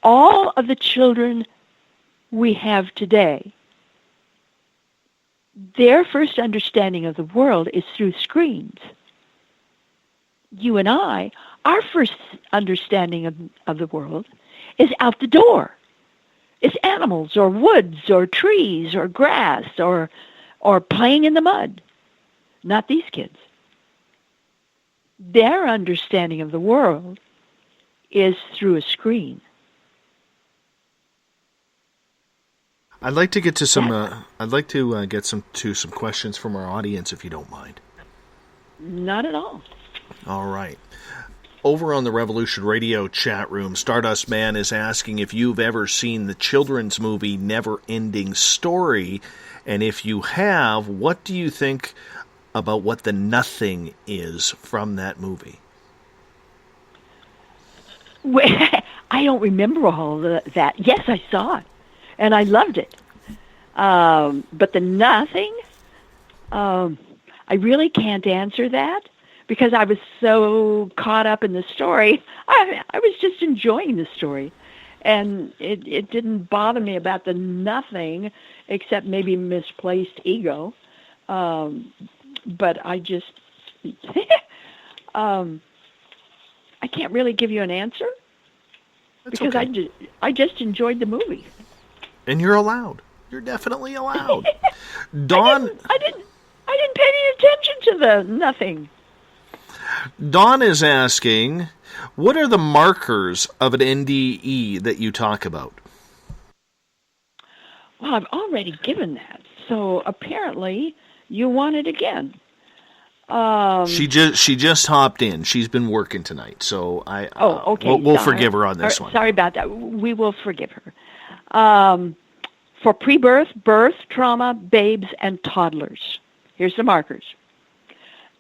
All of the children we have today, their first understanding of the world is through screens. You and I, our first understanding of the world is out the door. It's animals or woods or trees or grass or playing in the mud. Not these kids. Their understanding of the world is through a screen. I'd like to get to some. Get some questions from our audience, if you don't mind. Not at all. All right. Over on the Revolution Radio chat room, Stardust Man is asking if you've ever seen the children's movie Never Ending Story, and if you have, what do you think about what the nothing is from that movie? I don't remember all of that. Yes, I saw it, and I loved it. But the nothing, I really can't answer that because I was so caught up in the story. I was just enjoying the story, and it didn't bother me about the nothing except maybe misplaced ego. But I just, I can't really give you an answer. That's because okay. I just enjoyed the movie. And you're allowed. You're definitely allowed. Dawn, I didn't pay any attention to the nothing. Dawn is asking, what are the markers of an NDE that you talk about? Well, I've already given that. So apparently you want it again. She just hopped in. She's been working tonight, so okay. We'll forgive her on this one. Sorry about that. We will forgive her. For pre-birth, birth, trauma, babes, and toddlers. Here's the markers.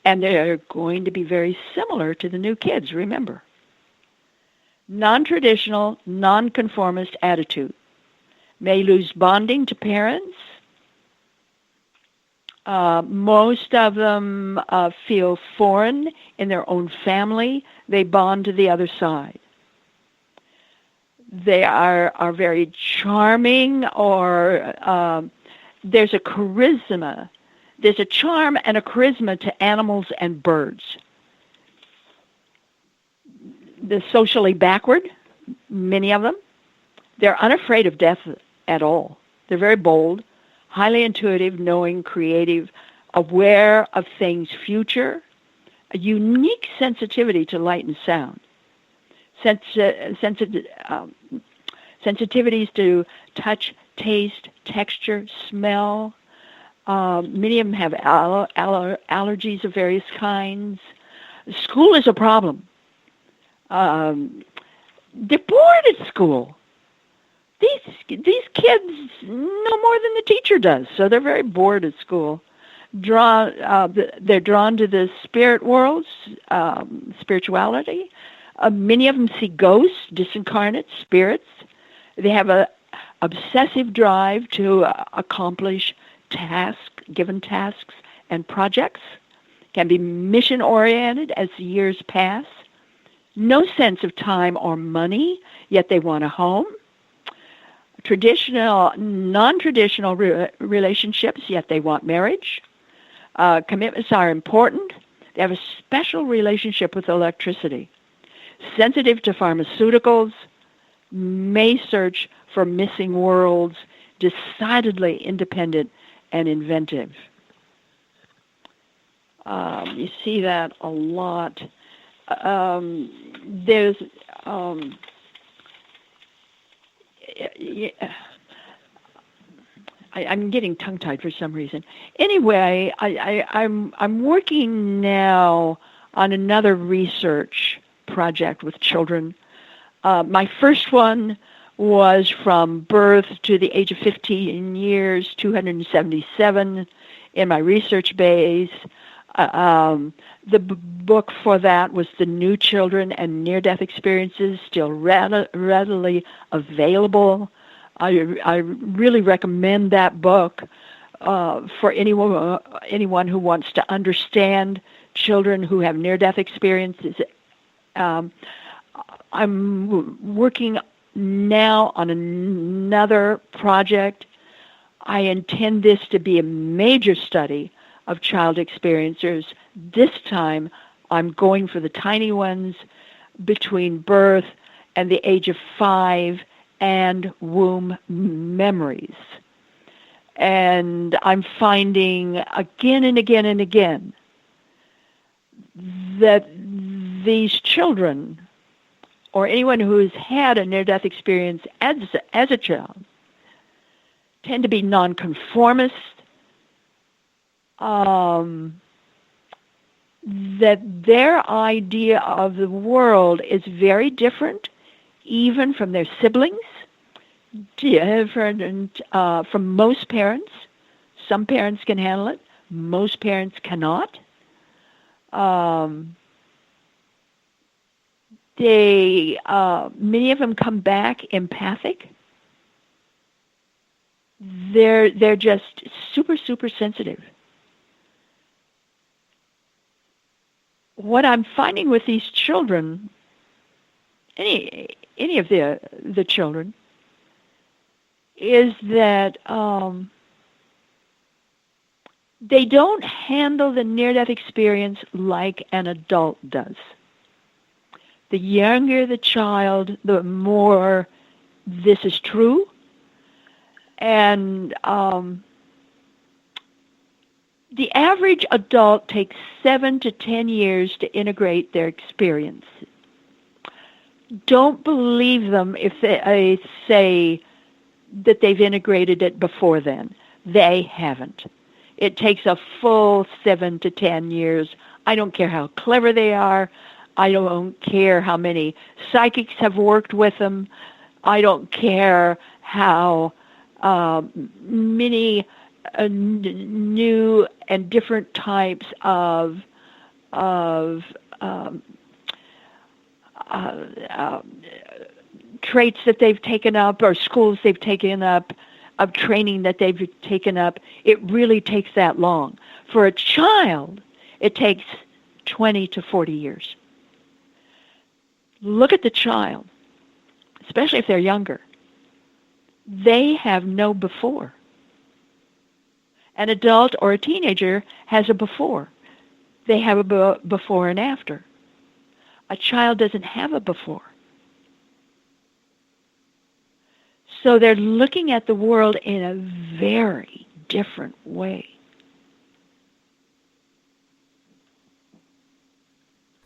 And they're going to be very similar to the new kids, remember. Non-traditional, non-conformist attitude. May lose bonding to parents. Most of them feel foreign in their own family. They bond to the other side. They are very charming, or there's a charisma. There's a charm and a charisma to animals and birds. They're socially backward, many of them. They're unafraid of death at all. They're very bold, highly intuitive, knowing, creative, aware of things future, a unique sensitivity to light and sound, sensitivities to touch, taste, texture, smell. Many of them have allergies of various kinds. School is a problem. They're bored at school. These kids know more than the teacher does, so they're very bored at school. They're drawn to the spirit worlds, spirituality, Many of them see ghosts, disincarnate spirits. They have a obsessive drive to accomplish given tasks and projects. Can be mission-oriented as the years pass. No sense of time or money, yet they want a home. Traditional, non-traditional relationships, yet they want marriage. Commitments are important. They have a special relationship with electricity. Sensitive to pharmaceuticals, may search for missing worlds, decidedly independent and inventive. You see that a lot. I'm getting tongue-tied for some reason. Anyway, I'm working now on another research project with children. My first one was from birth to the age of 15 years, 277 in my research base. The book for that was The New Children and Near-Death Experiences, still readily available. I really recommend that book for anyone who wants to understand children who have near-death experiences. I'm working now on another project. I intend this to be a major study of child experiencers. This time, I'm going for the tiny ones between birth and the age of 5 and womb memories. And I'm finding again and again and again that these children, or anyone who has had a near-death experience as a child, tend to be nonconformist, that their idea of the world is very different, even from their siblings, different from most parents. Some parents can handle it. Most parents cannot. Many of them come back empathic. They're just super, super sensitive. What I'm finding with these children, any of the children, is that they don't handle the near-death experience like an adult does. The younger the child, the more this is true. And the average adult takes 7 to 10 years to integrate their experience. Don't believe them if they say that they've integrated it before then. They haven't. It takes a full 7 to 10 years. I don't care how clever they are. I don't care how many psychics have worked with them. I don't care how many new and different types of traits that they've taken up, or schools they've taken up, of training that they've taken up. It really takes that long. For a child, it takes 20 to 40 years. Look at the child, especially if they're younger. They have no before. An adult or a teenager has a before. They have a before and after. A child doesn't have a before. So they're looking at the world in a very different way.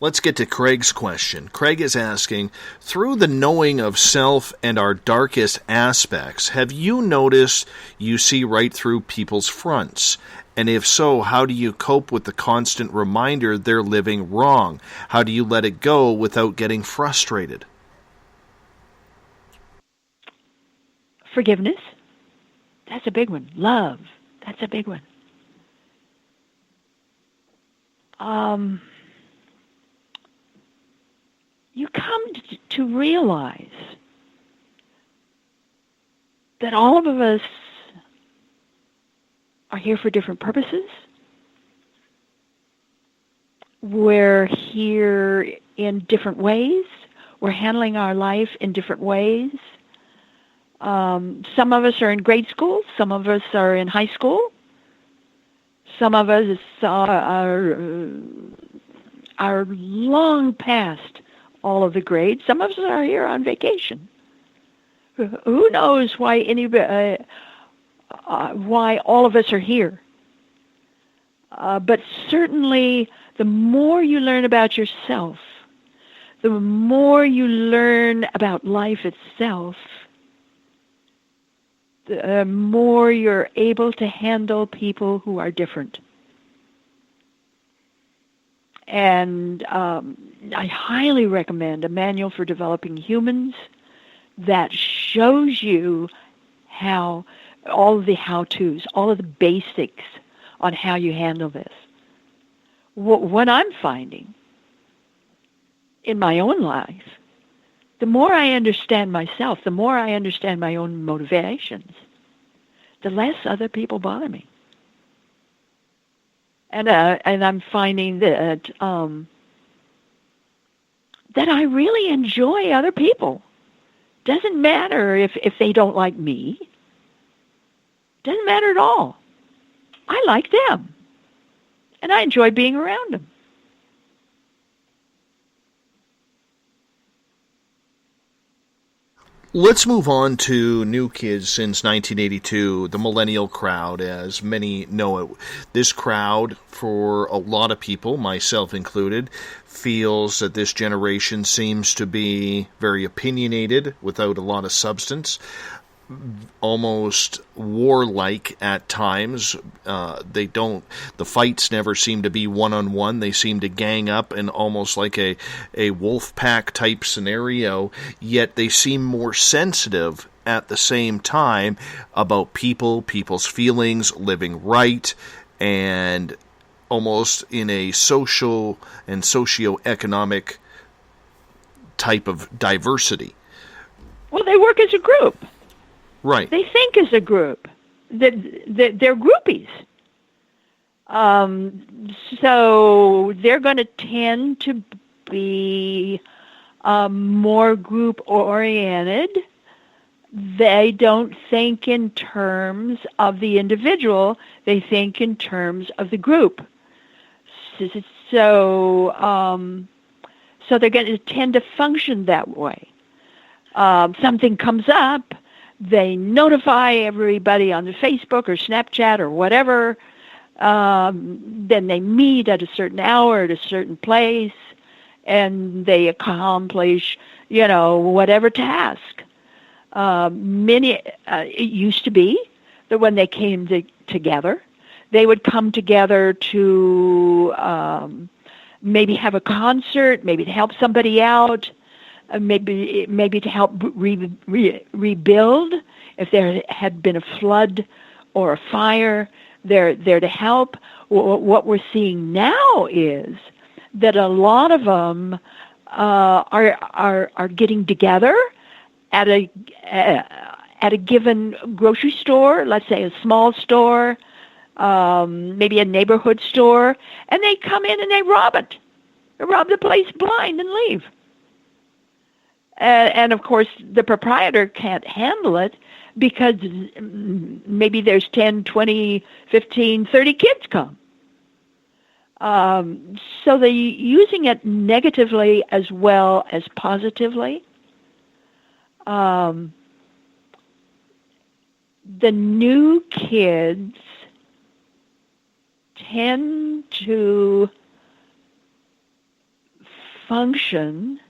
Let's get to Craig's question. Craig is asking, through the knowing of self and our darkest aspects, have you noticed you see right through people's fronts? And if so, how do you cope with the constant reminder they're living wrong? How do you let it go without getting frustrated? Forgiveness. That's a big one. Love. That's a big one. you come to realize that all of us are here for different purposes. We're here in different ways. We're handling our life in different ways. Some of us are in grade school. Some of us are in high school. Some of us are long past all of the grades. Some of us are here on vacation. Who knows why why all of us are here? But certainly, the more you learn about yourself, the more you learn about life itself, the more you're able to handle people who are different. And I highly recommend a manual for developing humans that shows you how, all of the how-tos, all of the basics on how you handle this. What I'm finding in my own life, the more I understand myself, the more I understand my own motivations, the less other people bother me. And I'm finding that that I really enjoy other people. Doesn't matter if they don't like me. Doesn't matter at all. I like them. And I enjoy being around them. Let's move on to New Kids since 1982, the millennial crowd, as many know it. This crowd, for a lot of people, myself included, feels that this generation seems to be very opinionated, without a lot of substance, almost warlike at times. The fights never seem to be one-on-one. They seem to gang up in almost like a wolf pack type scenario, yet they seem more sensitive at the same time about people's feelings, living right, and almost in a social and socio-economic type of diversity. Well, they work as a group. Right. They think as a group. They're groupies. So they're going to tend to be more group-oriented. They don't think in terms of the individual. They think in terms of the group. So they're going to tend to function that way. Something comes up, they notify everybody on the Facebook or Snapchat or whatever. Then they meet at a certain hour at a certain place, and they accomplish, whatever task. It used to be that when they came together, they would come together to maybe have a concert, maybe to help somebody out, maybe to help rebuild. If there had been a flood or a fire, they're there to help. What we're seeing now is that a lot of them are getting together at a given grocery store, let's say a small store, maybe a neighborhood store, and they come in and they rob it. They rob the place blind and leave. And of course, the proprietor can't handle it because maybe there's 10, 20, 15, 30 kids come. So they're using it negatively as well as positively. The new kids tend to function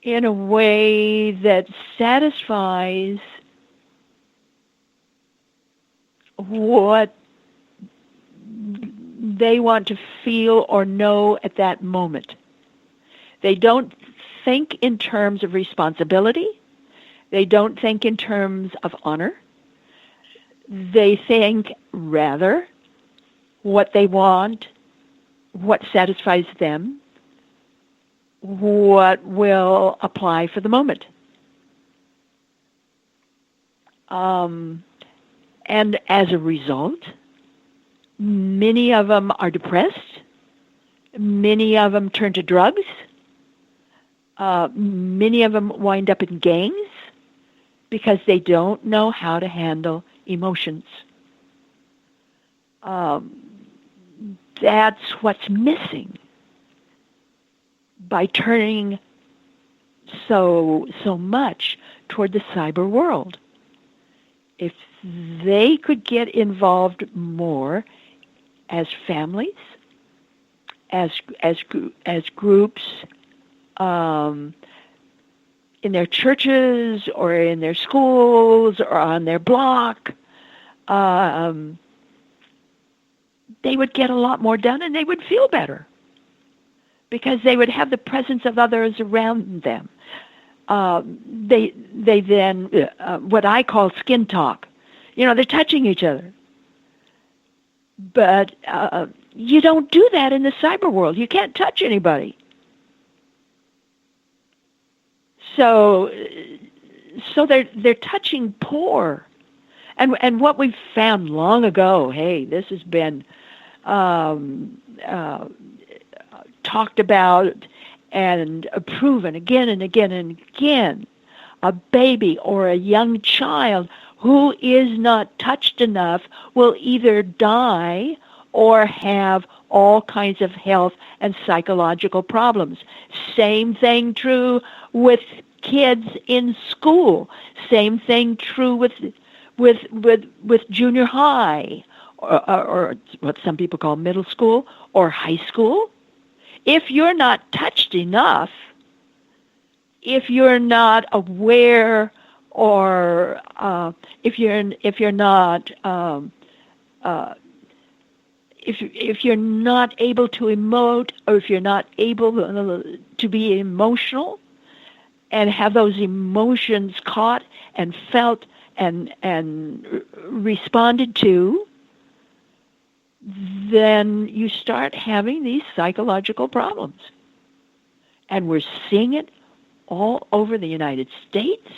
in a way that satisfies what they want to feel or know at that moment. They don't think in terms of responsibility. They don't think in terms of honor. They think rather what they want, what satisfies them, what will apply for the moment. And as a result, many of them are depressed. Many of them turn to drugs. Many of them wind up in gangs because they don't know how to handle emotions. That's what's missing by turning so much toward the cyber world. If they could get involved more as families, as groups, in their churches or in their schools or on their block, they would get a lot more done and they would feel better because they would have the presence of others around them. They then, what I call skin talk. They're touching each other. But you don't do that in the cyber world. You can't touch anybody. So they're touching poor. And what we found long ago, hey, this has been talked about and proven again and again and again. A baby or a young child who is not touched enough will either die or have all kinds of health and psychological problems. Same thing true with kids in school. Same thing true with junior high or what some people call middle school or high school. If you're not touched enough, if you're not aware, or if you're not able to emote, or if you're not able to be emotional and have those emotions caught and felt and responded to, then you start having these psychological problems. And we're seeing it all over the United States.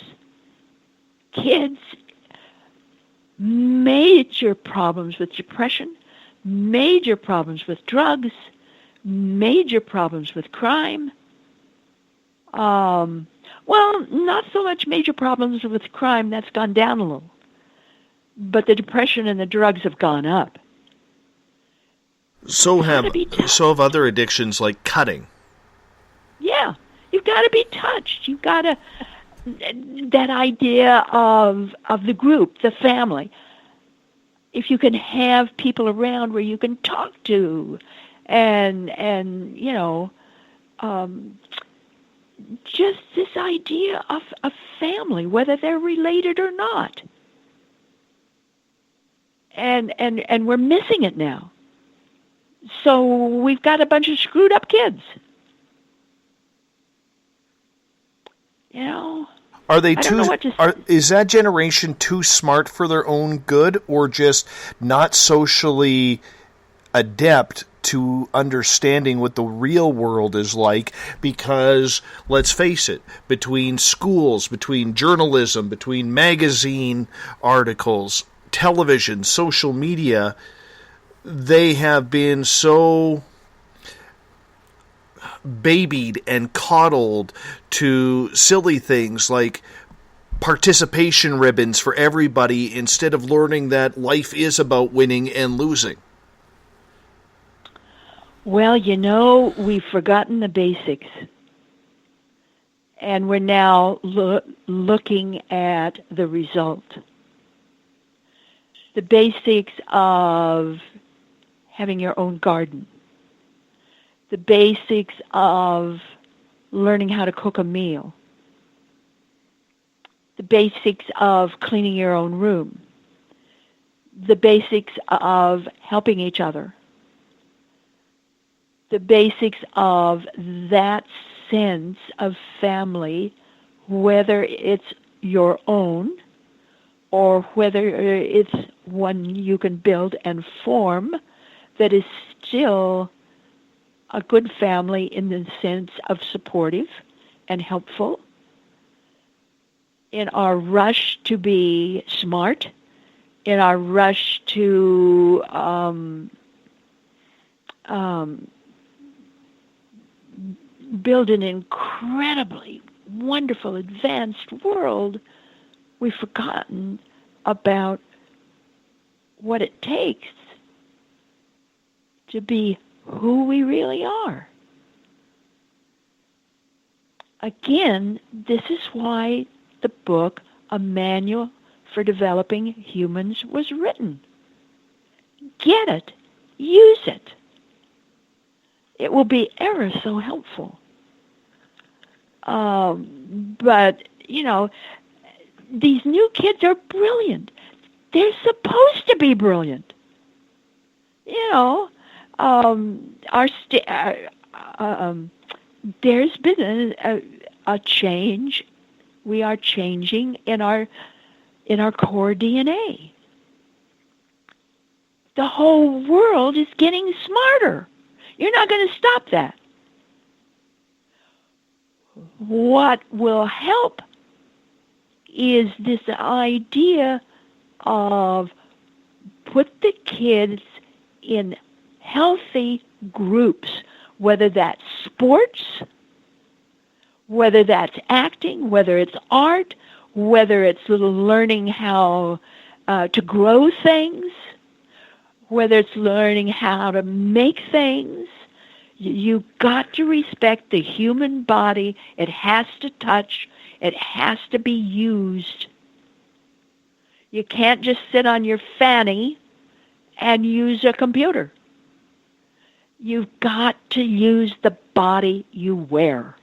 Kids, major problems with depression, major problems with drugs, major problems with crime. Well, not so much major problems with crime, that's gone down a little. But the depression and the drugs have gone up. So have other addictions like cutting. Yeah, you've got to be touched. You've got to, that idea of the group, the family. If you can have people around where you can talk to, and just this idea of a family, whether they're related or not. And we're missing it now. So we've got a bunch of screwed up kids. Are they is that generation too smart for their own good, or just not socially adept to understanding what the real world is like? Because, let's face it, between schools, between journalism, between magazine articles, television, social media, they have been so babied and coddled to silly things like participation ribbons for everybody instead of learning that life is about winning and losing. Well, we've forgotten the basics. And we're now looking at the result. The basics of having your own garden. The basics of learning how to cook a meal. The basics of cleaning your own room. The basics of helping each other. The basics of that sense of family, whether it's your own or whether it's one you can build and form that is still a good family in the sense of supportive and helpful. In our rush to be smart, in our rush to build an incredibly wonderful, advanced world, we've forgotten about what it takes to be who we really are. Again, this is why the book, A Manual for Developing Humans, was written. Get it. Use it. It will be ever so helpful. But, you know, these new kids are brilliant. They're supposed to be brilliant. You know, there's been a change. We are changing in our core DNA. The whole world is getting smarter. You're not going to stop that. What will help is this idea of put the kids in healthy groups, whether that's sports, whether that's acting, whether it's art, whether it's learning how to grow things, whether it's learning how to make things. You've got to respect the human body. It has to touch. It has to be used. You can't just sit on your fanny and use a computer. You've got to use the body you wear.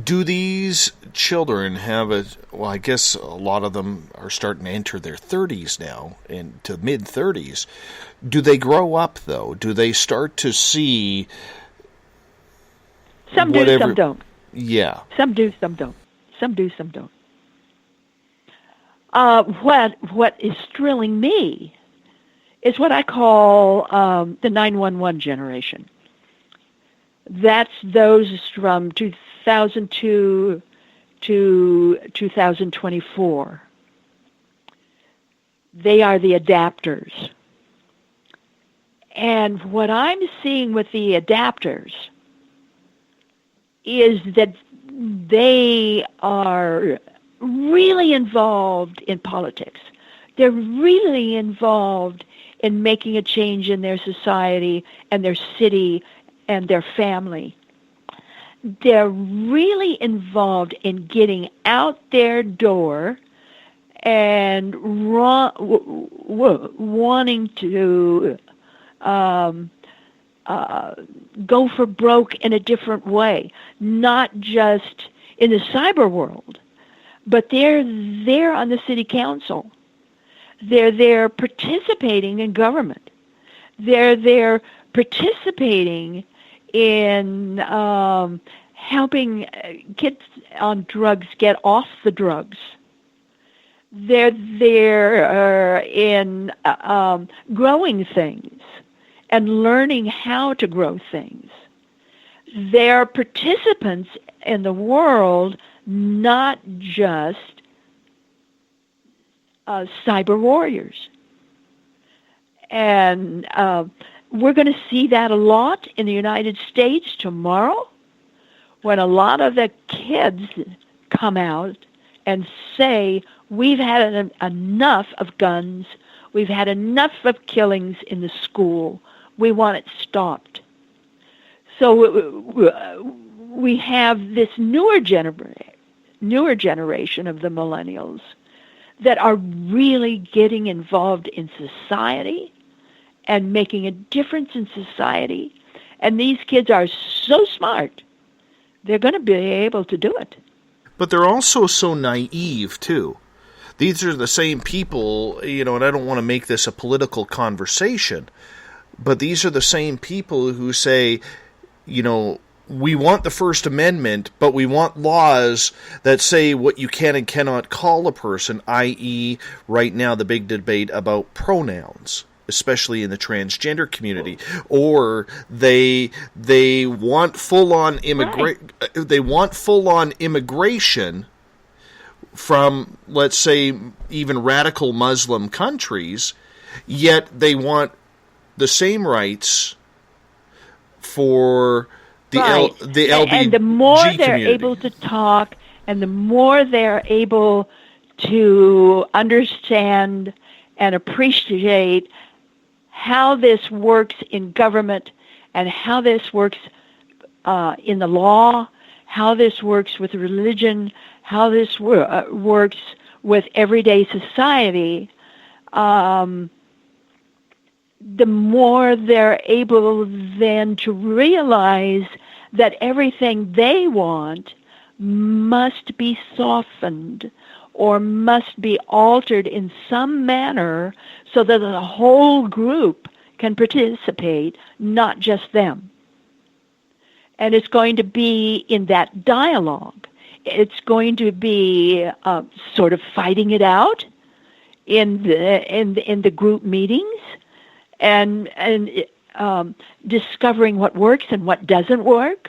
Do these children have well, I guess a lot of them are starting to enter their 30s now, into mid-30s. Do they grow up, though? Do they start to see Some do, some don't. Yeah. Some do, some don't. Some do, some don't. What is thrilling me is what I call the 911 generation. That's those from 2002 to 2024. They are the adapters. And what I'm seeing with the adapters is that they are really involved in politics. They're really involved in making a change in their society and their city and their family. They're really involved in getting out their door and wanting to go for broke in a different way, not just in the cyber world, but they're there on the city council. They're there participating in government. They're there participating in helping kids on drugs get off the drugs. They're there in growing things and learning how to grow things. They're participants in the world, not just cyber warriors. And we're going to see that a lot in the United States tomorrow, when a lot of the kids come out and say, we've had enough of guns, we've had enough of killings in the school, we want it stopped. So we have this newer generation of the millennials that are really getting involved in society and making a difference in society. And these kids are so smart, they're going to be able to do it. But they're also so naive, too. These are the same people, and I don't want to make this a political conversation, but these are the same people who say, we want the First Amendment, but we want laws that say what you can and cannot call a person, i.e., right now the big debate about pronouns, especially in the transgender community. Or they want full-on immigration from, let's say, even radical Muslim countries, yet they want the same rights for the LBG and the more they're community. able to talk, and the more they're able to understand and appreciate how this works in government and how this works in the law, how this works with religion, how this works with everyday society, the more they're able then to realize that everything they want must be softened or must be altered in some manner so that the whole group can participate, not just them. And it's going to be in that dialogue. It's going to be sort of fighting it out in the group meetings, and discovering what works and what doesn't work,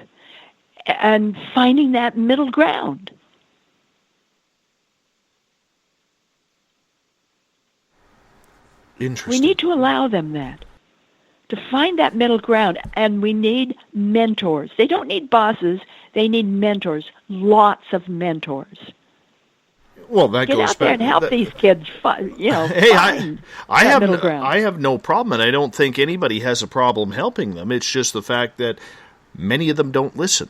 and finding that middle ground. Interesting. We need to allow them that, to find that middle ground, and we need mentors. They don't need bosses, they need mentors, lots of mentors. Well, that Get goes out there back. and help these kids, Hey, find I that have middle ground. I have no problem, and I don't think anybody has a problem helping them. It's just the fact that many of them don't listen.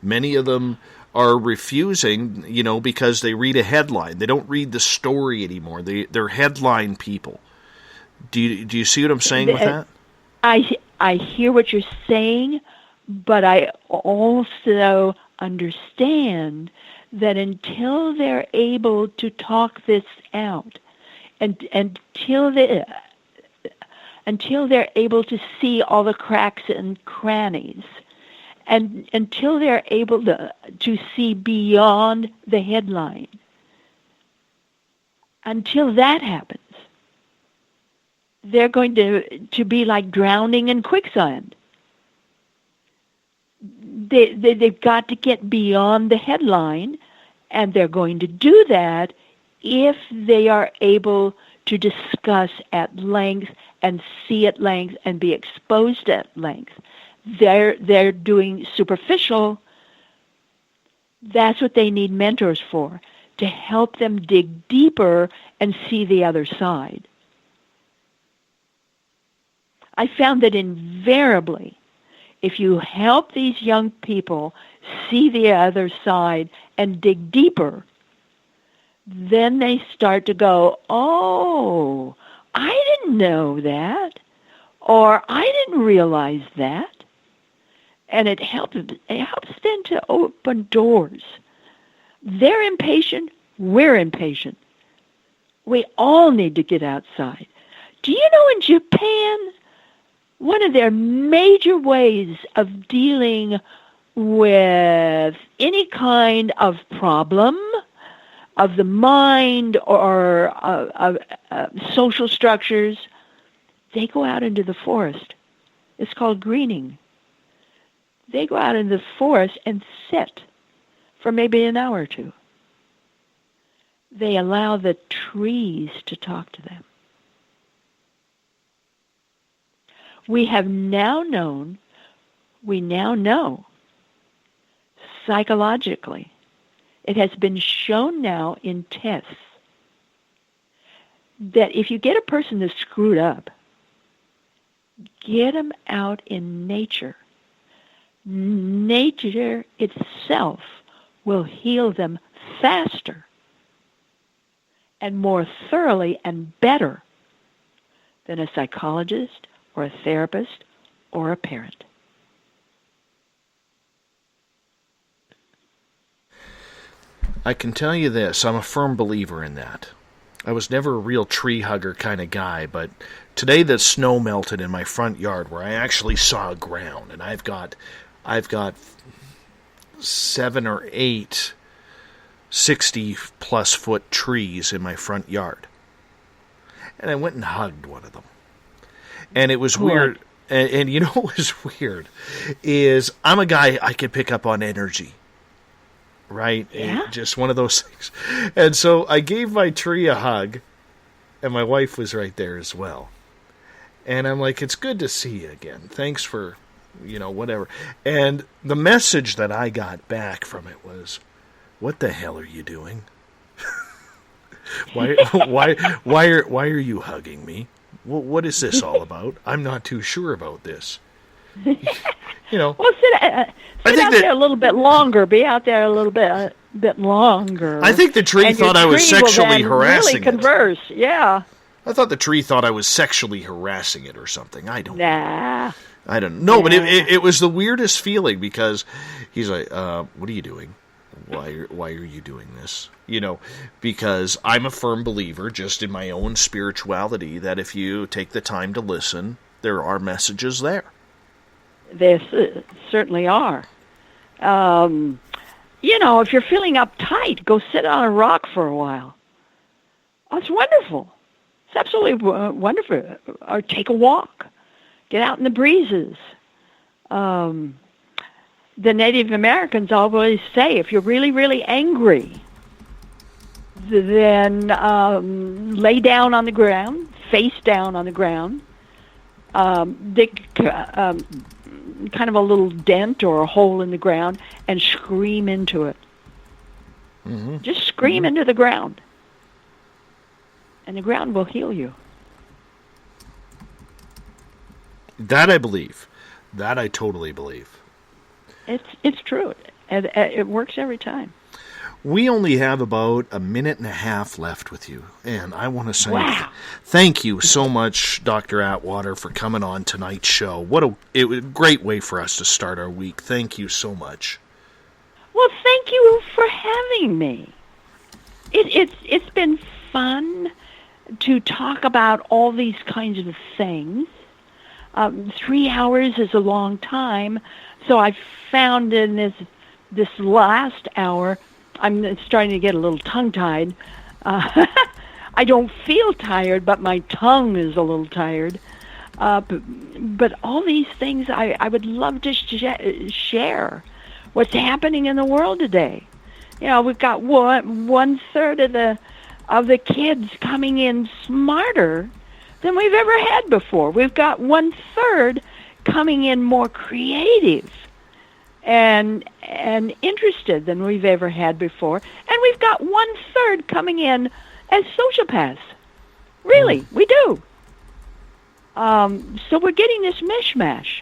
Many of them are refusing, because they read a headline. They don't read the story anymore. They're headline people. Do you see what I'm saying with that? I hear what you're saying, but I also understand that until they're able to talk this out, and until they're able to see all the cracks and crannies, and until they're able to see beyond the headline, until that happens, they're going to be like drowning in quicksand. They've got to get beyond the headline, and they're going to do that if they are able to discuss at length and see at length and be exposed at length. They're doing superficial. That's what they need mentors for, to help them dig deeper and see the other side. I found that invariably, if you help these young people see the other side and dig deeper, then they start to go, oh, I didn't know that, or I didn't realize that. And it helps them to open doors. They're impatient, we're impatient. We all need to get outside. Do you know in Japan, one of their major ways of dealing with any kind of problem of the mind or of social structures, they go out into the forest. It's called greening. They go out into the forest and sit for maybe an hour or two. They allow the trees to talk to them. We now know psychologically, it has been shown now in tests that if you get a person that's screwed up, get them out in nature. Nature itself will heal them faster and more thoroughly and better than a psychologist or a therapist or a parent. I can tell you this, I'm a firm believer in that. I was never a real tree hugger kind of guy, but today the snow melted in my front yard where I actually saw ground, and I've got I've got 7 or 8 60-plus foot trees in my front yard. And I went and hugged one of them. And it was weird. And you know what was weird is I'm a guy, I can pick up on energy. Right? Yeah. And just one of those things. And so I gave my tree a hug, and my wife was right there as well. And I'm like, it's good to see you again. Thanks for, whatever. And the message that I got back from it was, what the hell are you doing? Why are you hugging me? What is this all about? I'm not too sure about this. Well, sit out there a little bit longer. Be out there a little bit longer. I think the tree thought I was sexually harassing really converse. it. Yeah. I thought the tree thought I was sexually harassing it or something. I don't know. I don't know. No, but it was the weirdest feeling because he's like, what are you doing? Why are you doing this? Because I'm a firm believer, just in my own spirituality, that if you take the time to listen, there are messages there. There certainly are. If you're feeling uptight, go sit on a rock for a while. Oh, it's wonderful. It's absolutely wonderful. Or take a walk. Get out in the breezes. The Native Americans always say, if you're really, really angry, then lay down on the ground, face down on the ground, dig kind of a little dent or a hole in the ground, and scream into it. Mm-hmm. Just scream into the ground, and the ground will heal you. That I believe. That I totally believe. It's true. And it works every time. We only have about a minute and a half left with you, and I want to say thank you so much, Dr. Atwater, for coming on tonight's show. It was a great way for us to start our week. Thank you so much. Well, thank you for having me. It's been fun to talk about all these kinds of things. 3 hours is a long time, so I found in this last hour, I'm starting to get a little tongue-tied. I don't feel tired, but my tongue is a little tired. But all these things, I would love to share what's happening in the world today. We've got one third of the kids coming in smarter than we've ever had before. We've got 1/3 coming in more creative and interested than we've ever had before. And we've got 1/3 coming in as sociopaths. Really, we do. So we're getting this mishmash.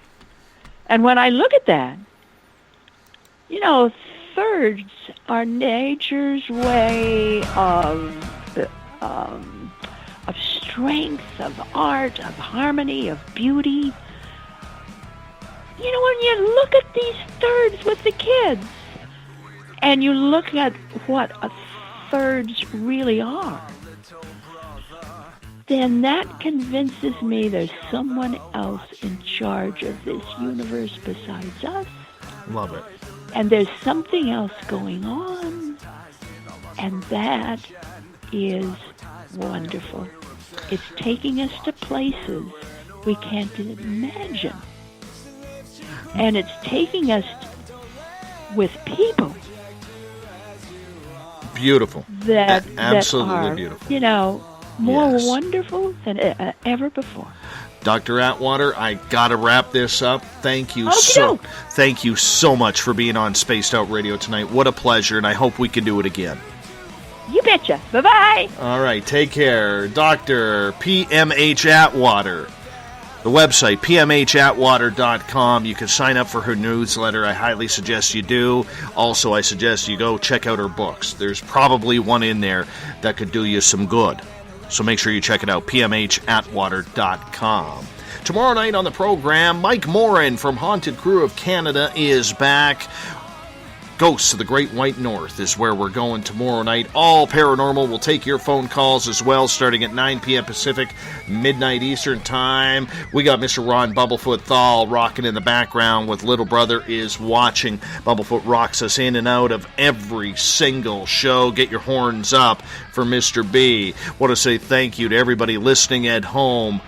And when I look at that, thirds are nature's way of strength, of art, of harmony, of beauty. When you look at these thirds with the kids, and you look at what thirds really are, then that convinces me there's someone else in charge of this universe besides us. Love it. And there's something else going on, and that is wonderful. It's taking us to places we can't imagine. And it's taking us with people. Beautiful. that Absolutely are, beautiful. More wonderful than ever before. Dr. Atwater, I got to wrap this up. Thank you so much for being on Spaced Out Radio tonight. What a pleasure, and I hope we can do it again. You betcha. Bye-bye. All right, take care. Dr. PMH Atwater. The website, pmhatwater.com. You can sign up for her newsletter. I highly suggest you do. Also, I suggest you go check out her books. There's probably one in there that could do you some good. So make sure you check it out, pmhatwater.com. Tomorrow night on the program, Mike Morin from Haunted Crew of Canada is back. Ghosts of the Great White North is where we're going tomorrow night. All Paranormal will take your phone calls as well, starting at 9 p.m. Pacific, midnight Eastern Time. We got Mr. Ron Bumblefoot THAL rocking in the background with Little Brother is Watching. Bumblefoot rocks us in and out of every single show. Get your horns up for Mr. B. Want to say thank you to everybody listening at home,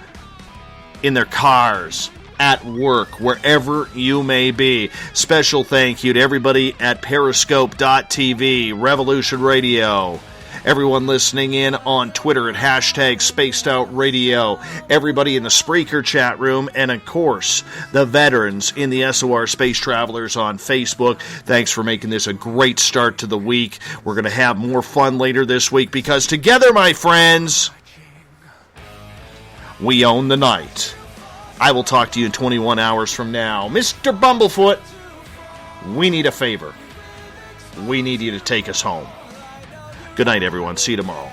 in their cars, at work, wherever you may be. Special thank you to everybody at Periscope.tv, Revolution Radio, everyone listening in on Twitter at hashtag Spaced Out Radio, everybody in the Spreaker chat room, and of course, the veterans in the SOR Space Travelers on Facebook. Thanks for making this a great start to the week. We're going to have more fun later this week because together, my friends, we own the night. I will talk to you in 21 hours from now. Mr. Bumblefoot, we need a favor. We need you to take us home. Good night, everyone. See you tomorrow.